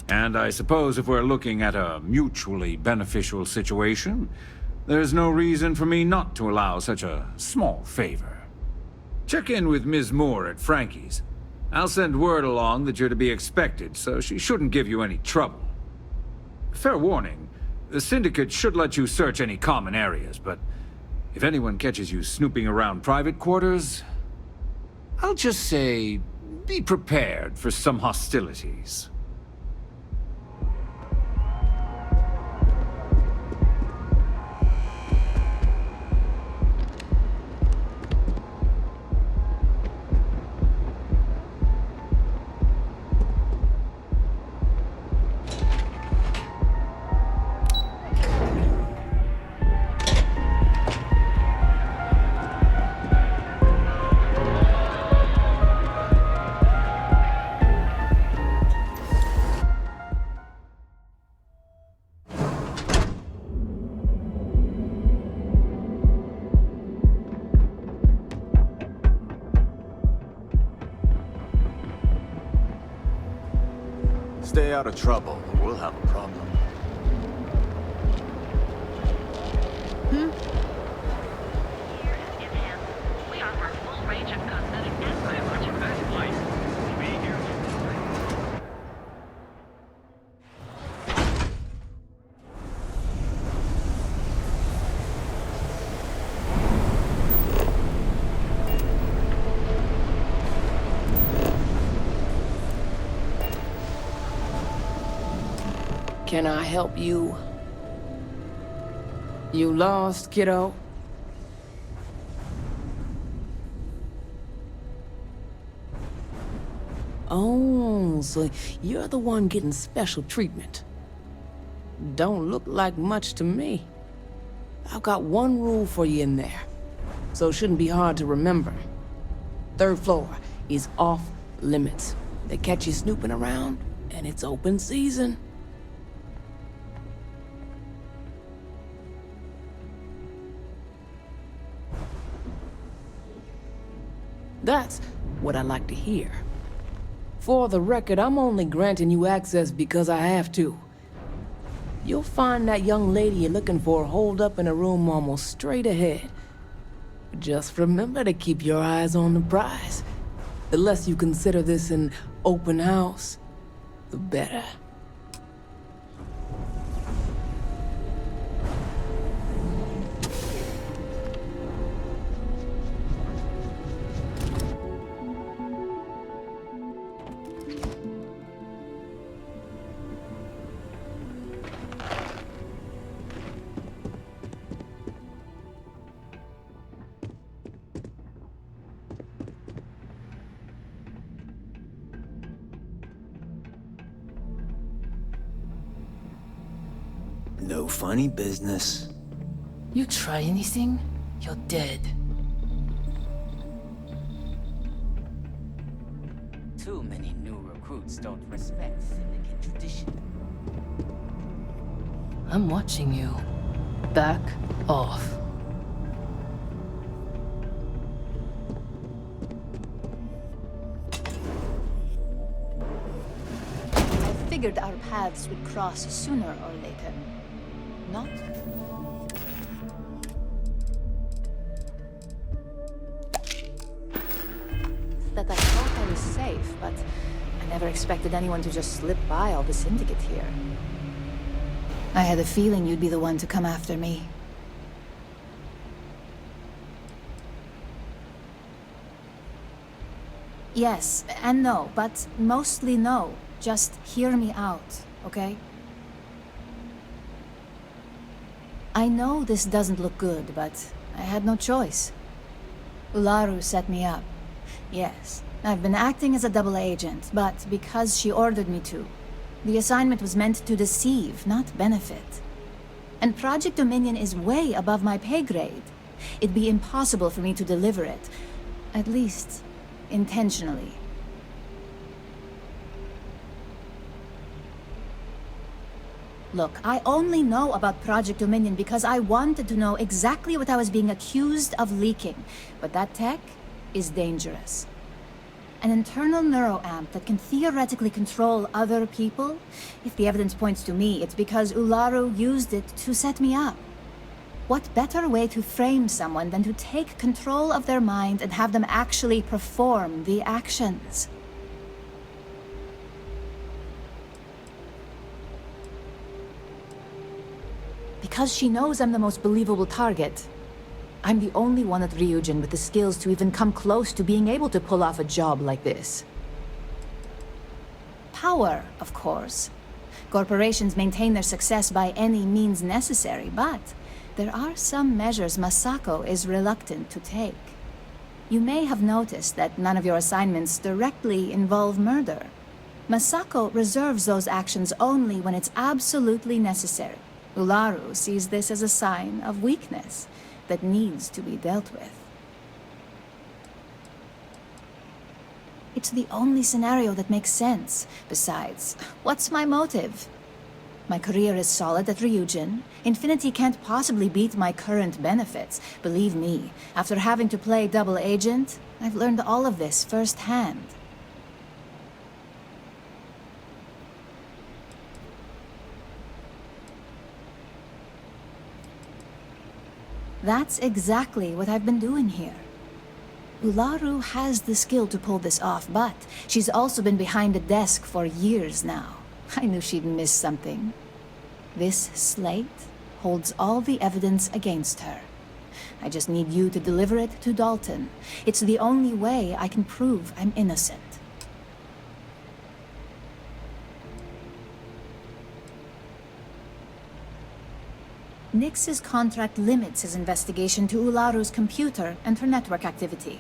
And I suppose if we're looking at a mutually beneficial situation, there's no reason for me not to allow such a small favor. Check in with Ms. Moore at Frankie's. I'll send word along that you're to be expected, so she shouldn't give you any trouble. Fair warning, the Syndicate should let you search any common areas, but if anyone catches you snooping around private quarters, I'll just say, be prepared for some hostilities. Stay out of trouble, or we'll have a problem. We offer a full range of cosmetic and biological supplies. We'll be here. Can I help you? You lost, kiddo? Oh, so you're the one getting special treatment. Don't look like much to me. I've got one rule for you in there, so it shouldn't be hard to remember. 3rd floor is off limits. They catch you snooping around, and it's open season. That's what I like to hear. For the record, I'm only granting you access because I have to. You'll find that young lady you're looking for holed up in a room almost straight ahead. Just remember to keep your eyes on the prize. The less you consider this an open house, the better. No funny business. You try anything, you're dead. Too many new recruits don't respect Syndicate tradition. I'm watching you. Back off. figured our paths would cross sooner or later. Not? That I thought I was safe, but I never expected anyone to just slip by all the Syndicate here. I had a feeling you'd be the one to come after me. Yes, and no, but mostly no. Just hear me out, okay? I know this doesn't look good, but I had no choice. Ularu set me up. Yes, I've been acting as a double agent, but because she ordered me to. The assignment was meant to deceive, not benefit. And Project Dominion is way above my pay grade. It'd be impossible for me to deliver it. At least, intentionally. Look, I only know about Project Dominion because I wanted to know exactly what I was being accused of leaking. But that tech is dangerous. An internal neuroamp that can theoretically control other people? If the evidence points to me, it's because Ularu used it to set me up. What better way to frame someone than to take control of their mind and have them actually perform the actions? Because she knows I'm the most believable target. I'm the only one at Ryujin with the skills to even come close to being able to pull off a job like this. Power, of course. Corporations maintain their success by any means necessary, but there are some measures Masako is reluctant to take. You may have noticed that none of your assignments directly involve murder. Masako reserves those actions only when it's absolutely necessary. Ularu sees this as a sign of weakness that needs to be dealt with. It's the only scenario that makes sense. Besides, what's my motive? My career is solid at Ryujin. Infinity can't possibly beat my current benefits. Believe me, after having to play double agent, I've learned all of this firsthand. That's exactly what I've been doing here. Ularu has the skill to pull this off, but she's also been behind the desk for years now. I knew she'd miss something. This slate holds all the evidence against her. I just need you to deliver it to Dalton. It's the only way I can prove I'm innocent. Nix's contract limits his investigation to Ularu's computer and her network activity.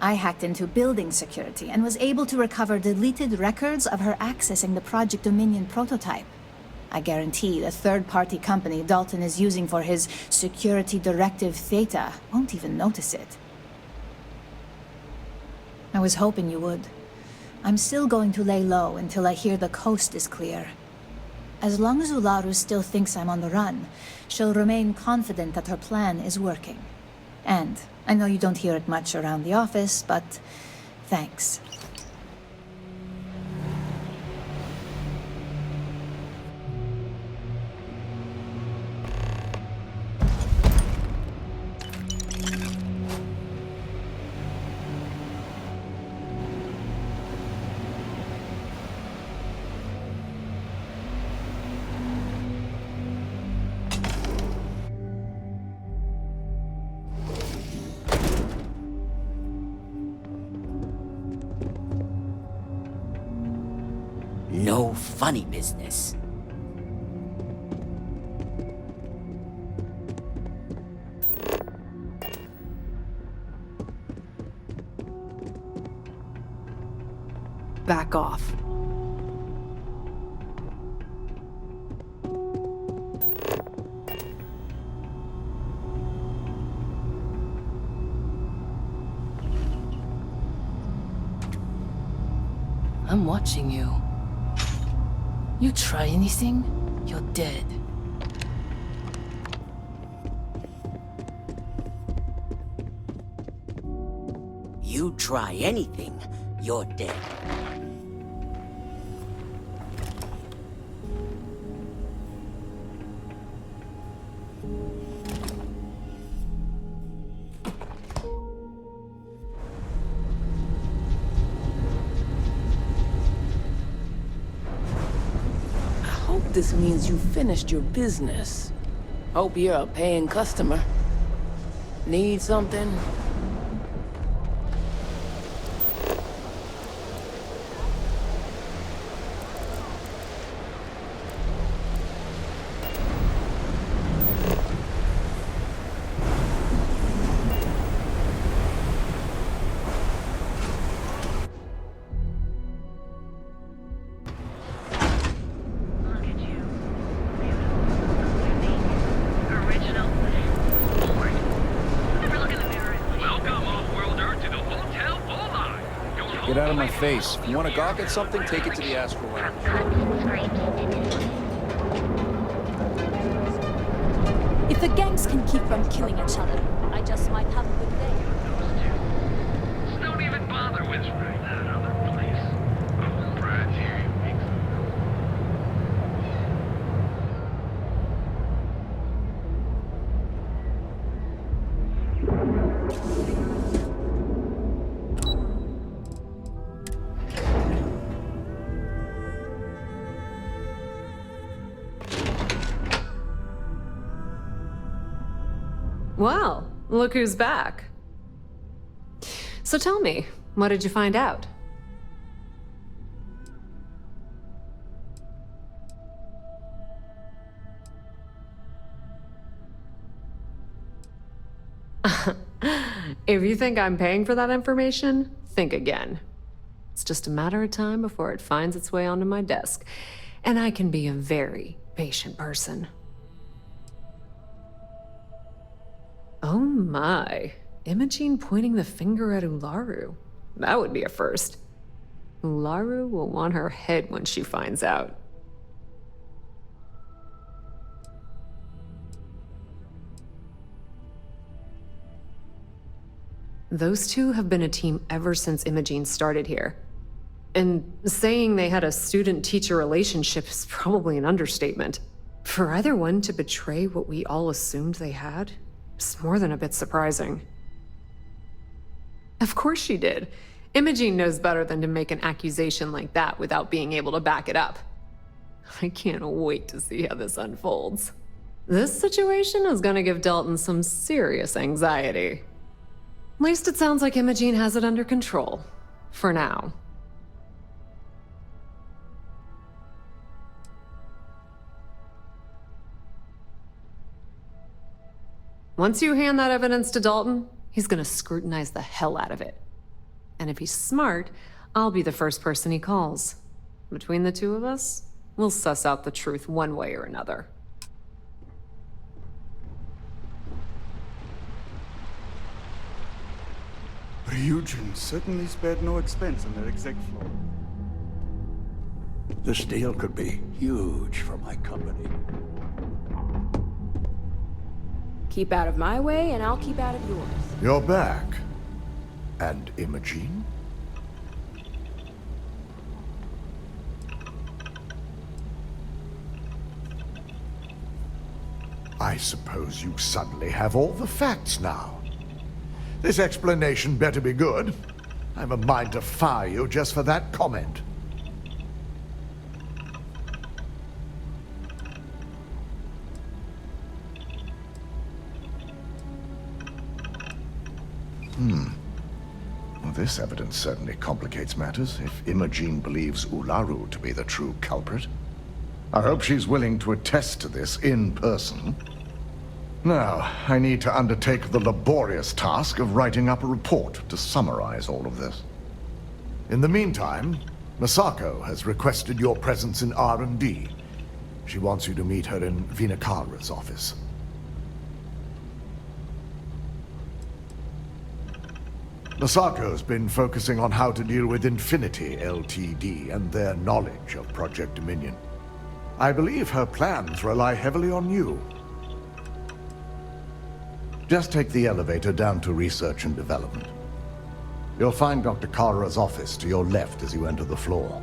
I hacked into building security and was able to recover deleted records of her accessing the Project Dominion prototype. I guarantee the third-party company Dalton is using for his security directive Theta won't even notice it. I was hoping you would. I'm still going to lay low until I hear the coast is clear. As long as Ularu still thinks I'm on the run, she'll remain confident that her plan is working. And I know you don't hear it much around the office, but thanks. No funny business. Back off. I'm watching you. You try anything, you're dead. You try anything, you're dead. Hope this means you finished your business. Hope you're a paying customer. Need something? Get out of my face. If you want to gawk at something, take it to the Astral Lounge. If the gangs can keep from killing each other, I just might have a good day. Don't even bother whispering that other place. Oh, Brad's here. He makes Well, look who's back. So tell me, what did you find out? If you think I'm paying for that information, think again. It's just a matter of time before it finds its way onto my desk, and I can be a very patient person. Oh my, Imogene pointing the finger at Ularu. That would be a first. Ularu will want her head when she finds out. Those two have been a team ever since Imogene started here. And saying they had a student-teacher relationship is probably an understatement. For either one to betray what we all assumed they had, it's more than a bit surprising. Of course she did. Imogene knows better than to make an accusation like that without being able to back it up. I can't wait to see how this unfolds. This situation is gonna give Dalton some serious anxiety. At least it sounds like Imogene has it under control. For now. Once you hand that evidence to Dalton, he's gonna scrutinize the hell out of it. And if he's smart, I'll be the first person he calls. Between the two of us, we'll suss out the truth one way or another. Ryujin certainly spared no expense on their exec floor. This deal could be huge for my company. Keep out of my way, and I'll keep out of yours. You're back. And Imogene? I suppose you suddenly have all the facts now. This explanation better be good. I have a mind to fire you just for that comment. Well, this evidence certainly complicates matters if Imogene believes Ularu to be the true culprit. I hope she's willing to attest to this in person. Now, I need to undertake the laborious task of writing up a report to summarize all of this. In the meantime, Masako has requested your presence in R&D. She wants you to meet her in Vinakara's office. Masako's been focusing on how to deal with Infinity Ltd. And their knowledge of Project Dominion. I believe her plans rely heavily on you. Just take the elevator down to Research and Development. You'll find Dr. Kara's office to your left as you enter the floor.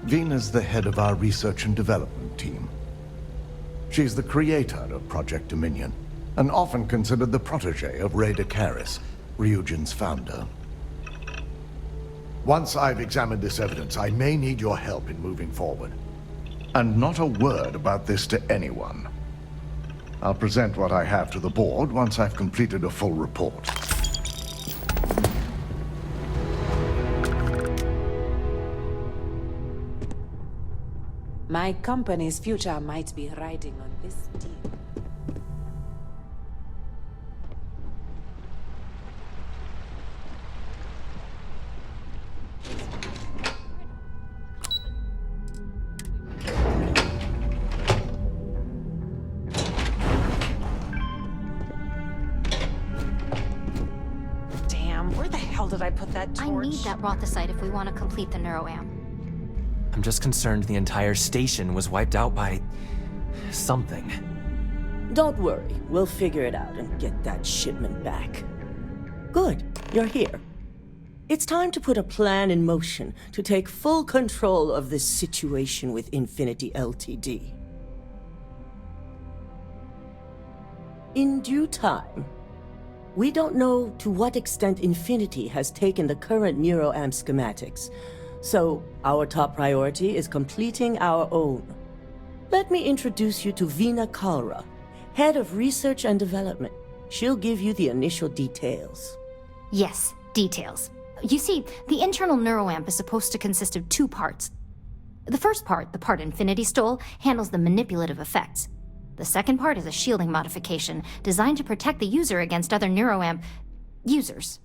Vina's the head of our Research and Development team. She's the creator of Project Dominion, and often considered the protege of Ray Dakaris, Ryujin's founder. Once I've examined this evidence, I may need your help in moving forward. And not a word about this to anyone. I'll present what I have to the board once I've completed a full report. My company's future might be riding on this deal. Damn, where the hell did I put that torch? I need that Rothicite if we want to complete the neuroamp. I'm just concerned the entire station was wiped out by... something. Don't worry, we'll figure it out and get that shipment back. Good, you're here. It's time to put a plan in motion to take full control of this situation with Infinity Ltd. In due time. We don't know to what extent Infinity has taken the current neuroamp schematics, so our top priority is completing our own. Let me introduce you to Veena Kalra, Head of Research and Development. She'll give you the initial details. Yes, details. You see, the internal neuroamp is supposed to consist of 2 parts. The first part, the part Infinity stole, handles the manipulative effects. The second part is a shielding modification designed to protect the user against other neuroamp users.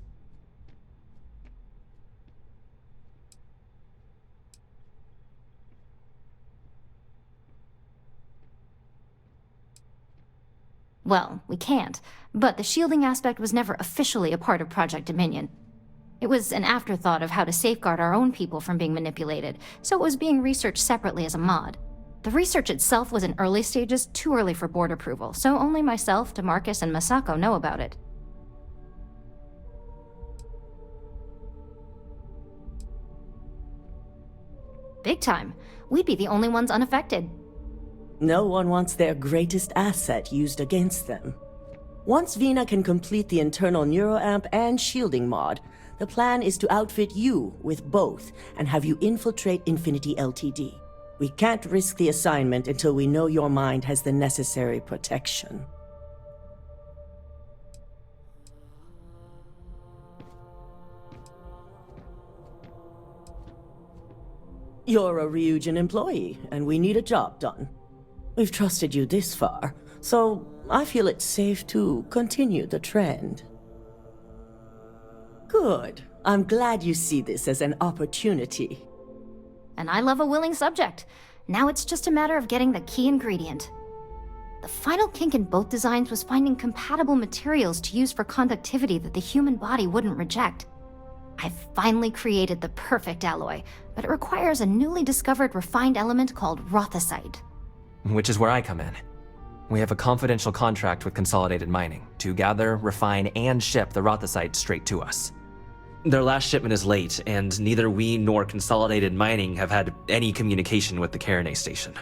Well, we can't, but the shielding aspect was never officially a part of Project Dominion. It was an afterthought of how to safeguard our own people from being manipulated, so it was being researched separately as a mod. The research itself was in early stages, too early for board approval, so only myself, DeMarcus, and Masako know about it. Big time. We'd be the only ones unaffected. No one wants their greatest asset used against them. Once Veena can complete the internal neuroamp and shielding mod, the plan is to outfit you with both and have you infiltrate Infinity Ltd. We can't risk the assignment until we know your mind has the necessary protection. You're a Ryujin employee, and we need a job done. We've trusted you this far, so I feel it's safe to continue the trend. Good. I'm glad you see this as an opportunity. And I love a willing subject. Now it's just a matter of getting the key ingredient. The final kink in both designs was finding compatible materials to use for conductivity that the human body wouldn't reject. I've finally created the perfect alloy, but it requires a newly discovered refined element called Rothicite. Which is where I come in. We have a confidential contract with Consolidated Mining to gather, refine, and ship the Rothicite straight to us. Their last shipment is late, and neither we nor Consolidated Mining have had any communication with the Carinae station.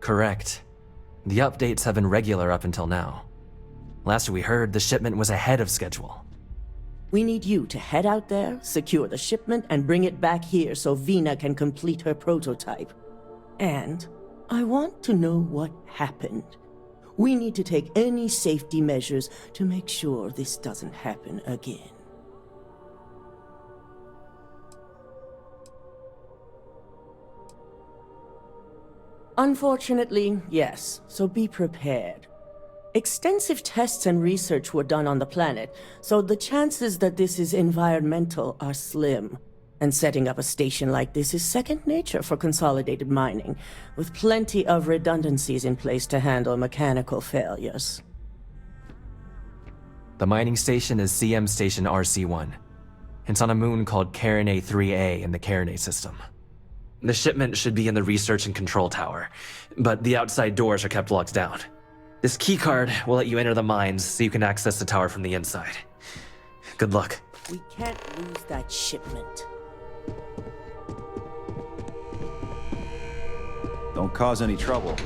Correct. The updates have been regular up until now. Last we heard, the shipment was ahead of schedule. We need you to head out there, secure the shipment, and bring it back here so Veena can complete her prototype. And I want to know what happened. We need to take any safety measures to make sure this doesn't happen again. Unfortunately, yes, so be prepared. Extensive tests and research were done on the planet, so the chances that this is environmental are slim. And setting up a station like this is second nature for Consolidated Mining, with plenty of redundancies in place to handle mechanical failures. The mining station is CM Station RC-1. It's on a moon called Carinae 3A in the Carinae system. The shipment should be in the research and control tower, but the outside doors are kept locked down. This keycard will let you enter the mines so you can access the tower from the inside. Good luck. We can't lose that shipment. Don't cause any trouble.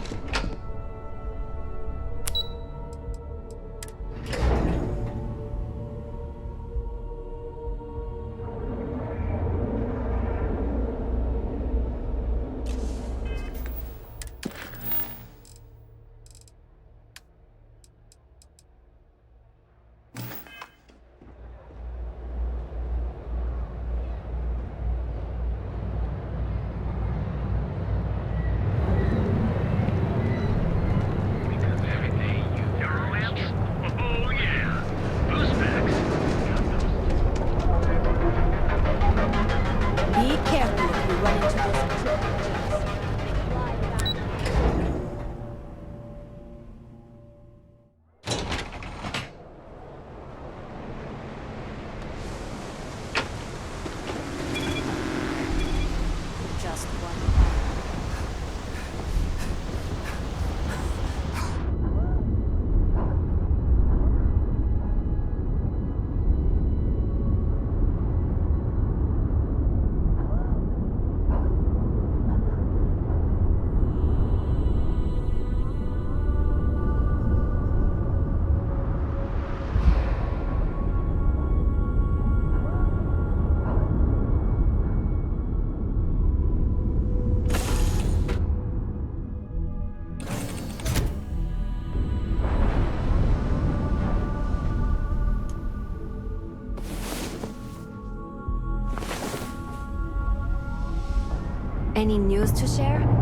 Any news to share?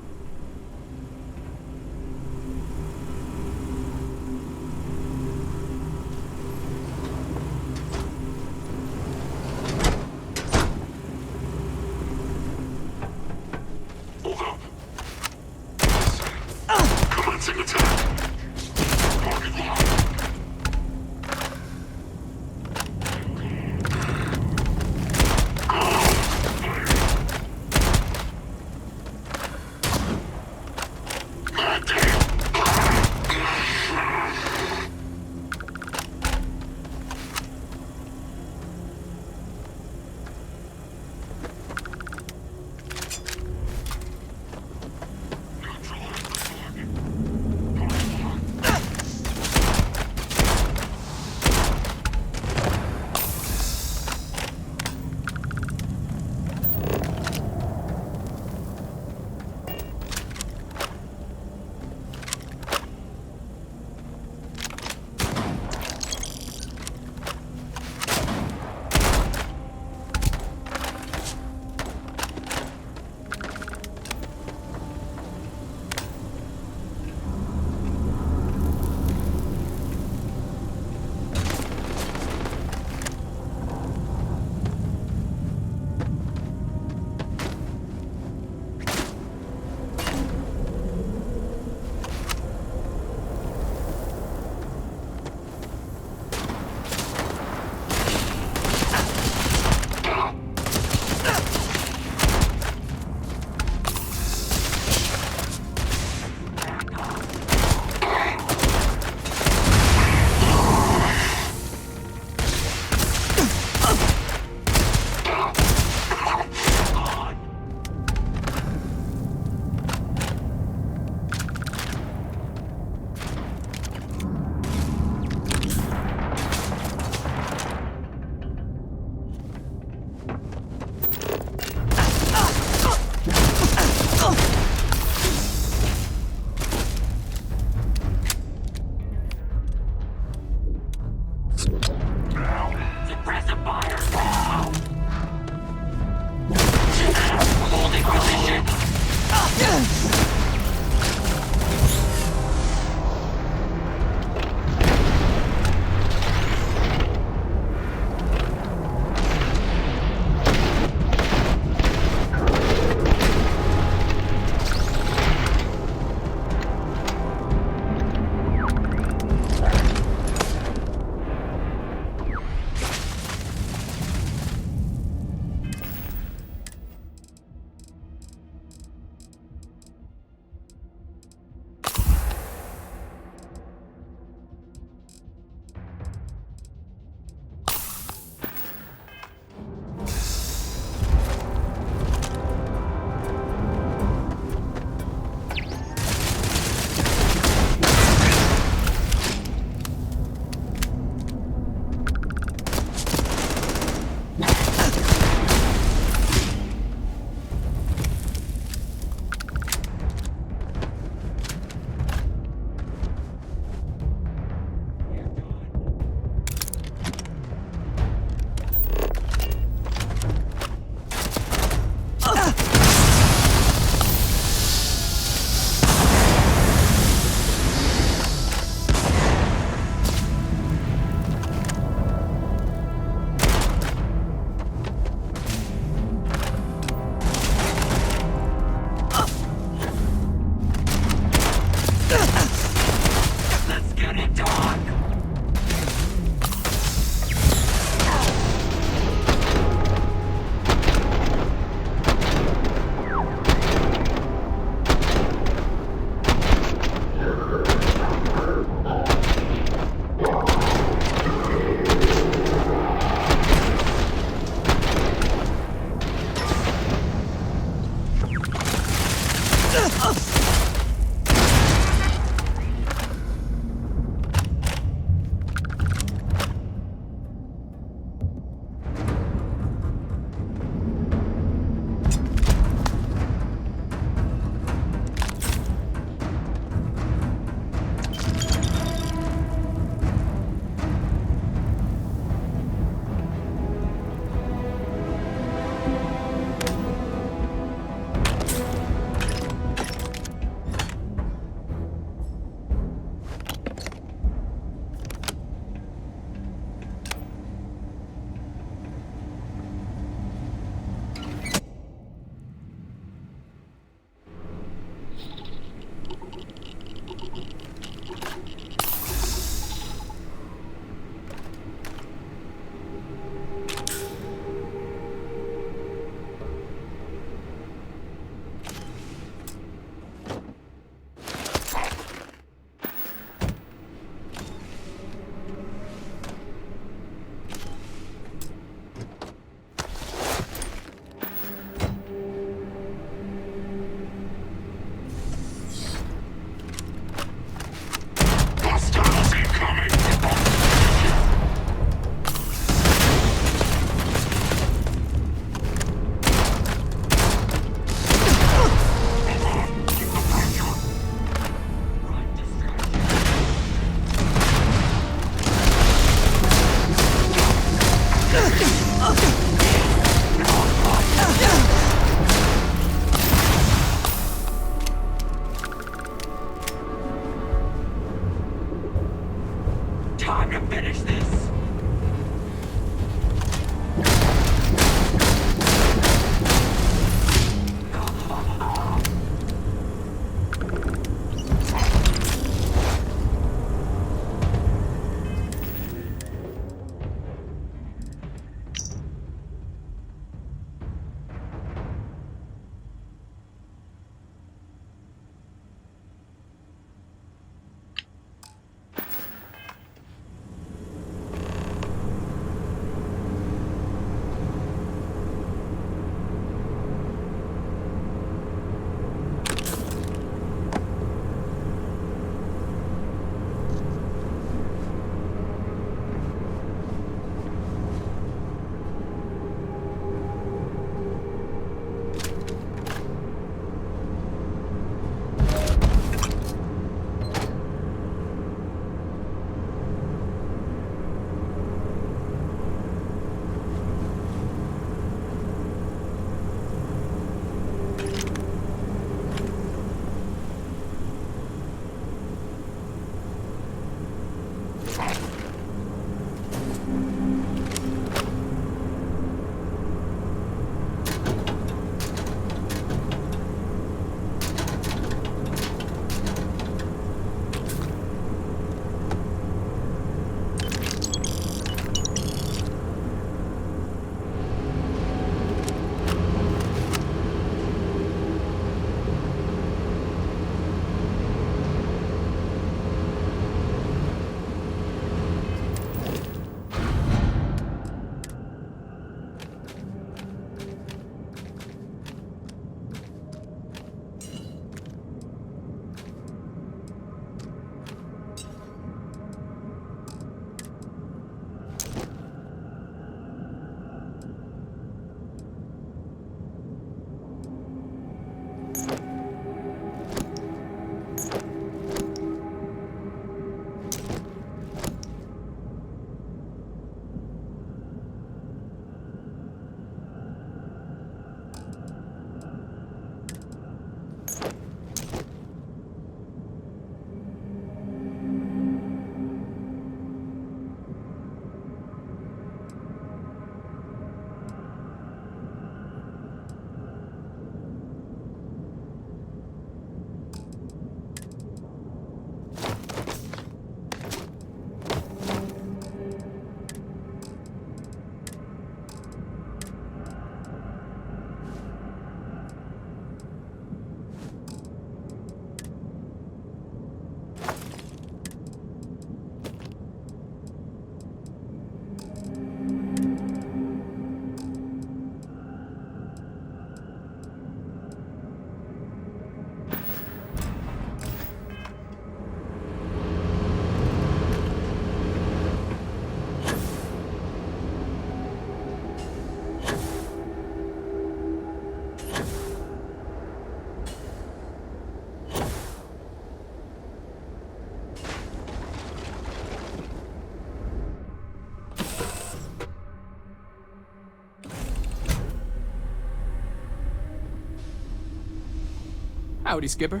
Howdy, Skipper.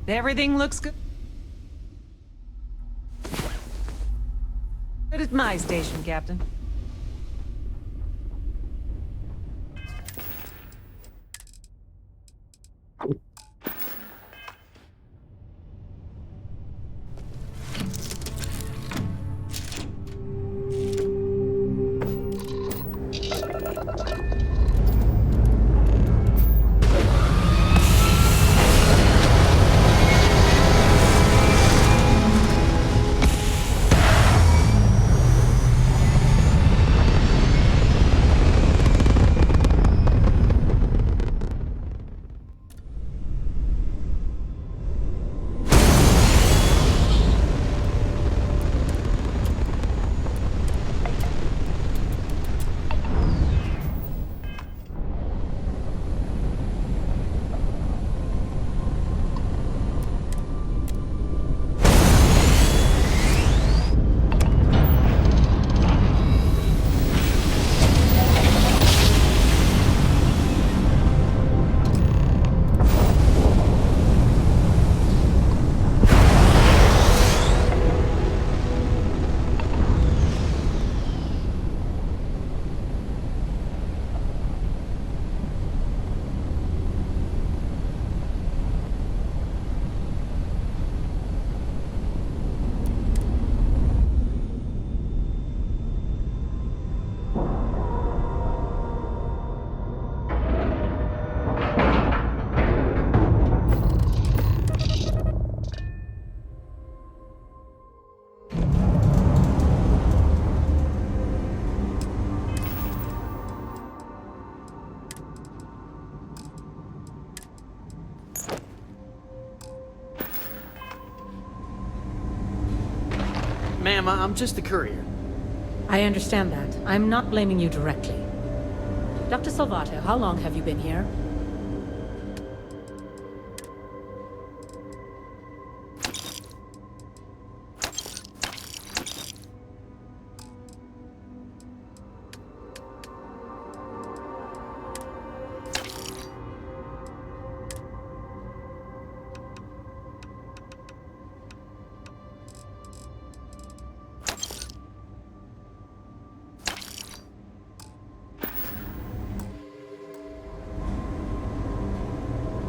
Everything looks good. Good at my station, Captain. Ma'am, I'm just a courier. I understand that. I'm not blaming you directly. Dr. Salvato, how long have you been here?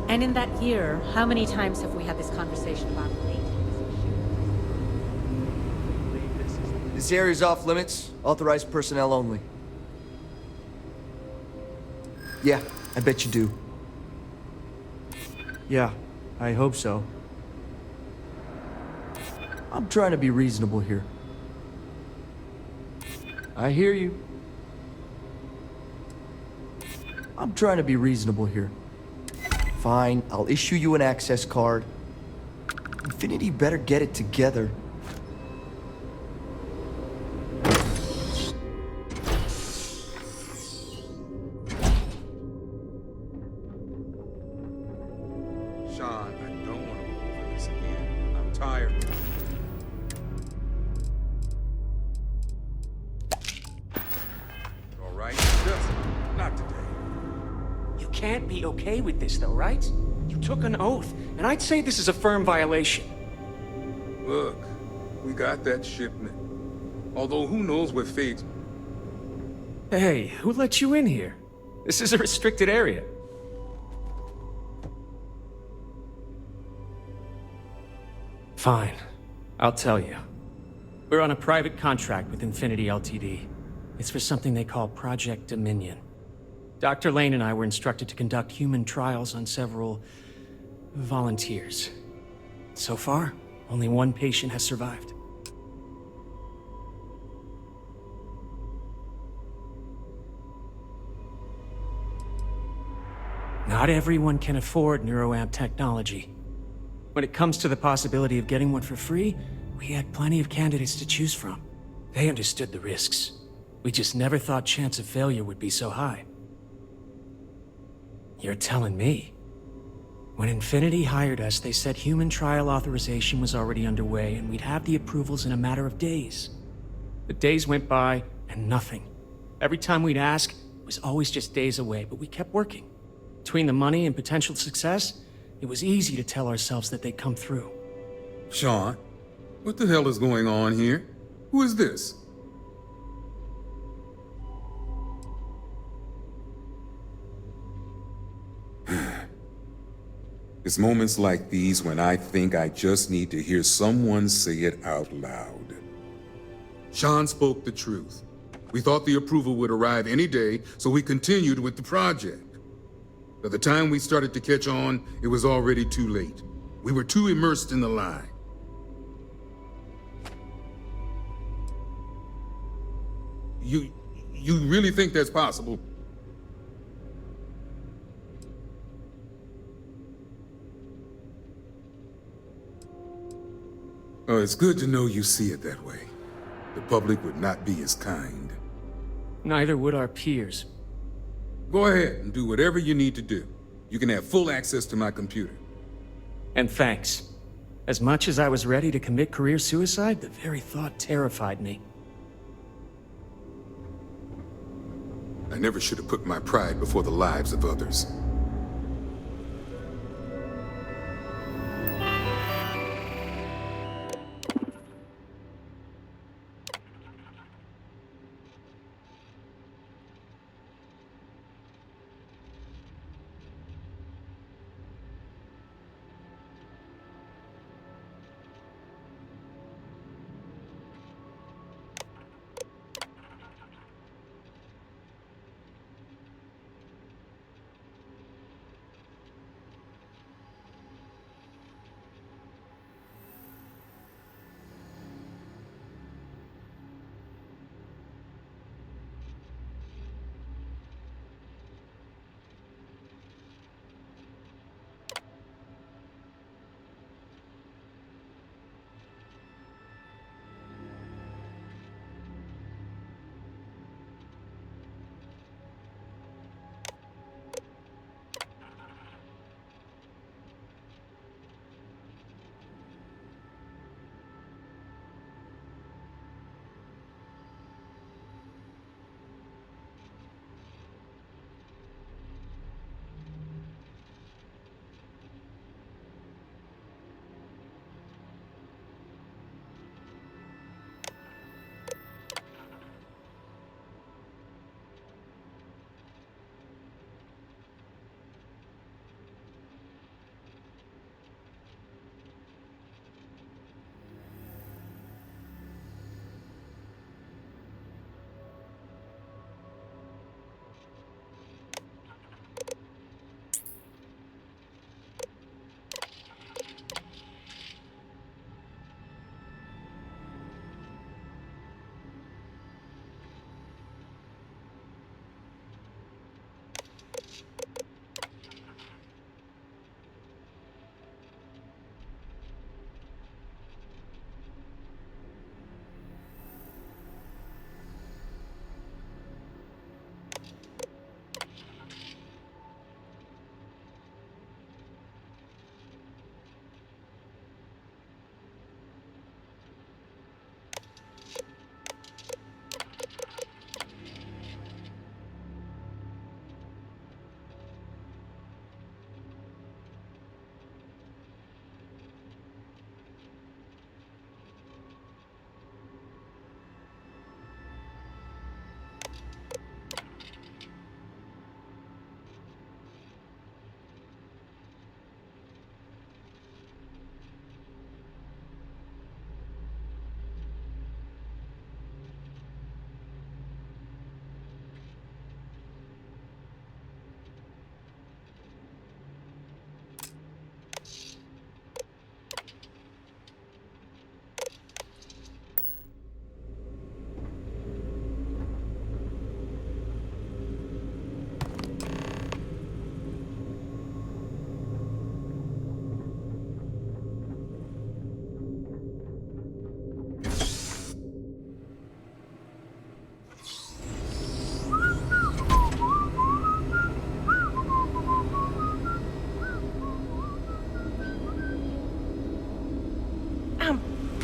And in that year, how many times have we had this conversation about late? This area's off limits. Authorized personnel only. Yeah, I bet you do. Yeah, I hope so. I'm trying to be reasonable here. I hear you. I'm trying to be reasonable here. Fine, I'll issue you an access card. Infinity better get it together. Sean, I don't want to go over this again. I'm tired. All right, just not today. You can't be okay with this, though, right? You took an oath, and I'd say this is a firm violation. Look, we got that shipment. Although who knows what fate... Hey, who let you in here? This is a restricted area. Fine. I'll tell you. We're on a private contract with Infinity Ltd. It's for something they call Project Dominion. Dr. Lane and I were instructed to conduct human trials on several volunteers. So far, only one patient has survived. Not everyone can afford neuroamp technology. When it comes to the possibility of getting one for free, we had plenty of candidates to choose from. They understood the risks. We just never thought chance of failure would be so high. You're telling me? When Infinity hired us, they said human trial authorization was already underway and we'd have the approvals in a matter of days. The days went by and nothing. Every time we'd ask, it was always just days away, but we kept working. Between the money and potential success, it was easy to tell ourselves that they'd come through. Sean, what the hell is going on here? Who is this? It's moments like these when I think I just need to hear someone say it out loud. Sean spoke the truth. We thought the approval would arrive any day, so we continued with the project. By the time we started to catch on, it was already too late. We were too immersed in the lie. You really think that's possible? Oh, it's good to know you see it that way. The public would not be as kind. Neither would our peers. Go ahead and do whatever you need to do. You can have full access to my computer. And thanks. As much as I was ready to commit career suicide, the very thought terrified me. I never should have put my pride before the lives of others.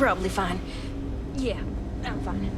probably fine. Yeah, I'm fine.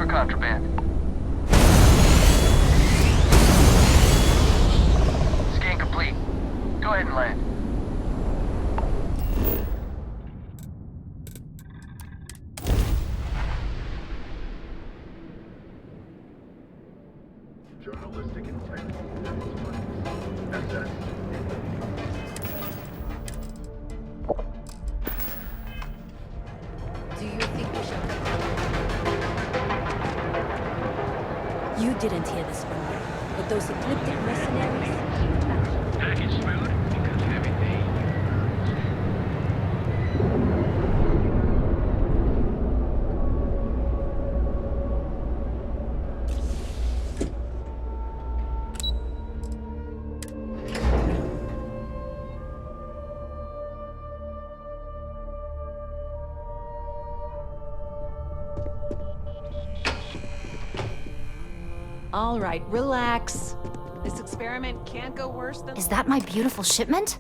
Contraband. Scan complete. Go ahead and land. Journalistic integrity. SS. Do you think we should... You didn't hear this from me, but those ecliptic mercenaries... Package smooth because everything... All right, relax. This experiment can't go worse than... Is that my beautiful shipment?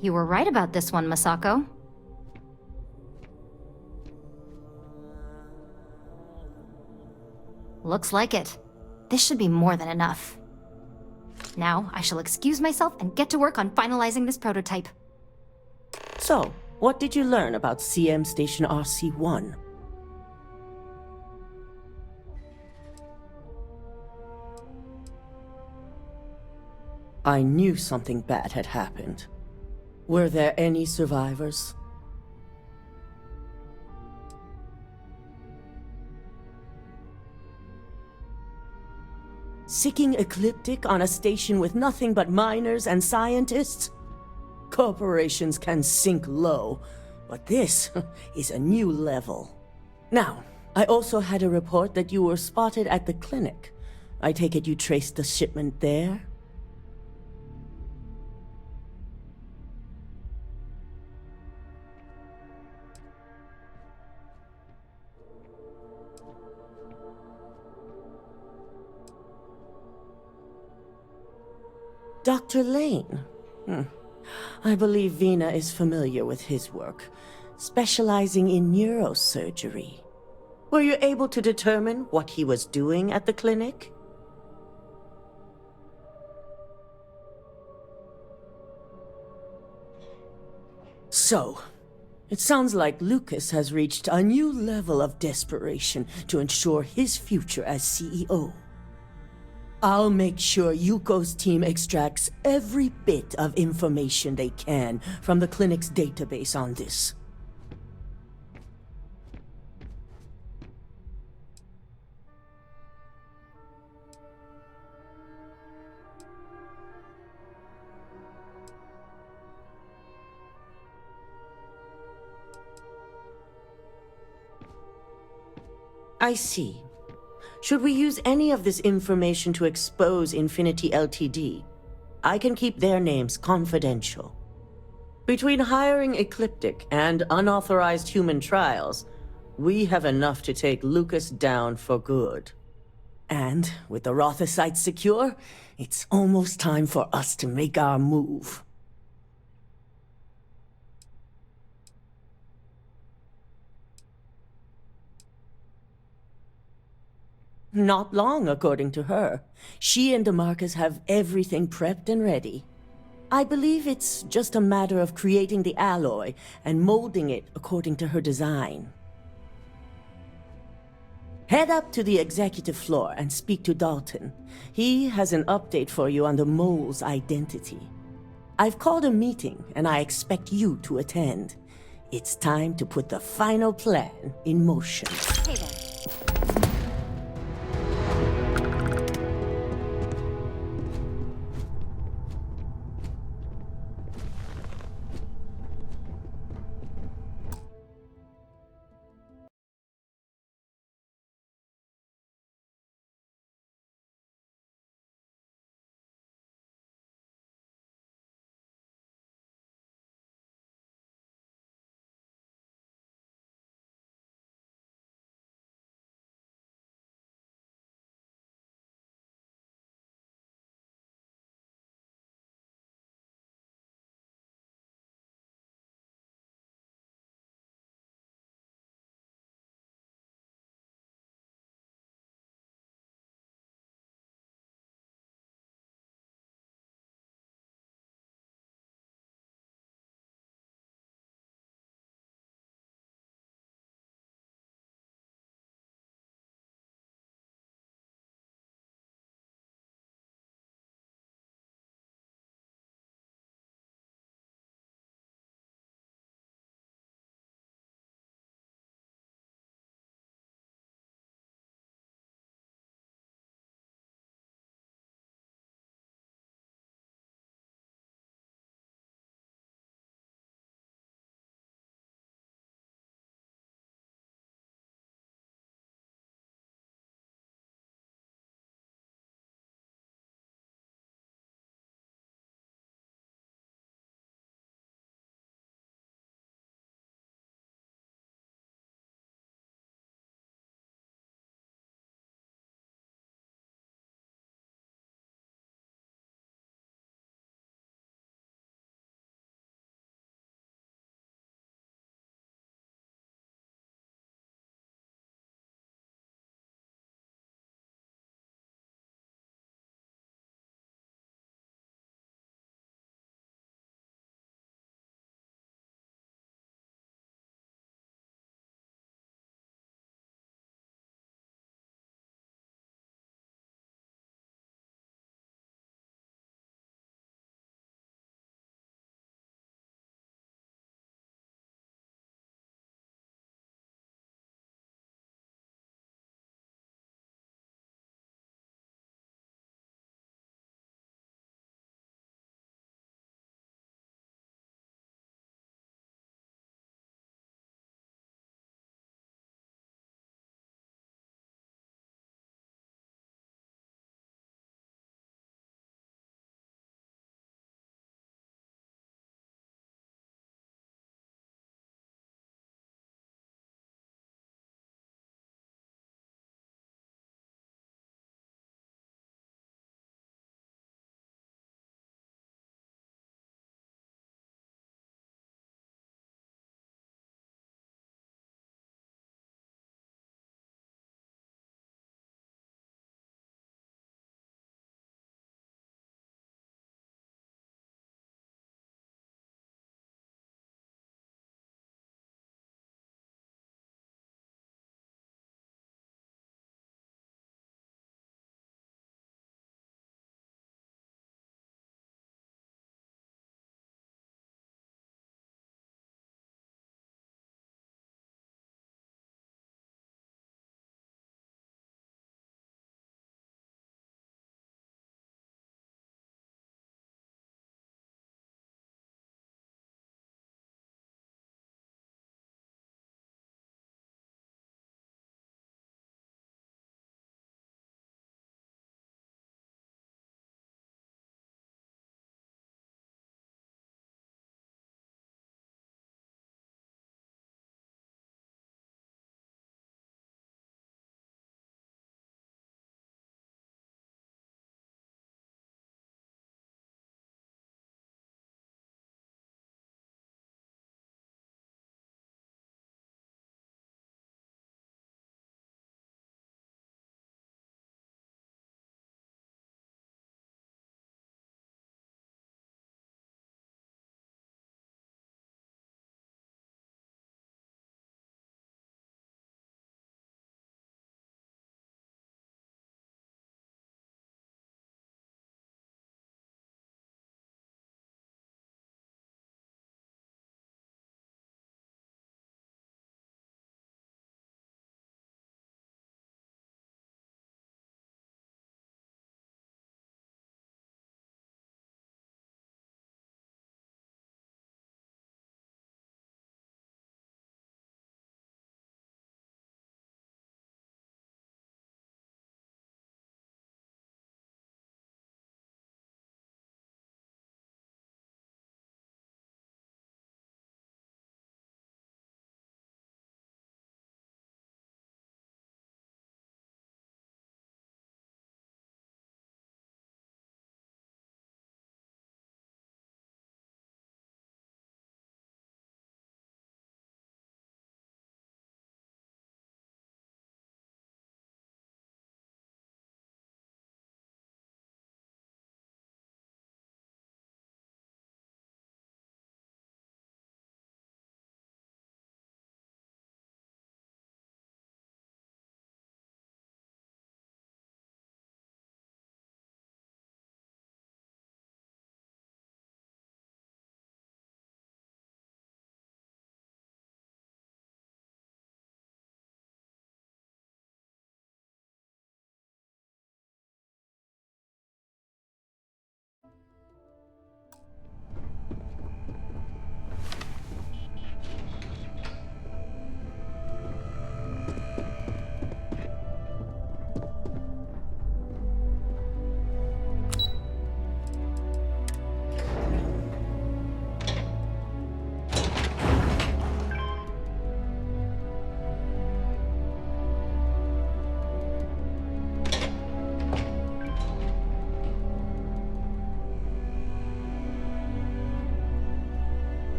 You were right about this one, Masako. Looks like it. This should be more than enough. Now, I shall excuse myself and get to work on finalizing this prototype. So, what did you learn about CM Station RC-1? I knew something bad had happened. Were there any survivors? Seeking ecliptic on a station with nothing but miners and scientists? Corporations can sink low, but this is a new level. Now, I also had a report that you were spotted at the clinic. I take it you traced the shipment there? Dr. Lane? I believe Vina is familiar with his work, specializing in neurosurgery. Were you able to determine what he was doing at the clinic? So, it sounds like Lucas has reached a new level of desperation to ensure his future as CEO. I'll make sure Yuko's team extracts every bit of information they can from the clinic's database on this. I see. Should we use any of this information to expose Infinity Ltd? I can keep their names confidential. Between hiring Ecliptic and unauthorized human trials, we have enough to take Lucas down for good. And with the Rotha site secure, it's almost time for us to make our move. Not long, according to her. She and DeMarcus have everything prepped and ready. I believe it's just a matter of creating the alloy and molding it according to her design. Head up to the executive floor and speak to Dalton. He has an update for you on the mole's identity. I've called a meeting, and I expect you to attend. It's time to put the final plan in motion. Hey there.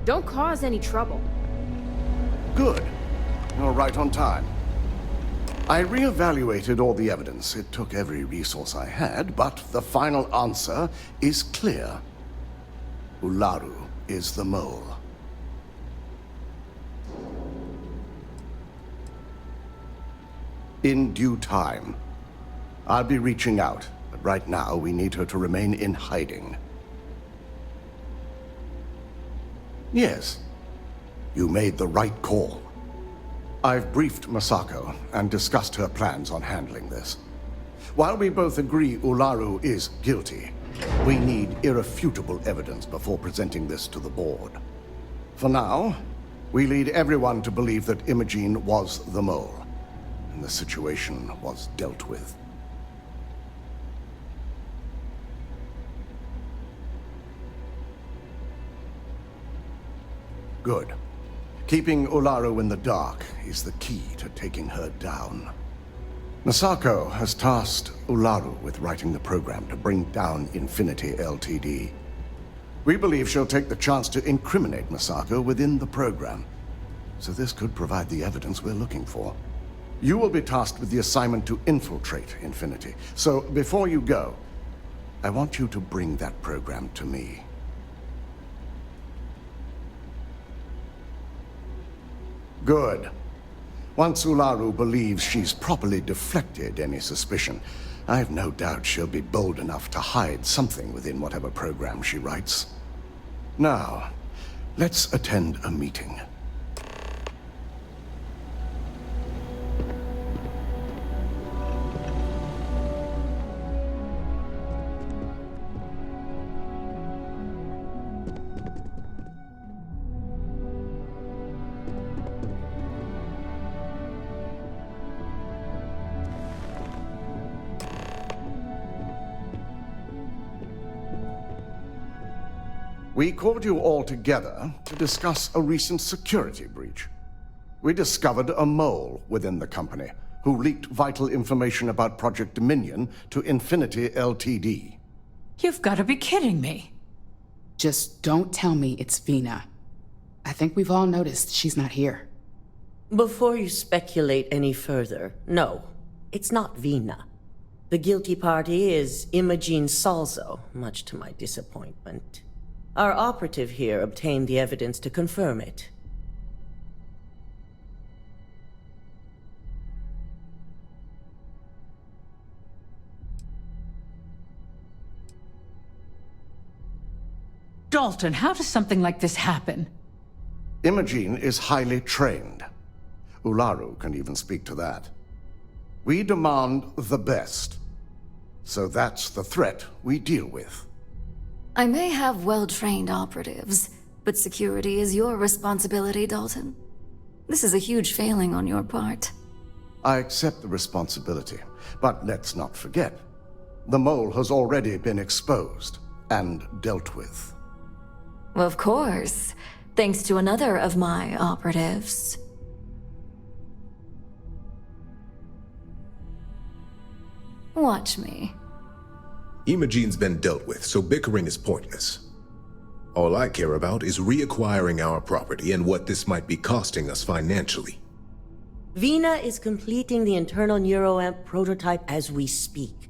Don't cause any trouble. Good. You're right on time. I reevaluated all the evidence. It took every resource I had, but the final answer is clear. Ularu is the mole. In due time. I'll be reaching out, but right now we need her to remain in hiding. Yes, you made the right call. I've briefed Masako and discussed her plans on handling this. While we both agree Ularu is guilty, we need irrefutable evidence before presenting this to the board. For now, we lead everyone to believe that Imogene was the mole, and the situation was dealt with. Good. Keeping Ularu in the dark is the key to taking her down. Masako has tasked Ularu with writing the program to bring down Infinity Ltd. We believe she'll take the chance to incriminate Masako within the program, so this could provide the evidence we're looking for. You will be tasked with the assignment to infiltrate Infinity, so before you go, I want you to bring that program to me. Good. Once Ularu believes she's properly deflected any suspicion, I have no doubt she'll be bold enough to hide something within whatever program she writes. Now, let's attend a meeting. We called you all together to discuss a recent security breach. We discovered a mole within the company who leaked vital information about Project Dominion to Infinity Ltd. You've got to be kidding me. Just don't tell me it's Vina. I think we've all noticed she's not here. Before you speculate any further, no, it's not Vina. The guilty party is Imogene Salzo, much to my disappointment. Our operative here obtained the evidence to confirm it. Dalton, how does something like this happen? Imogene is highly trained. Ularu can even speak to that. We demand the best. So that's the threat we deal with. I may have well-trained operatives, but security is your responsibility, Dalton. This is a huge failing on your part. I accept the responsibility, but let's not forget, the mole has already been exposed and dealt with. Of course, thanks to another of my operatives. Watch me. Imogene's been dealt with, so bickering is pointless. All I care about is reacquiring our property and what this might be costing us financially. Vina is completing the internal neuroamp prototype as we speak.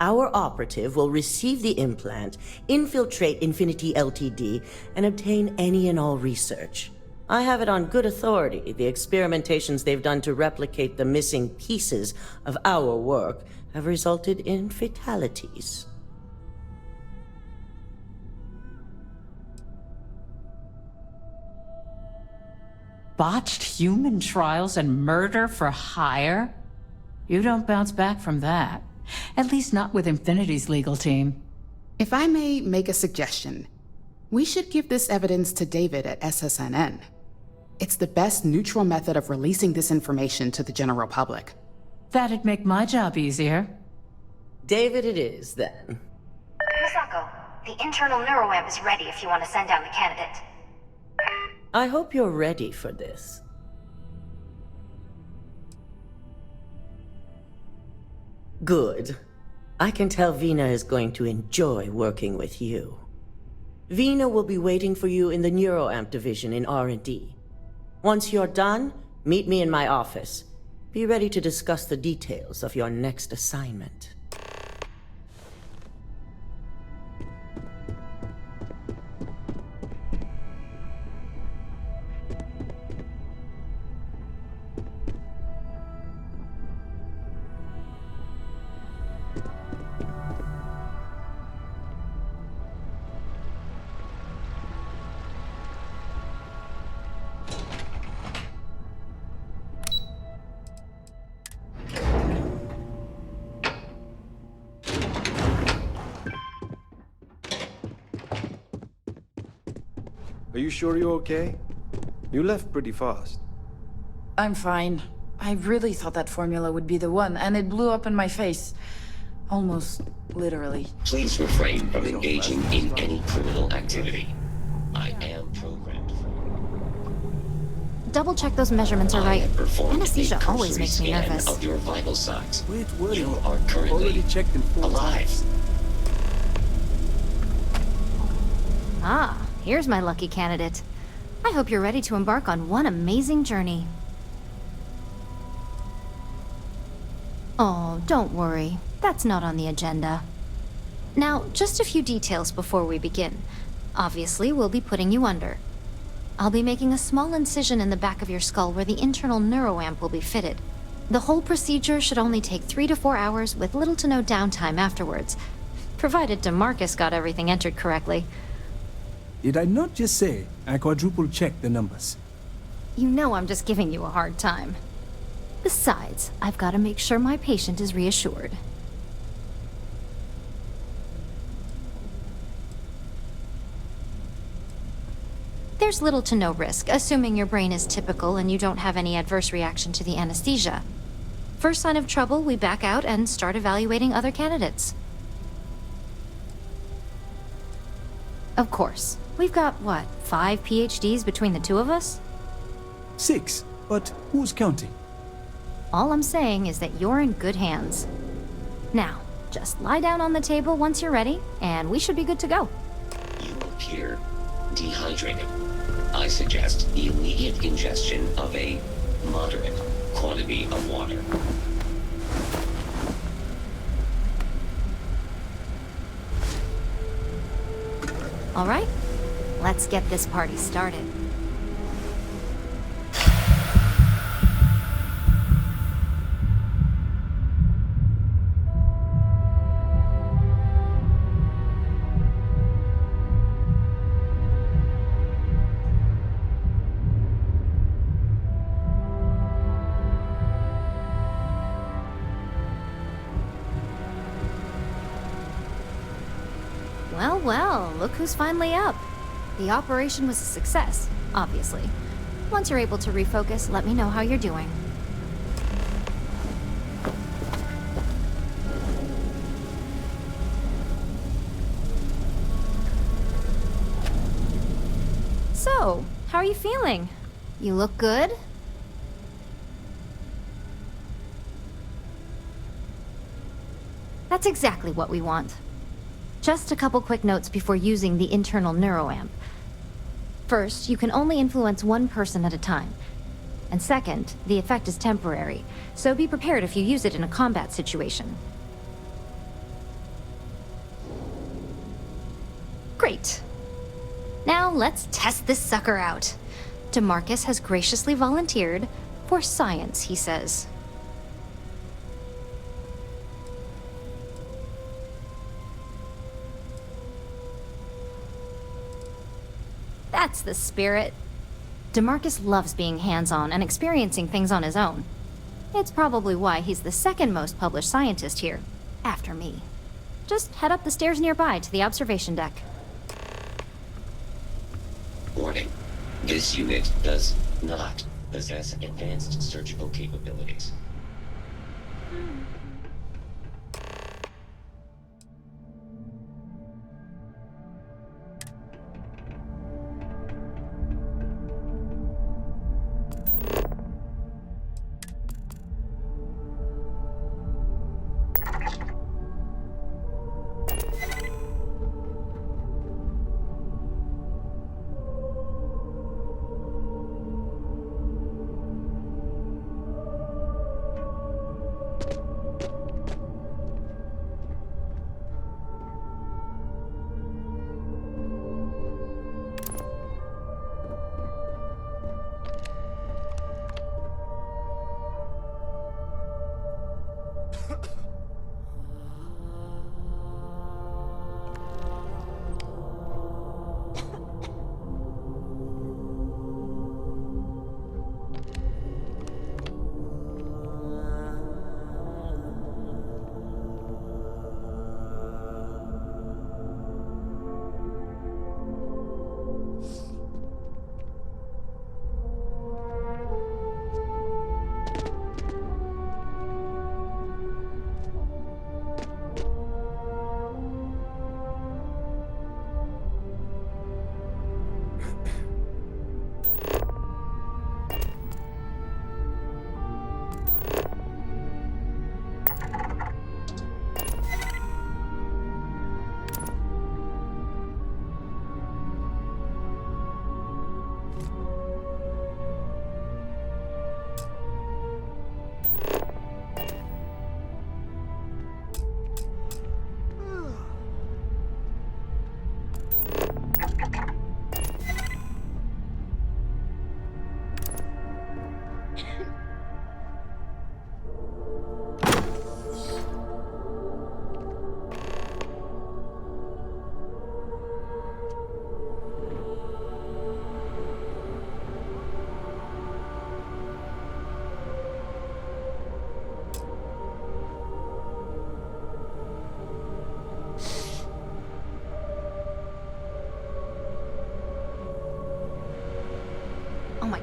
Our operative will receive the implant, infiltrate Infinity Ltd, and obtain any and all research. I have it on good authority the experimentations they've done to replicate the missing pieces of our work have resulted in fatalities. Botched human trials and murder for hire? You don't bounce back from that. At least not with Infinity's legal team. If I may make a suggestion, we should give this evidence to David at SSNN. It's the best neutral method of releasing this information to the general public. That'd make my job easier. David it is, then. Masako, the internal neuroamp is ready if you want to send down the candidate. I hope you're ready for this. Good. I can tell Vina is going to enjoy working with you. Vina will be waiting for you in the NeuroAmp division in R&D. Once you're done, meet me in my office. Be ready to discuss the details of your next assignment. Are you sure you're okay? You left pretty fast. I'm fine. I really thought that formula would be the one, and it blew up in my face. Almost literally. Please refrain from engaging in any criminal activity. I am programmed for... Double check those measurements are right. Anesthesia a always makes me scan nervous. of your vital signs. Wait, what? You are currently already checked in 4 alive. times. Ah, here's my lucky candidate. I hope you're ready to embark on one amazing journey. Oh, don't worry. That's not on the agenda. Now, just a few details before we begin. Obviously, we'll be putting you under. I'll be making a small incision in the back of your skull where the internal neuroamp will be fitted. The whole procedure should only take 3 to 4 hours with little to no downtime afterwards, provided DeMarcus got everything entered correctly. Did I not just say I quadruple-checked the numbers? You know I'm just giving you a hard time. Besides, I've got to make sure my patient is reassured. There's little to no risk, assuming your brain is typical and you don't have any adverse reaction to the anesthesia. First sign of trouble, we back out and start evaluating other candidates. Of course. We've got, what, 5 PhDs between the two of us? 6, but who's counting? All I'm saying is that you're in good hands. Now, just lie down on the table once you're ready, and we should be good to go. You appear dehydrated. I suggest the immediate ingestion of a moderate quantity of water. All right, let's get this party started. Well, well, look who's finally up. The operation was a success, obviously. Once you're able to refocus, let me know how you're doing. So, how are you feeling? You look good? That's exactly what we want. Just a couple quick notes before using the internal neuroamp. First, you can only influence one person at a time. And second, the effect is temporary, so be prepared if you use it in a combat situation. Great. Now let's test this sucker out. DeMarcus has graciously volunteered for science, he says. That's the spirit. DeMarcus loves being hands-on and experiencing things on his own. It's probably why he's the second most published scientist here, after me. Just head up the stairs nearby to the observation deck. Warning. This unit does not possess advanced surgical capabilities.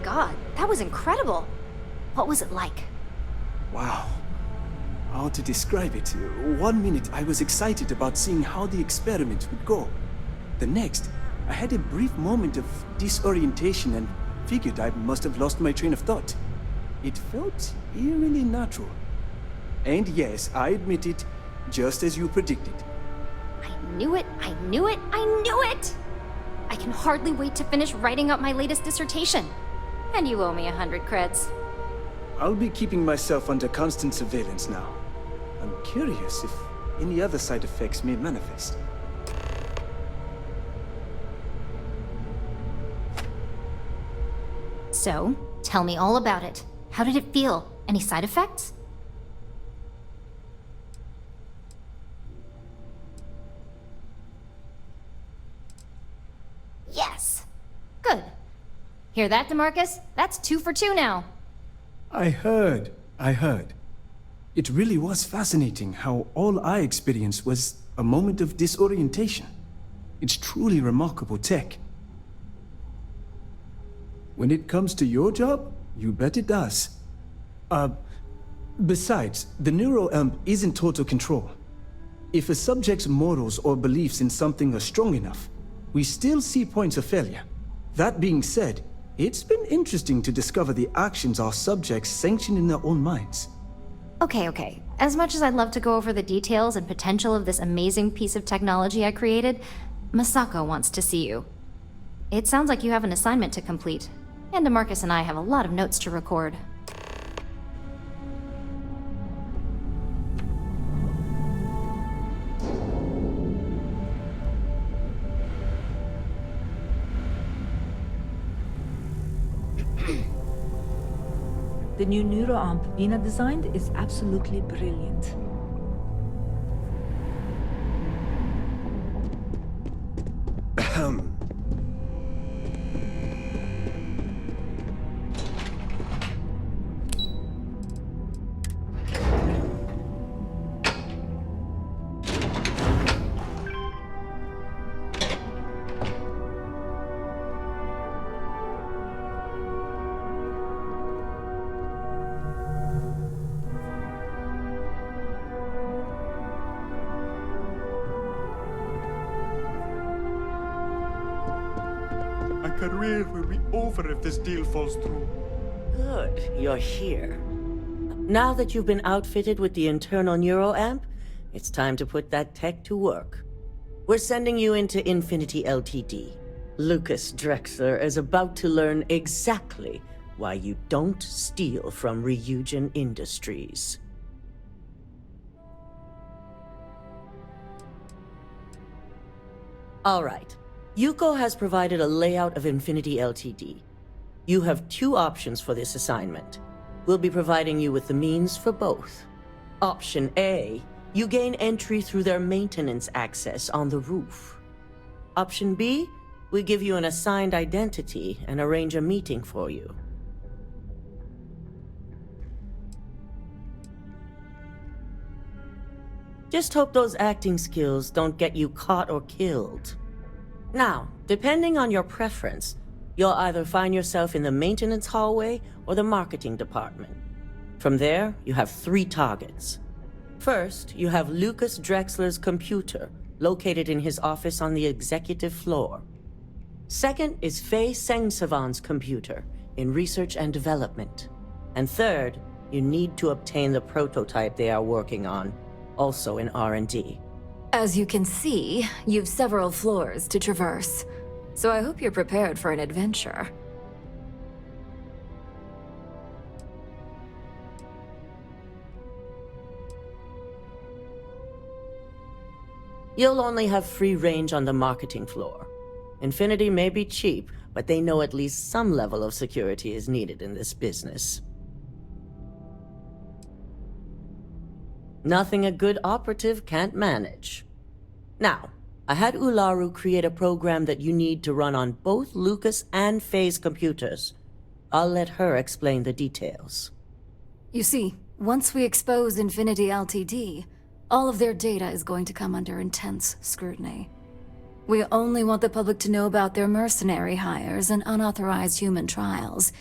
god, that was incredible. What was it like? Wow. How to describe it? 1 minute I was excited about seeing how the experiment would go. The next, I had a brief moment of disorientation and figured I must have lost my train of thought. It felt eerily natural. And yes, I admit it, just as you predicted. I knew it, I knew it, I knew it! I can hardly wait to finish writing up my latest dissertation. And you owe me 100 creds. I'll be keeping myself under constant surveillance now. I'm curious if any other side effects may manifest. So, tell me all about it. How did it feel? Any side effects? Yes! Good. Hear that, DeMarcus? That's 2 for 2 now. I heard. It really was fascinating how all I experienced was a moment of disorientation. It's truly remarkable tech. When it comes to your job, you bet it does. Besides, the neuroamp is in total control. If a subject's morals or beliefs in something are strong enough, we still see points of failure. That being said, it's been interesting to discover the actions our subjects sanction in their own minds. Okay. As much as I'd love to go over the details and potential of this amazing piece of technology I created, Masako wants to see you. It sounds like you have an assignment to complete, and DeMarcus and I have a lot of notes to record. The new neuroamp Bina designed is absolutely brilliant. My career will be over if this deal falls through. Good, you're here. Now that you've been outfitted with the internal neuroamp, it's time to put that tech to work. We're sending you into Infinity Ltd. Lucas Drexler is about to learn exactly why you don't steal from Ryujin Industries. All right. Yuko has provided a layout of Infinity Ltd. You have 2 options for this assignment. We'll be providing you with the means for both. Option A, you gain entry through their maintenance access on the roof. Option B, we give you an assigned identity and arrange a meeting for you. Just hope those acting skills don't get you caught or killed. Now, depending on your preference, you'll either find yourself in the maintenance hallway or the marketing department. From there, you have 3 targets. First, you have Lucas Drexler's computer, located in his office on the executive floor. Second is Faye Sengsavan's computer, in research and development. And third, you need to obtain the prototype they are working on, also in R&D. As you can see, you've several floors to traverse, so I hope you're prepared for an adventure. You'll only have free range on the marketing floor. Infinity may be cheap, but they know at least some level of security is needed in this business. Nothing a good operative can't manage. Now, I had Ularu create a program that you need to run on both Lucas and Faye's computers. I'll let her explain the details. You see, once we expose Infinity Ltd., all of their data is going to come under intense scrutiny. We only want the public to know about their mercenary hires and unauthorized human trials,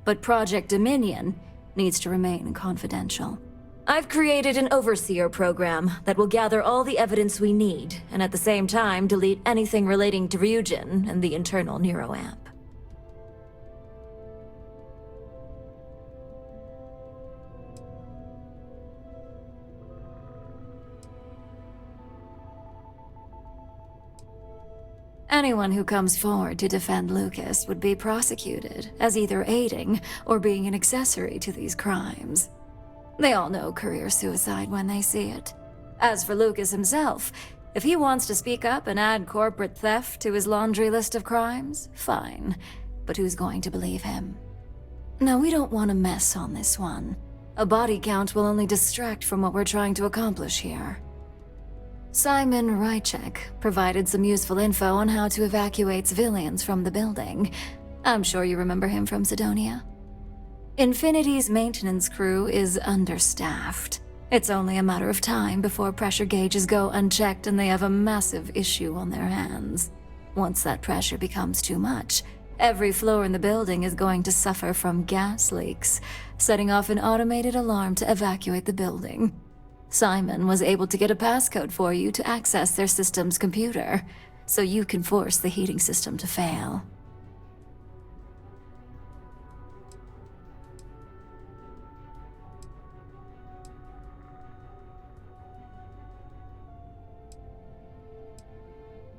but Project Dominion needs to remain confidential. I've created an overseer program that will gather all the evidence we need, and at the same time delete anything relating to Ryujin and the internal neuroamp. Anyone who comes forward to defend Lucas would be prosecuted as either aiding or being an accessory to these crimes. They all know career suicide when they see it. As for Lucas himself, if he wants to speak up and add corporate theft to his laundry list of crimes, fine. But who's going to believe him? Now, we don't want to mess on this one. A body count will only distract from what we're trying to accomplish here. Simon Ryujin provided some useful info on how to evacuate civilians from the building. I'm sure you remember him from Sidonia. Infinity's maintenance crew is understaffed. It's only a matter of time before pressure gauges go unchecked and they have a massive issue on their hands. Once that pressure becomes too much, every floor in the building is going to suffer from gas leaks, setting off an automated alarm to evacuate the building. Simon was able to get a passcode for you to access their system's computer, so you can force the heating system to fail.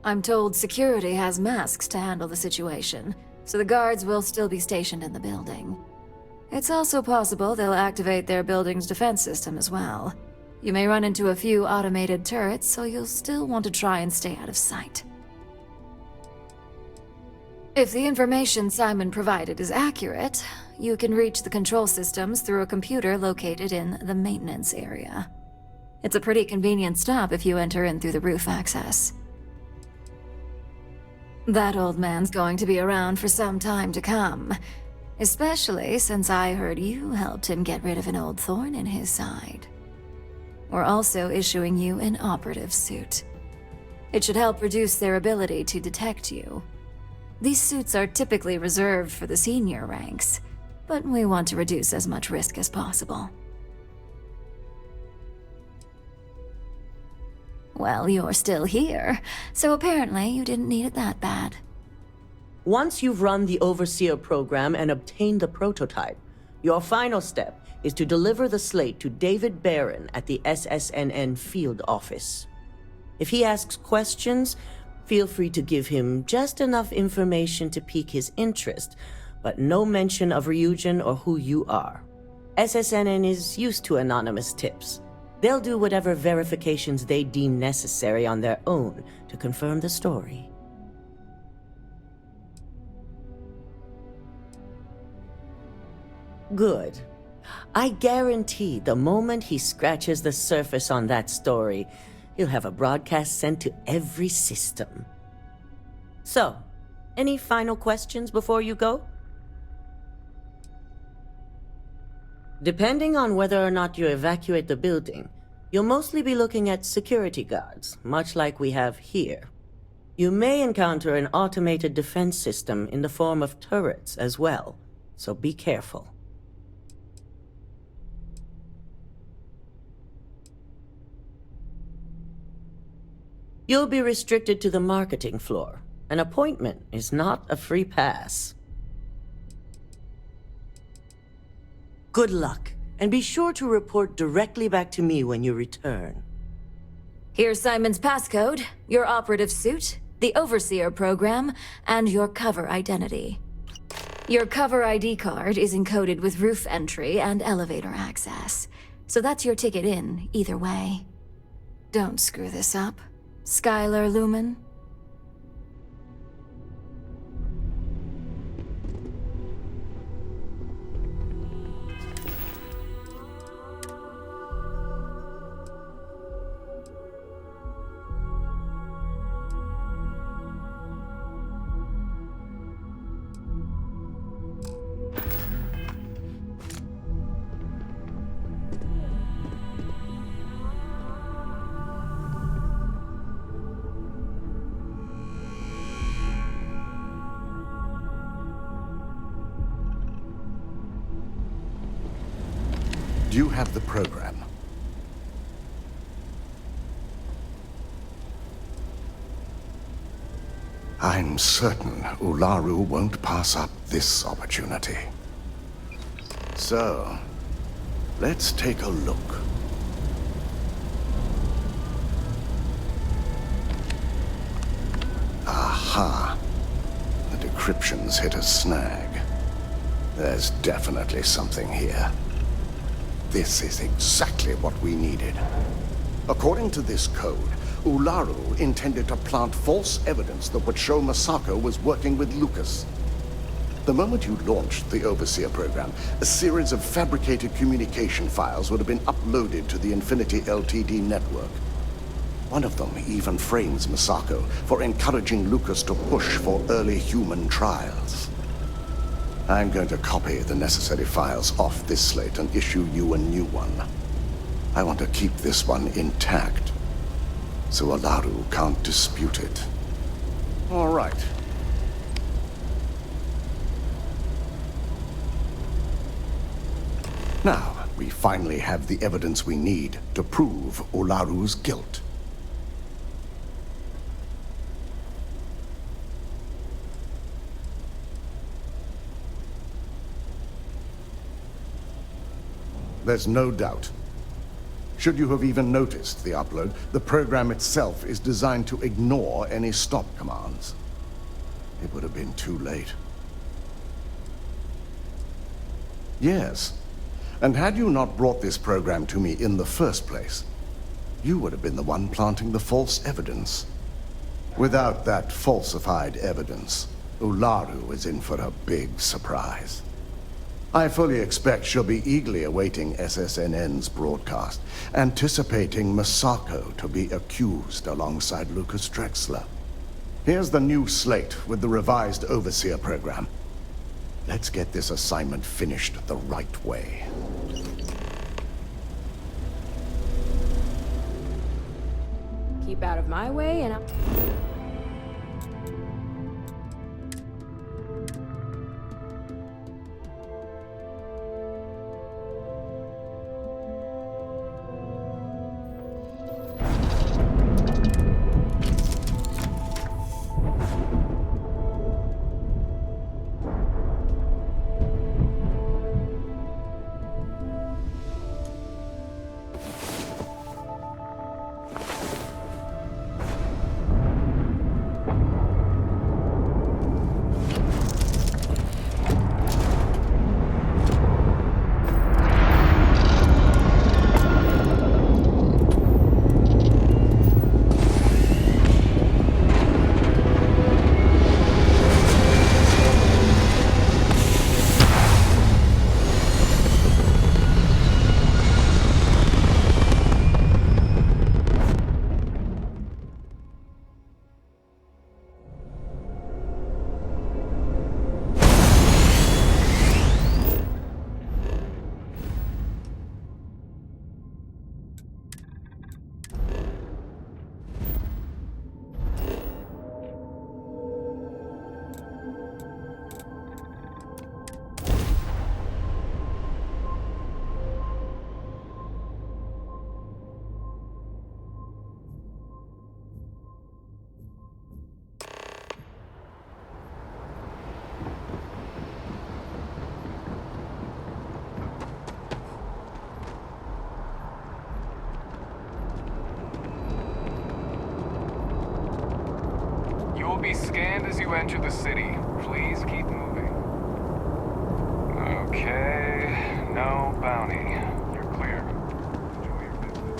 I'm told security has masks to handle the situation, so the guards will still be stationed in the building. It's also possible they'll activate their building's defense system as well. You may run into a few automated turrets, so you'll still want to try and stay out of sight. If the information Simon provided is accurate, you can reach the control systems through a computer located in the maintenance area. It's a pretty convenient stop if you enter in through the roof access. That old man's going to be around for some time to come, especially since I heard you helped him get rid of an old thorn in his side. We're also issuing you an operative suit. It should help reduce their ability to detect you. These suits are typically reserved for the senior ranks, but we want to reduce as much risk as possible. Well, you're still here, so apparently you didn't need it that bad. Once you've run the Overseer program and obtained the prototype, your final step is to deliver the slate to David Barron at the SSNN field office. If he asks questions, feel free to give him just enough information to pique his interest, but no mention of Ryujin or who you are. SSNN is used to anonymous tips. They'll do whatever verifications they deem necessary on their own to confirm the story. Good. I guarantee the moment he scratches the surface on that story, he'll have a broadcast sent to every system. So, any final questions before you go? Depending on whether or not you evacuate the building, you'll mostly be looking at security guards, much like we have here. You may encounter an automated defense system in the form of turrets as well, so be careful. You'll be restricted to the marketing floor. An appointment is not a free pass. Good luck, and be sure to report directly back to me when you return. Here's Simon's passcode, your operative suit, the Overseer program, and your cover identity. Your cover ID card is encoded with roof entry and elevator access, so that's your ticket in, either way. Don't screw this up, Skylar Lumen. You have the program. I'm certain Ularu won't pass up this opportunity. So, let's take a look. Aha. The decryption's hit a snag. There's definitely something here. This is exactly what we needed. According to this code, Ularu intended to plant false evidence that would show Masako was working with Lucas. The moment you launched the Overseer program, a series of fabricated communication files would have been uploaded to the Infinity Ltd network. One of them even frames Masako for encouraging Lucas to push for early human trials. I'm going to copy the necessary files off this slate and issue you a new one. I want to keep this one intact, so Ularu can't dispute it. All right. Now, we finally have the evidence we need to prove Ularu's guilt. There's no doubt. Should you have even noticed the upload, the program itself is designed to ignore any stop commands. It would have been too late. Yes. And had you not brought this program to me in the first place, you would have been the one planting the false evidence. Without that falsified evidence, Ularu is in for a big surprise. I fully expect she'll be eagerly awaiting SSNN's broadcast, anticipating Masako to be accused alongside Lucas Drexler. Here's the new slate with the revised Overseer program. Let's get this assignment finished the right way. Keep out of my way and be scanned as you enter the city. Please keep moving. Okay, no bounty. You're clear. Enjoy your visit.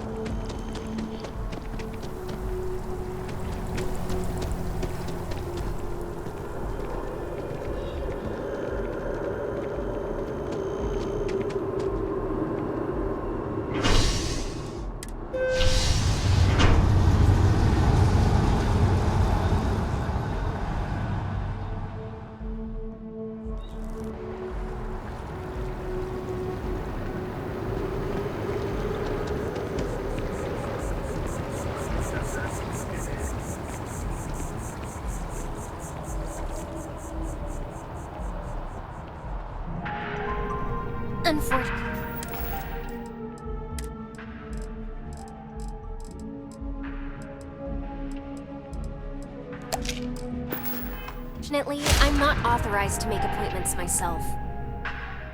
Unfortunately, I'm not authorized to make appointments myself.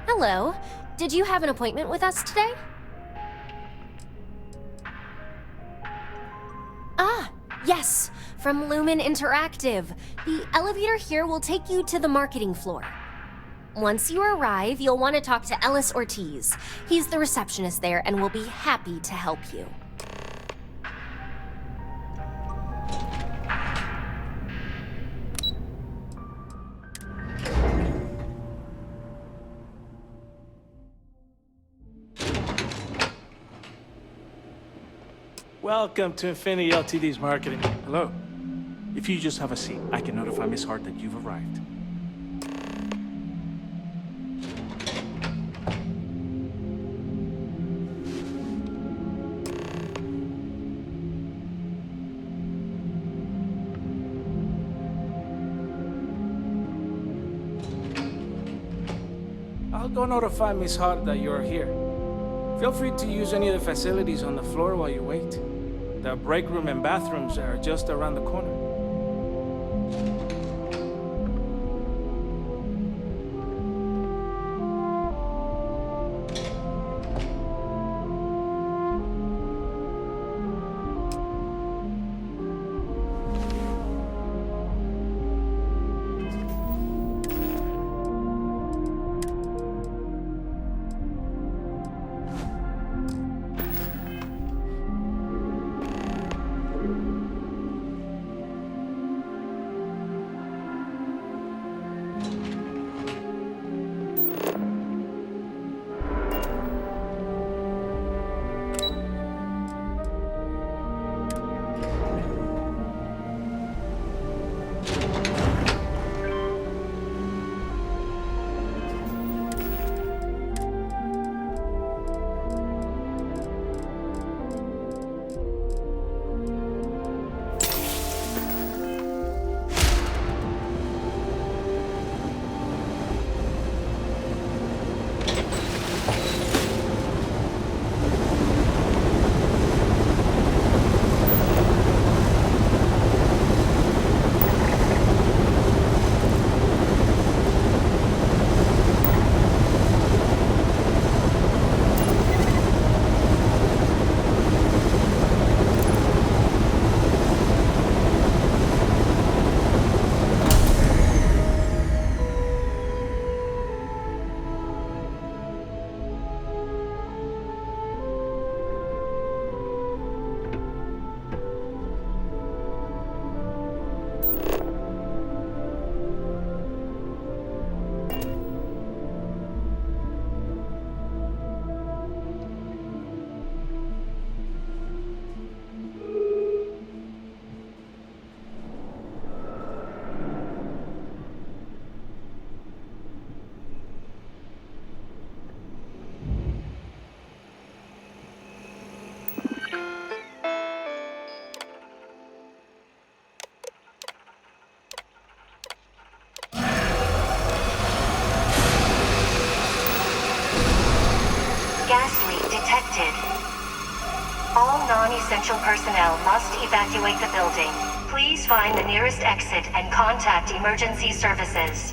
Hello. Did you have an appointment with us today? Ah, yes. From Lumen Interactive. The elevator here will take you to the marketing floor. Once you arrive, you'll want to talk to Ellis Ortiz. He's the receptionist there and will be happy to help you. Welcome to Infinity Ltd's marketing. Hello. If you just have a seat, I can notify Miss Hart that you've arrived. I'll go notify Miss Hart that you're here. Feel free to use any of the facilities on the floor while you wait. The break room and bathrooms are just around the corner. Non-essential personnel must evacuate the building. Please find the nearest exit and contact emergency services.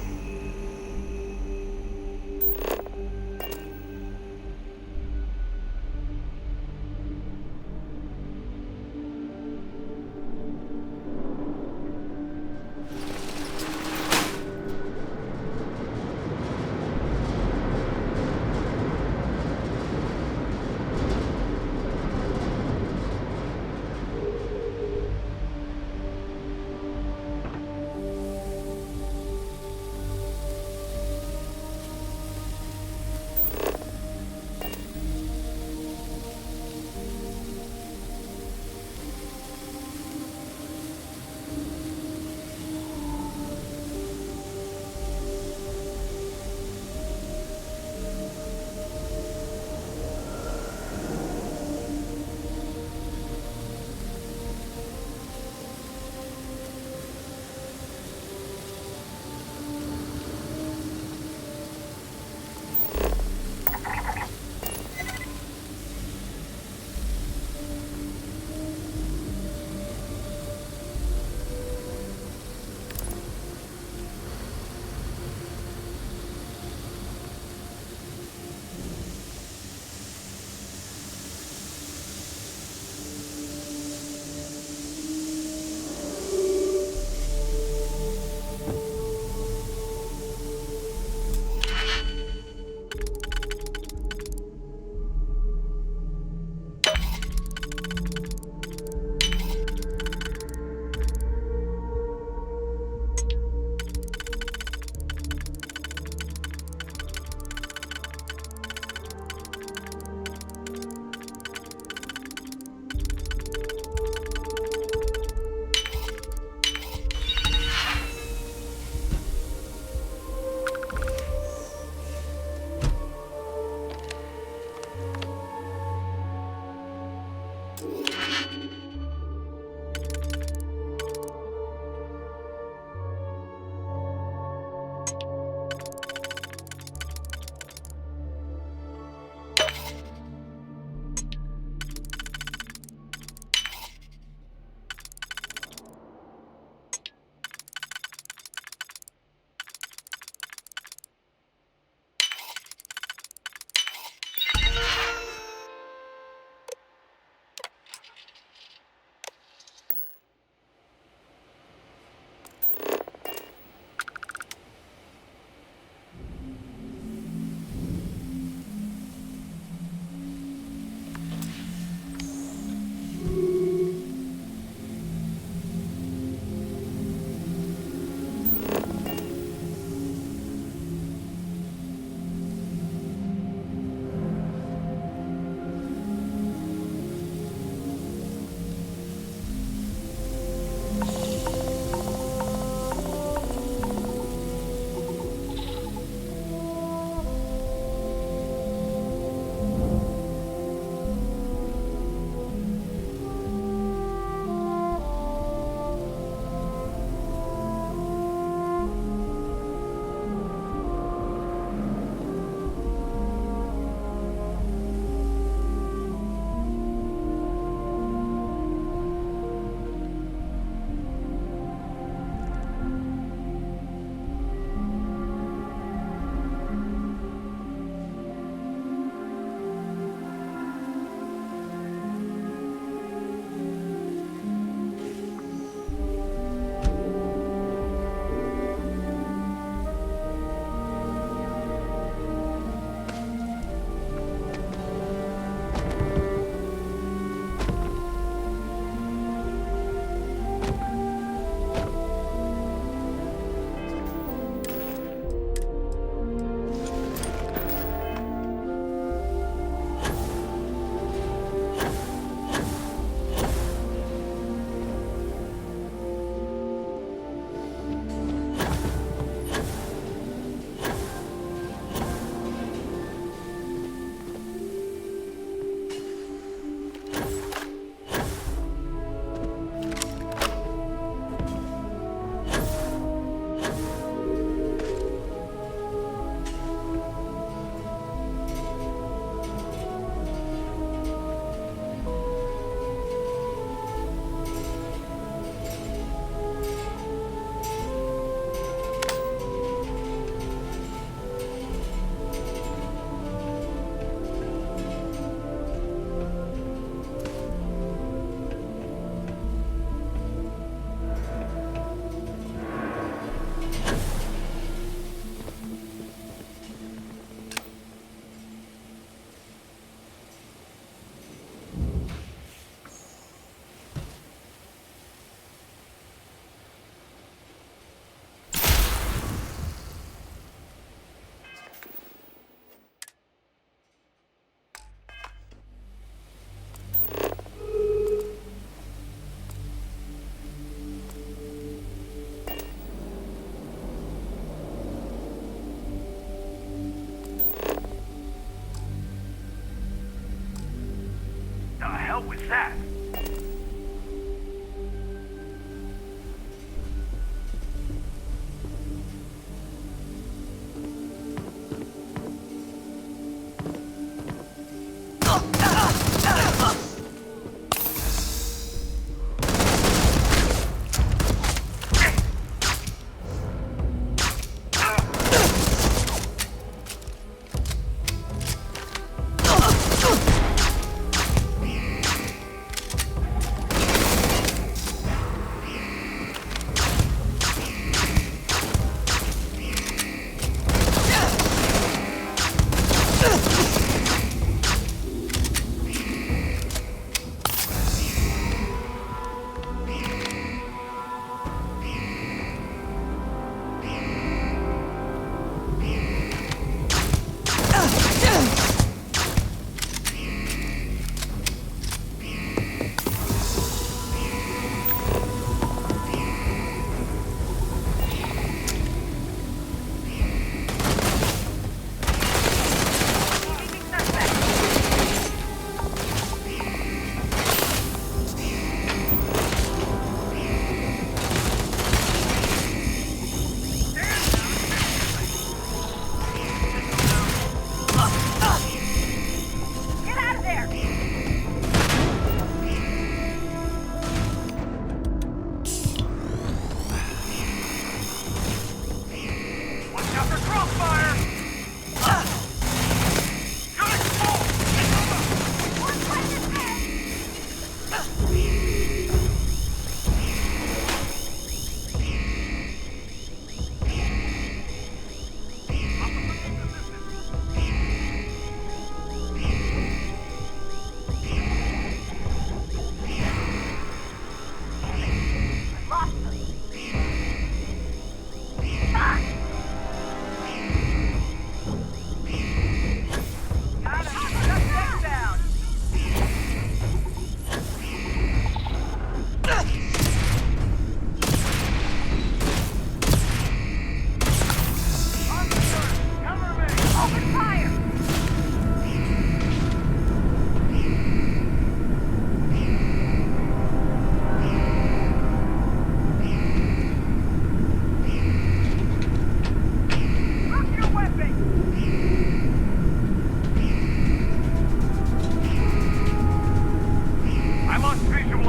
that?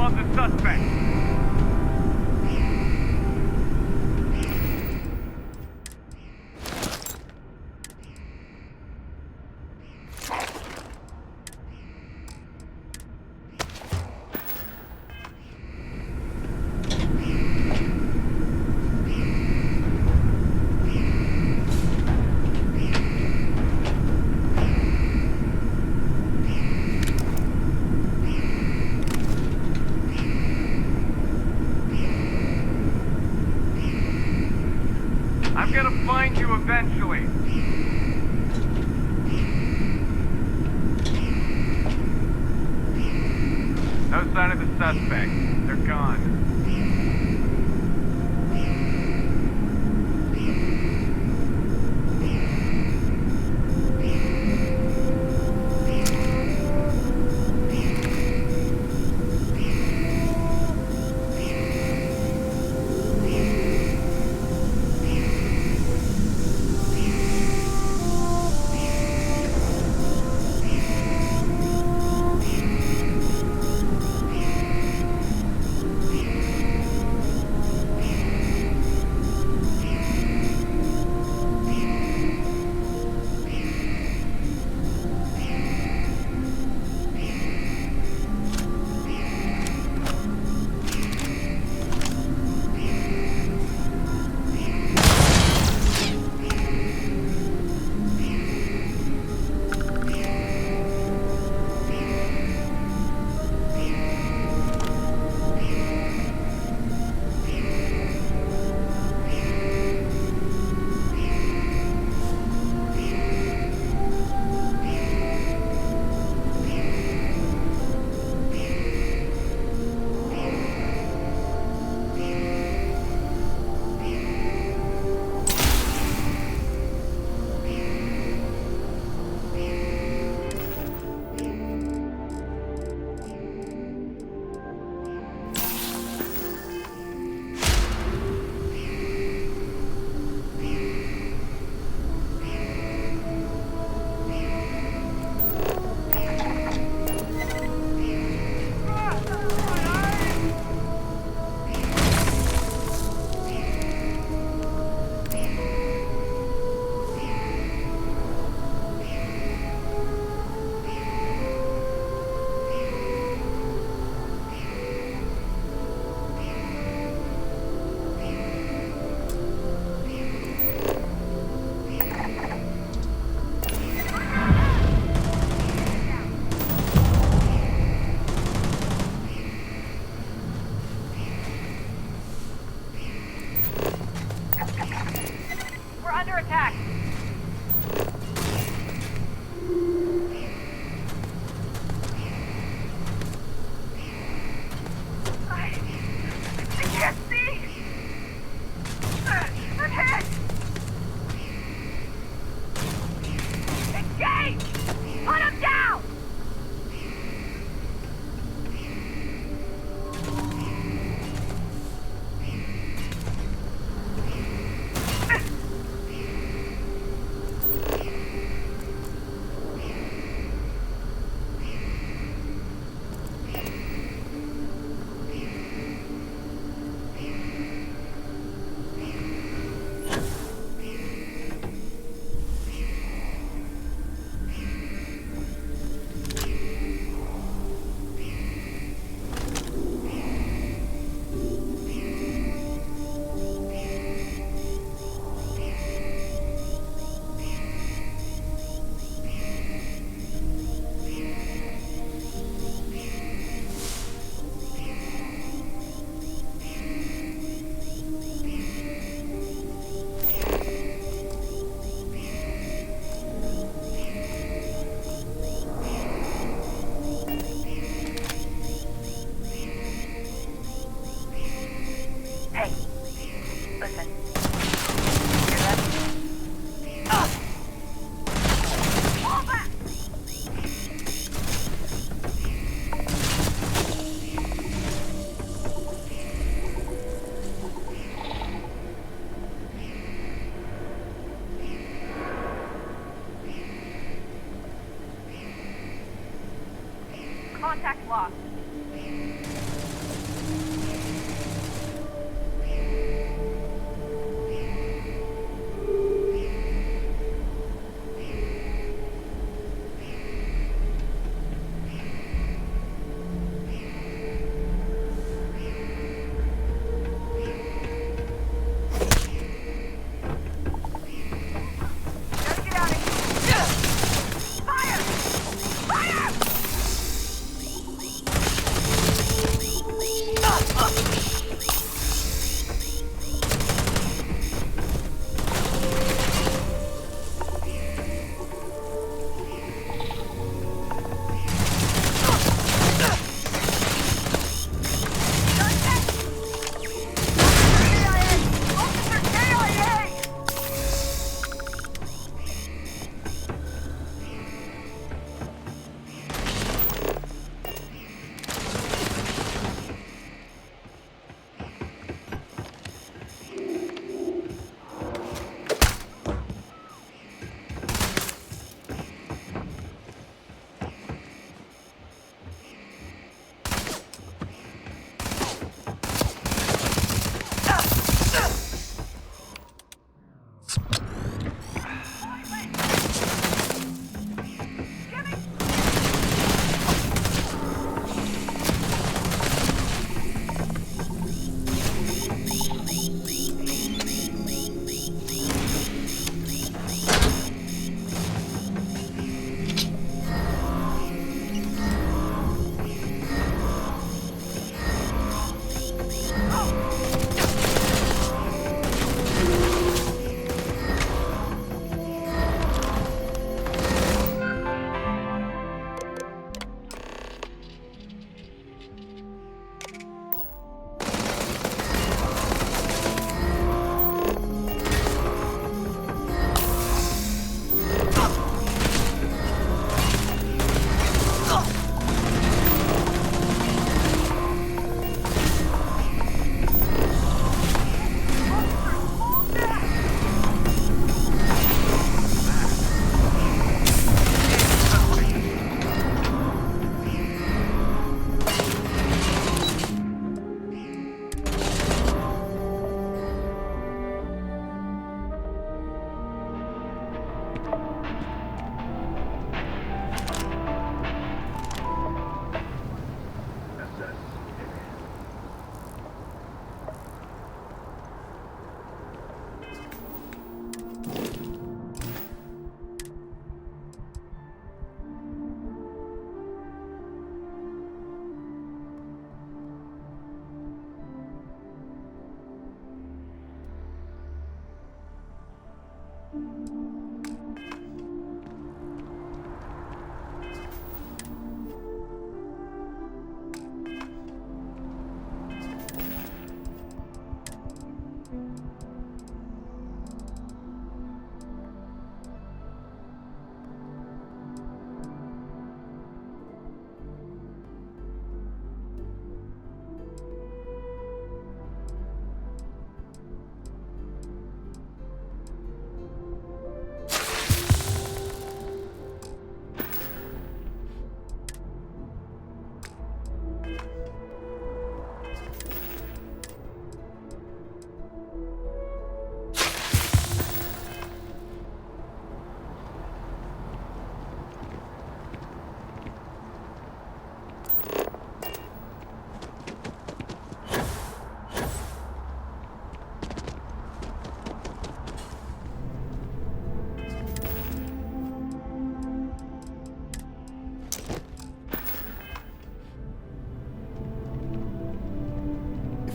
on the suspect. I'm gonna find you eventually. No sign of the suspect. They're gone.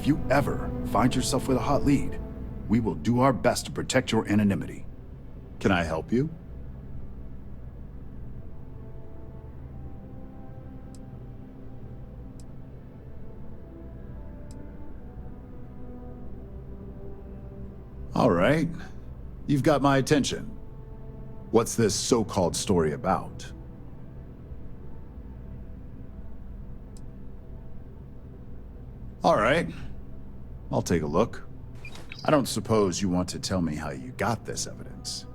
If you ever find yourself with a hot lead, we will do our best to protect your anonymity. Can I help you? All right. You've got my attention. What's this so-called story about? All right. I'll take a look. I don't suppose you want to tell me how you got this evidence.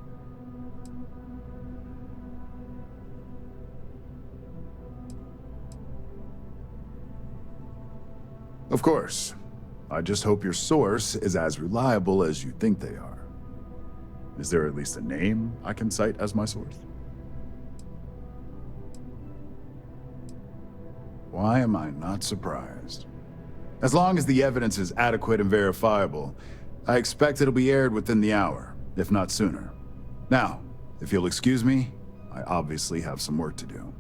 Of course. I just hope your source is as reliable as you think they are. Is there at least a name I can cite as my source? Why am I not surprised? As long as the evidence is adequate and verifiable, I expect it'll be aired within the hour, if not sooner. Now, if you'll excuse me, I obviously have some work to do.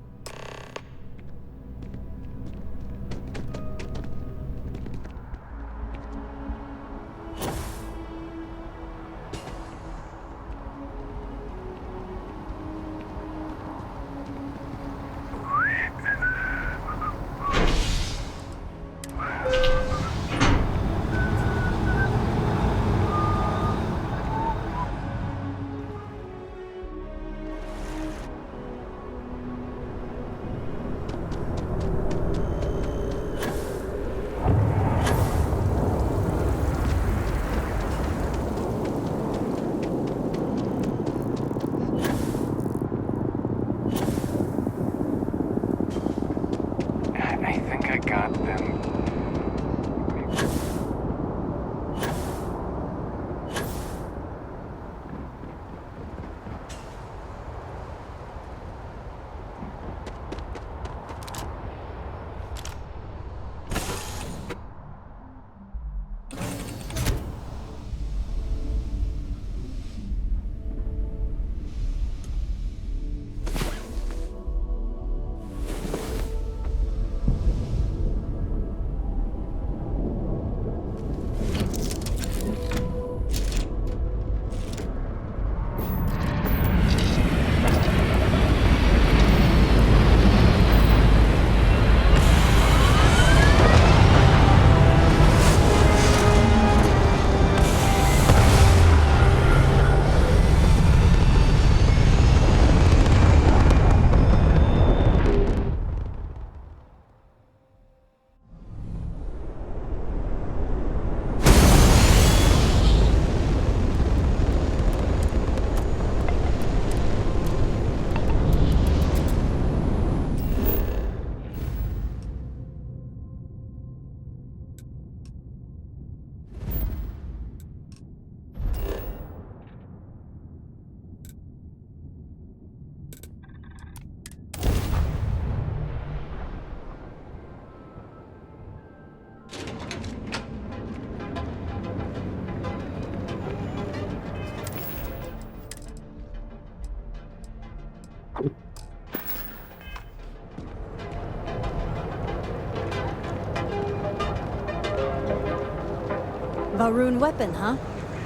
Varun weapon, huh?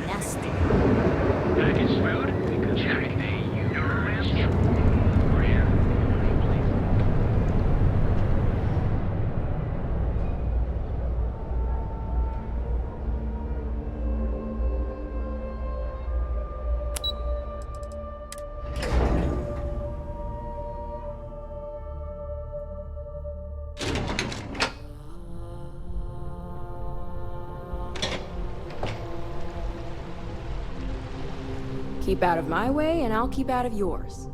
Nasty. Packaged food? Check. Keep out of my way, and I'll keep out of yours.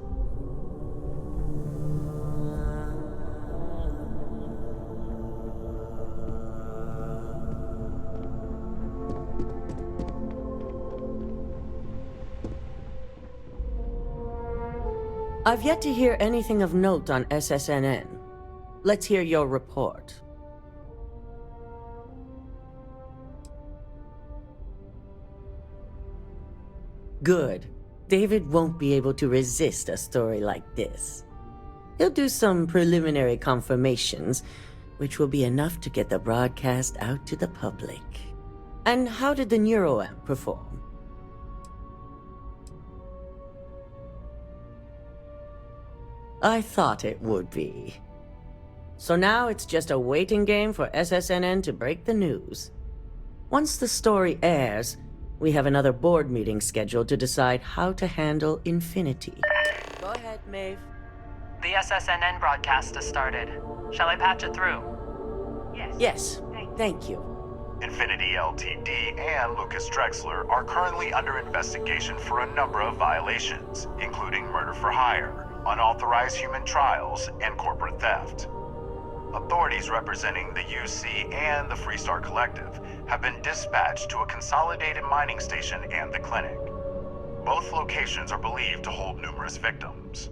I've yet to hear anything of note on SSNN. Let's hear your report. Good. David won't be able to resist a story like this. He'll do some preliminary confirmations, which will be enough to get the broadcast out to the public. And how did the neuroamp perform? I thought it would be. So now it's just a waiting game for SSNN to break the news. Once the story airs, we have another board meeting scheduled to decide how to handle Infinity. Go ahead, Maeve. The SSNN broadcast has started. Shall I patch it through? Yes, thank you. Infinity Ltd. and Lucas Drexler are currently under investigation for a number of violations, including murder for hire, unauthorized human trials, and corporate theft. Authorities representing the UC and the Freestar Collective have been dispatched to a consolidated mining station and the clinic. Both locations are believed to hold numerous victims.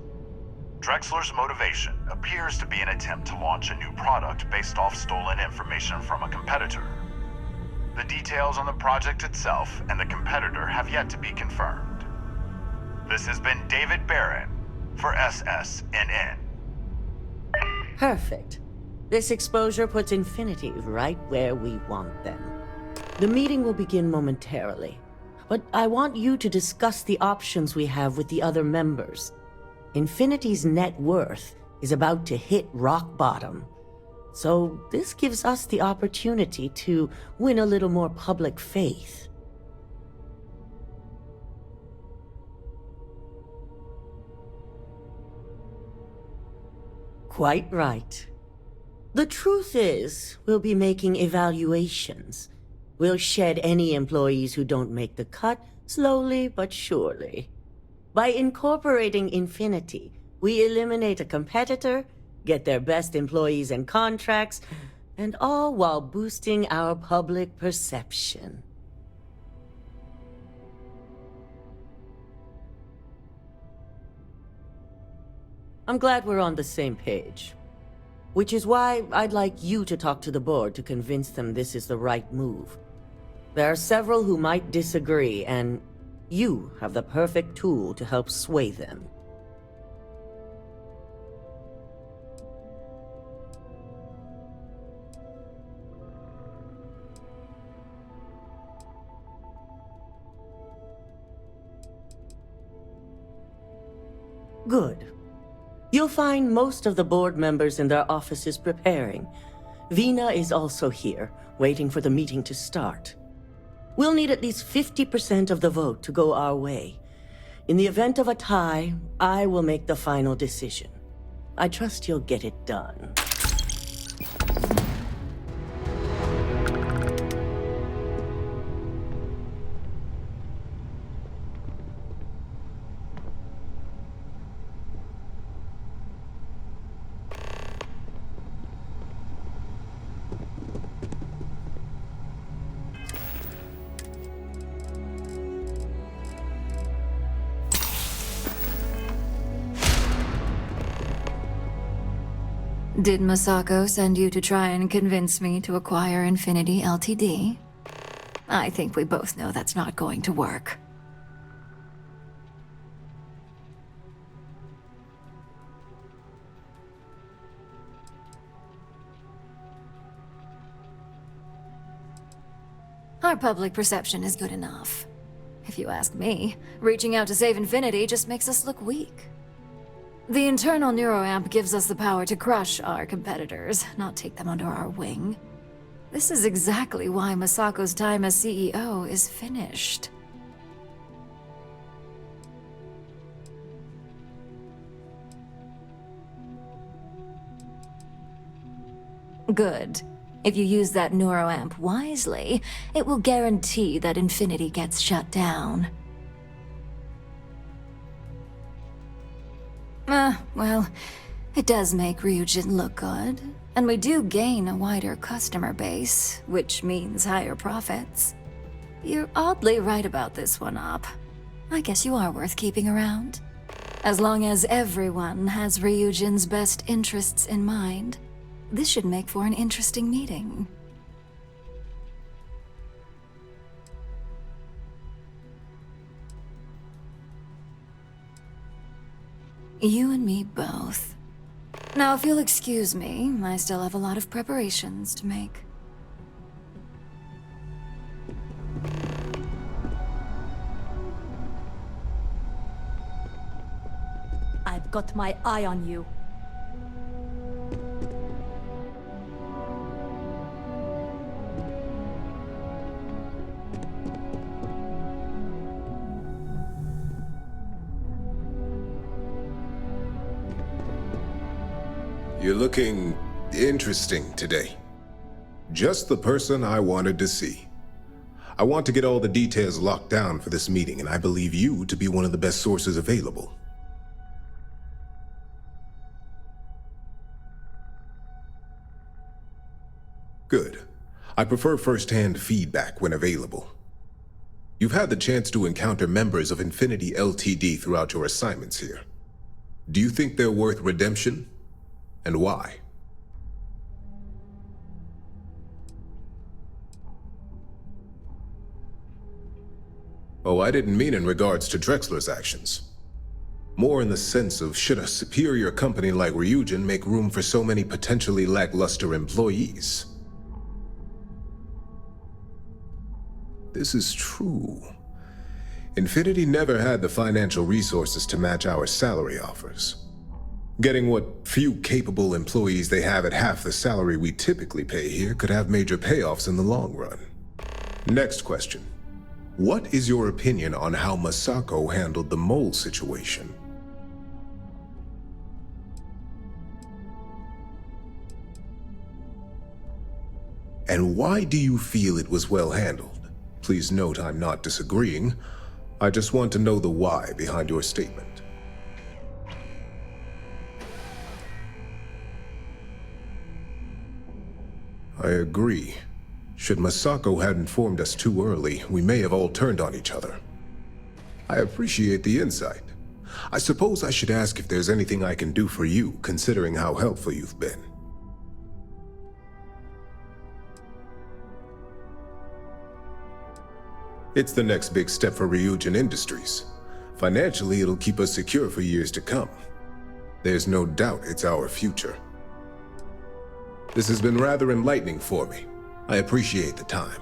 Drexler's motivation appears to be an attempt to launch a new product based off stolen information from a competitor. The details on the project itself and the competitor have yet to be confirmed. This has been David Barron for SSNN. Perfect. This exposure puts Infinity right where we want them. The meeting will begin momentarily, but I want you to discuss the options we have with the other members. Infinity's net worth is about to hit rock bottom, so this gives us the opportunity to win a little more public faith. Quite right. The truth is, we'll be making evaluations. We'll shed any employees who don't make the cut, slowly but surely. By incorporating Infinity, we eliminate a competitor, get their best employees and contracts, and all while boosting our public perception. I'm glad we're on the same page. Which is why I'd like you to talk to the board to convince them this is the right move. There are several who might disagree, and you have the perfect tool to help sway them. Good. You'll find most of the board members in their offices preparing. Vina is also here, waiting for the meeting to start. We'll need at least 50% of the vote to go our way. In the event of a tie, I will make the final decision. I trust you'll get it done. Did Masako send you to try and convince me to acquire Infinity Ltd? I think we both know that's not going to work. Our public perception is good enough. If you ask me, reaching out to save Infinity just makes us look weak. The internal neuroamp gives us the power to crush our competitors, not take them under our wing. This is exactly why Masako's time as CEO is finished. Good. If you use that neuroamp wisely, it will guarantee that Infinity gets shut down. Well, it does make Ryujin look good, and we do gain a wider customer base, which means higher profits. You're oddly right about this one, Op. I guess you are worth keeping around. As long as everyone has Ryujin's best interests in mind, this should make for an interesting meeting. You and me both. Now, if you'll excuse me, I still have a lot of preparations to make. I've got my eye on you. You're looking interesting today. Just the person I wanted to see. I want to get all the details locked down for this meeting, and I believe you to be one of the best sources available. Good. I prefer first-hand feedback when available. You've had the chance to encounter members of Infinity LTD throughout your assignments here. Do you think they're worth redemption? And why? Oh, I didn't mean in regards to Drexler's actions. More in the sense of, should a superior company like Ryujin make room for so many potentially lackluster employees? This is true. Infinity never had the financial resources to match our salary offers. Getting what few capable employees they have at half the salary we typically pay here could have major payoffs in the long run. Next question. What is your opinion on how Masako handled the mole situation? And why do you feel it was well handled? Please note I'm not disagreeing. I just want to know the why behind your statement. I agree. Should Masako had informed us too early, we may have all turned on each other. I appreciate the insight. I suppose I should ask if there's anything I can do for you, considering how helpful you've been. It's the next big step for Ryujin Industries. Financially, it'll keep us secure for years to come. There's no doubt it's our future. This has been rather enlightening for me. I appreciate the time.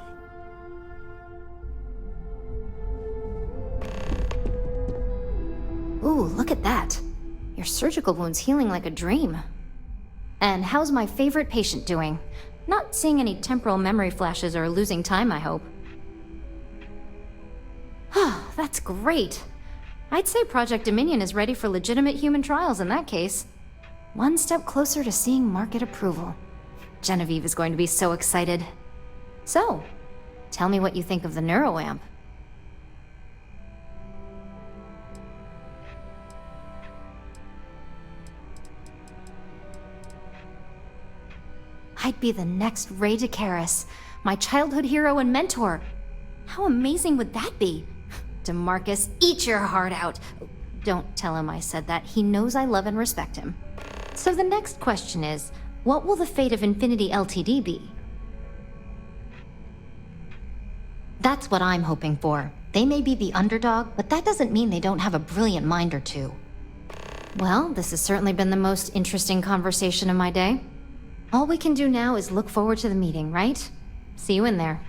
Ooh, look at that. Your surgical wound's healing like a dream. And how's my favorite patient doing? Not seeing any temporal memory flashes or losing time, I hope. That's great. I'd say Project Dominion is ready for legitimate human trials in that case. One step closer to seeing market approval. Genevieve is going to be so excited. So, tell me what you think of the neuroamp. I'd be the next Ray DeCaris, my childhood hero and mentor. How amazing would that be? DeMarcus, eat your heart out. Don't tell him I said that. He knows I love and respect him. So the next question is, what will the fate of Infinity LTD be? That's what I'm hoping for. They may be the underdog, but that doesn't mean they don't have a brilliant mind or two. Well, this has certainly been the most interesting conversation of my day. All we can do now is look forward to the meeting, right? See you in there.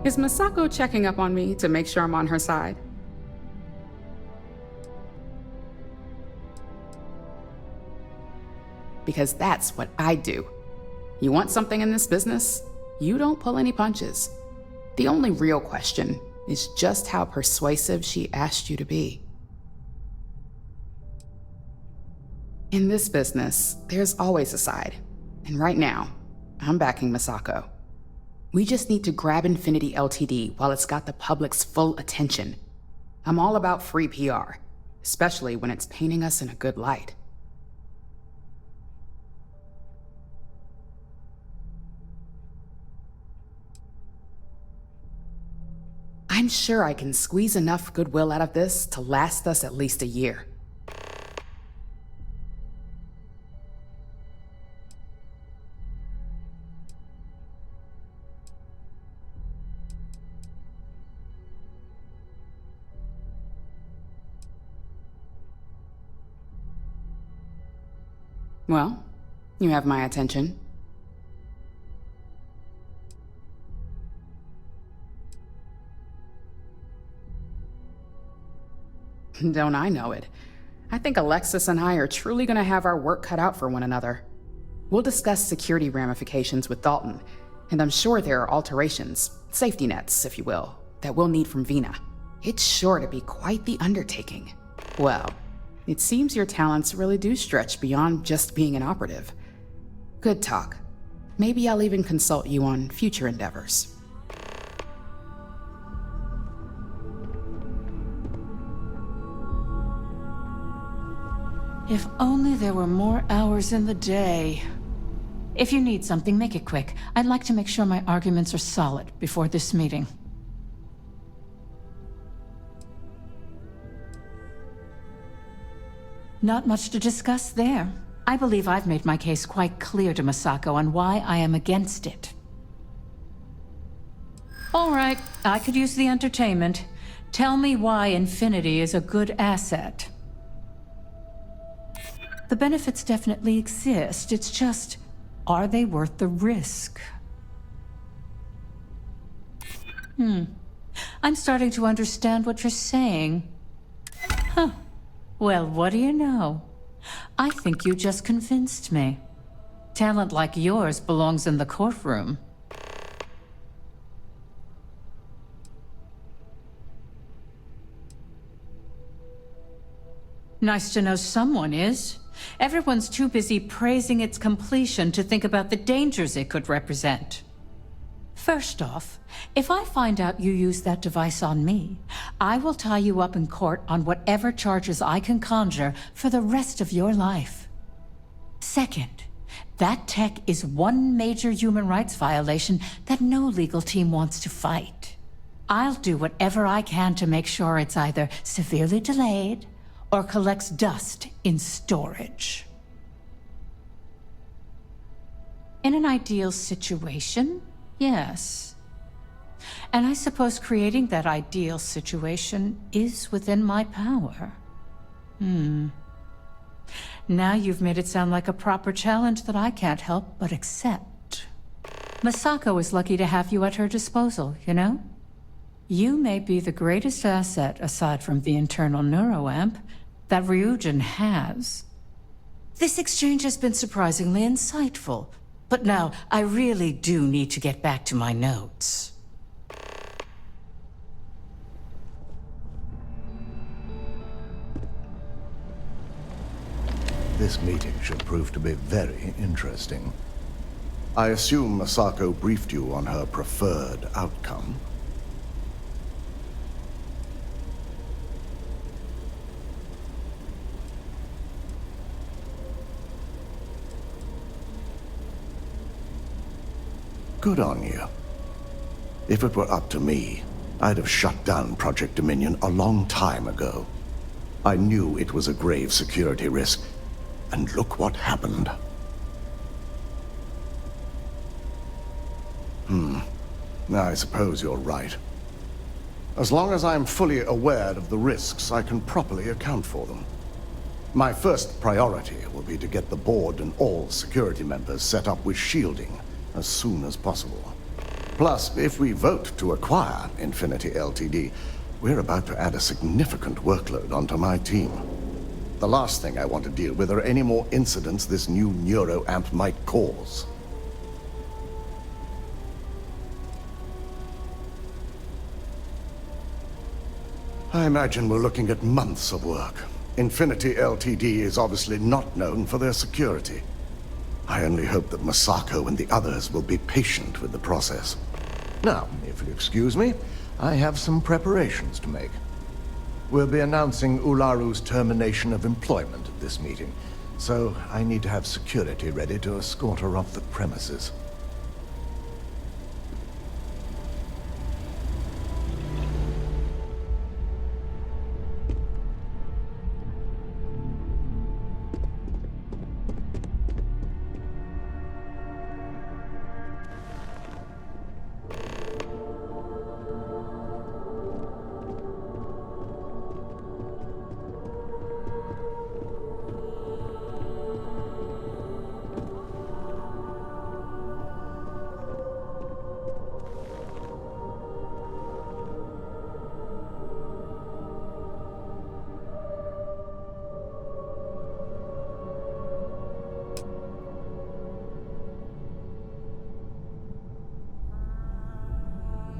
Is Masako checking up on me to make sure I'm on her side? Because that's what I do. You want something in this business? You don't pull any punches. The only real question is just how persuasive she asked you to be. In this business, there's always a side. And right now, I'm backing Masako. We just need to grab Infinity LTD while it's got the public's full attention. I'm all about free PR, especially when it's painting us in a good light. I'm sure I can squeeze enough goodwill out of this to last us at least a year. Well, you have my attention. Don't I know it? I think Alexis and I are truly gonna have our work cut out for one another. We'll discuss security ramifications with Dalton, and I'm sure there are alterations, safety nets, if you will, that we'll need from Vina. It's sure to be quite the undertaking. Well, it seems your talents really do stretch beyond just being an operative. Good talk. Maybe I'll even consult you on future endeavors. If only there were more hours in the day. If you need something, make it quick. I'd like to make sure my arguments are solid before this meeting. Not much to discuss there. I believe I've made my case quite clear to Masako on why I am against it. All right, I could use the entertainment. Tell me why Infinity is a good asset. The benefits definitely exist. It's just, are they worth the risk? I'm starting to understand what you're saying. Huh. Well, what do you know? I think you just convinced me. Talent like yours belongs in the courtroom. Nice to know someone is. Everyone's too busy praising its completion to think about the dangers it could represent. First off, if I find out you used that device on me, I will tie you up in court on whatever charges I can conjure for the rest of your life. Second, that tech is one major human rights violation that no legal team wants to fight. I'll do whatever I can to make sure it's either severely delayed or collects dust in storage. In an ideal situation, yes. And I suppose creating that ideal situation is within my power. Now you've made it sound like a proper challenge that I can't help but accept. Masako is lucky to have you at her disposal, you know? You may be the greatest asset, aside from the internal neuroamp, that Ryujin has. This exchange has been surprisingly insightful, but now I really do need to get back to my notes. This meeting should prove to be very interesting. I assume Masako briefed you on her preferred outcome. Good on you. If it were up to me, I'd have shut down Project Dominion a long time ago. I knew it was a grave security risk, and look what happened. I suppose you're right. As long as I'm fully aware of the risks, I can properly account for them. My first priority will be to get the board and all security members set up with shielding as soon as possible. Plus, if we vote to acquire Infinity Ltd, we're about to add a significant workload onto my team. The last thing I want to deal with are any more incidents this new neuroamp might cause. I imagine we're looking at months of work. Infinity Ltd is obviously not known for their security. I only hope that Masako and the others will be patient with the process. Now, if you'll excuse me, I have some preparations to make. We'll be announcing Ularu's termination of employment at this meeting, so I need to have security ready to escort her off the premises.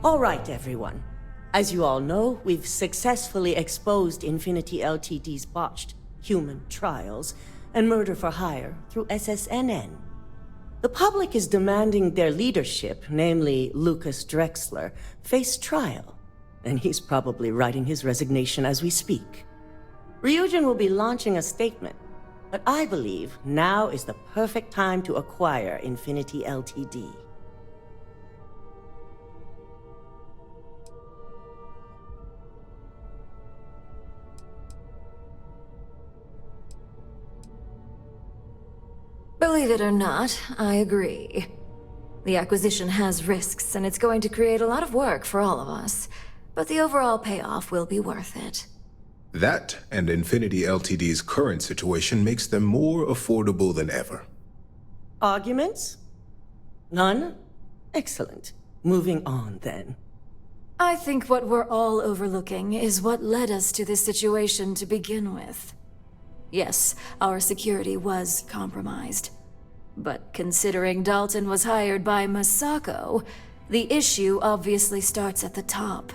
All right, everyone. As you all know, we've successfully exposed Infinity Ltd's botched human trials and murder for hire through SSNN. The public is demanding their leadership, namely Lucas Drexler, face trial, and he's probably writing his resignation as we speak. Ryujin will be launching a statement, but I believe now is the perfect time to acquire Infinity Ltd. Believe it or not, I agree. The acquisition has risks, and it's going to create a lot of work for all of us. But the overall payoff will be worth it. That and Infinity Ltd's current situation makes them more affordable than ever. Arguments? None? Excellent. Moving on, then. I think what we're all overlooking is what led us to this situation to begin with. Yes, our security was compromised. But considering Dalton was hired by Masako, the issue obviously starts at the top.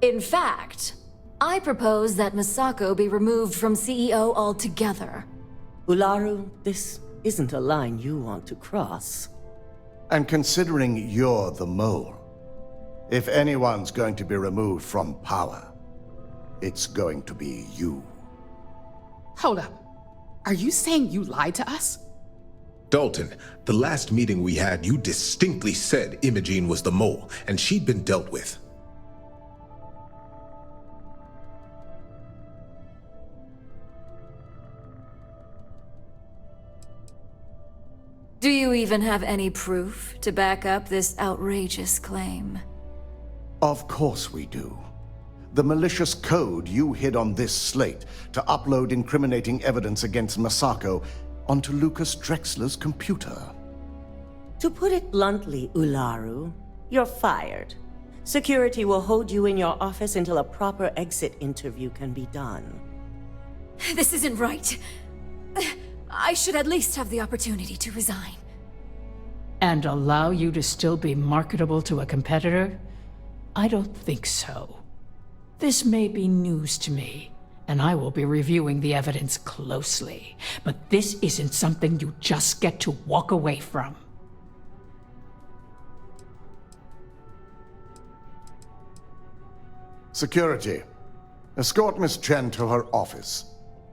In fact, I propose that Masako be removed from CEO altogether. Ularu, this isn't a line you want to cross. And considering you're the mole, if anyone's going to be removed from power, it's going to be you. Hold up. Are you saying you lied to us? Dalton, the last meeting we had, you distinctly said Imogene was the mole, and she'd been dealt with. Do you even have any proof to back up this outrageous claim? Of course we do. The malicious code you hid on this slate to upload incriminating evidence against Masako onto Lucas Drexler's computer. To put it bluntly, Ularu, you're fired. Security will hold you in your office until a proper exit interview can be done. This isn't right. I should at least have the opportunity to resign. And allow you to still be marketable to a competitor? I don't think so. This may be news to me, and I will be reviewing the evidence closely. But this isn't something you just get to walk away from. Security, escort Miss Chen to her office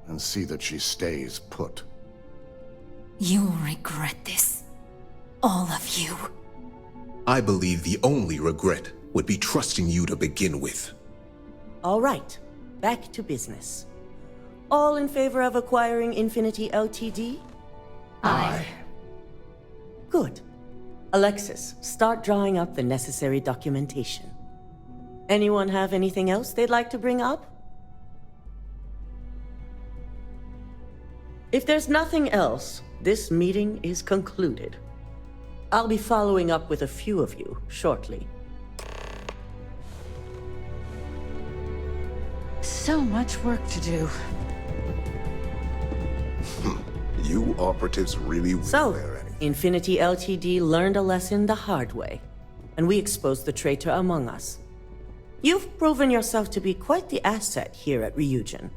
and see that she stays put. You'll regret this. All of you. I believe the only regret would be trusting you to begin with. All right, back to business. All in favor of acquiring Infinity Ltd? Aye. Good. Alexis, start drawing up the necessary documentation. Anyone have anything else they'd like to bring up? If there's nothing else, this meeting is concluded. I'll be following up with a few of you shortly. So much work to do. You operatives really So, wear any. Infinity Ltd learned a lesson the hard way, and we exposed the traitor among us. You've proven yourself to be quite the asset here at Ryujin.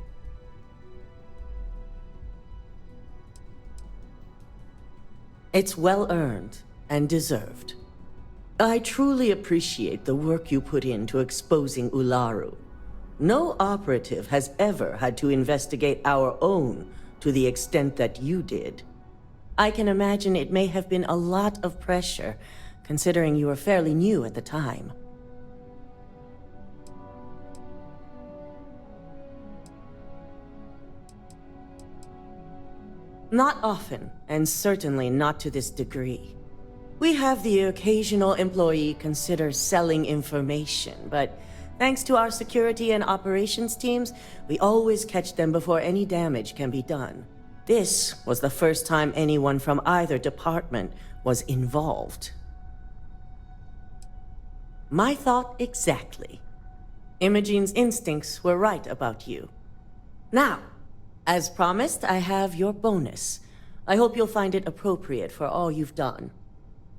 It's well earned and deserved. I truly appreciate the work you put into exposing Ularu. No operative has ever had to investigate our own to the extent that you did. I can imagine it may have been a lot of pressure, considering you were fairly new at the time. Not often, and certainly not to this degree. We have the occasional employee consider selling information, but thanks to our security and operations teams, we always catch them before any damage can be done. This was the first time anyone from either department was involved. My thought exactly. Imogene's instincts were right about you. Now, as promised, I have your bonus. I hope you'll find it appropriate for all you've done.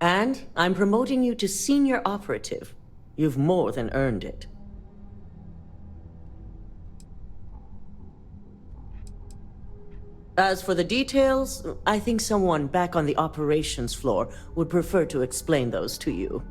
And I'm promoting you to senior operative. You've more than earned it. As for the details, I think someone back on the operations floor would prefer to explain those to you.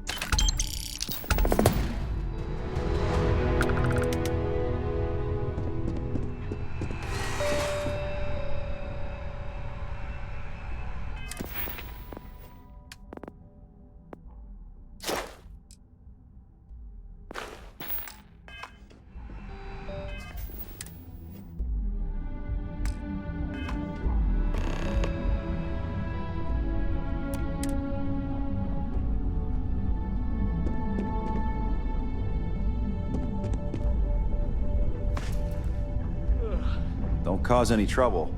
Don't cause any trouble.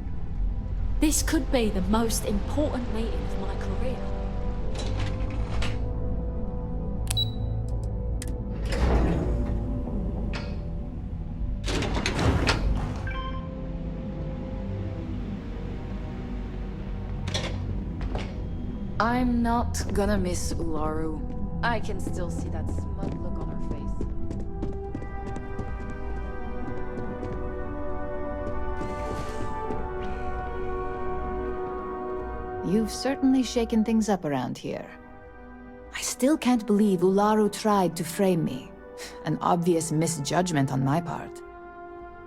This could be the most important meeting of my career. I'm not gonna miss Ularu. I can still see that smug look on her face. You've certainly shaken things up around here. I still can't believe Ularu tried to frame me. An obvious misjudgment on my part.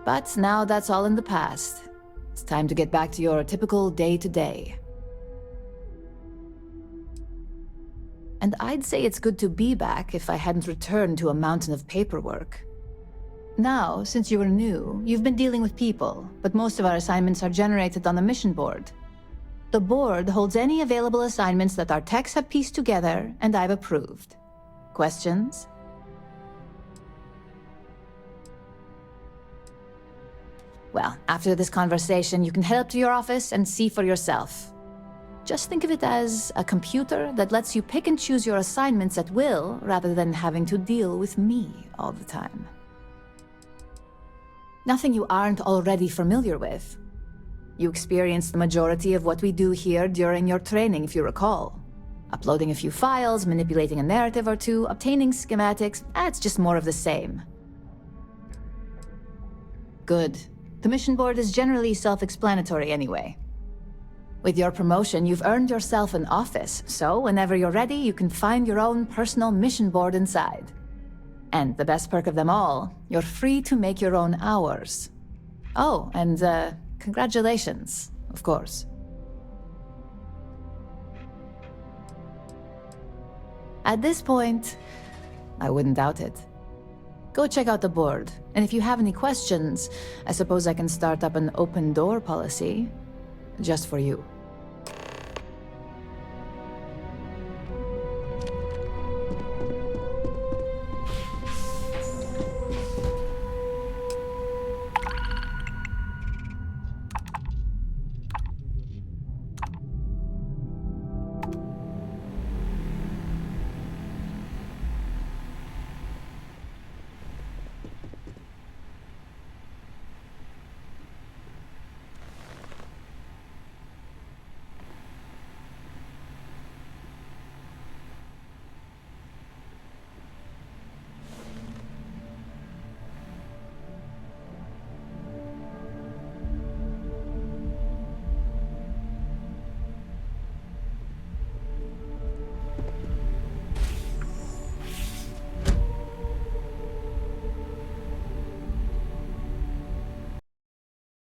But now that's all in the past. It's time to get back to your typical day-to-day. And I'd say it's good to be back if I hadn't returned to a mountain of paperwork. Now, since you were new, you've been dealing with people, but most of our assignments are generated on the mission board. The board holds any available assignments that our techs have pieced together, and I've approved. Questions? Well, after this conversation, you can head up to your office and see for yourself. Just think of it as a computer that lets you pick and choose your assignments at will, rather than having to deal with me all the time. Nothing you aren't already familiar with. You experienced the majority of what we do here during your training, if you recall. Uploading a few files, manipulating a narrative or two, obtaining schematics, it's just more of the same. Good. The mission board is generally self-explanatory anyway. With your promotion, you've earned yourself an office, so whenever you're ready, you can find your own personal mission board inside. And the best perk of them all, you're free to make your own hours. Oh, and congratulations, of course. At this point, I wouldn't doubt it. Go check out the board, and if you have any questions, I suppose I can start up an open door policy, just for you.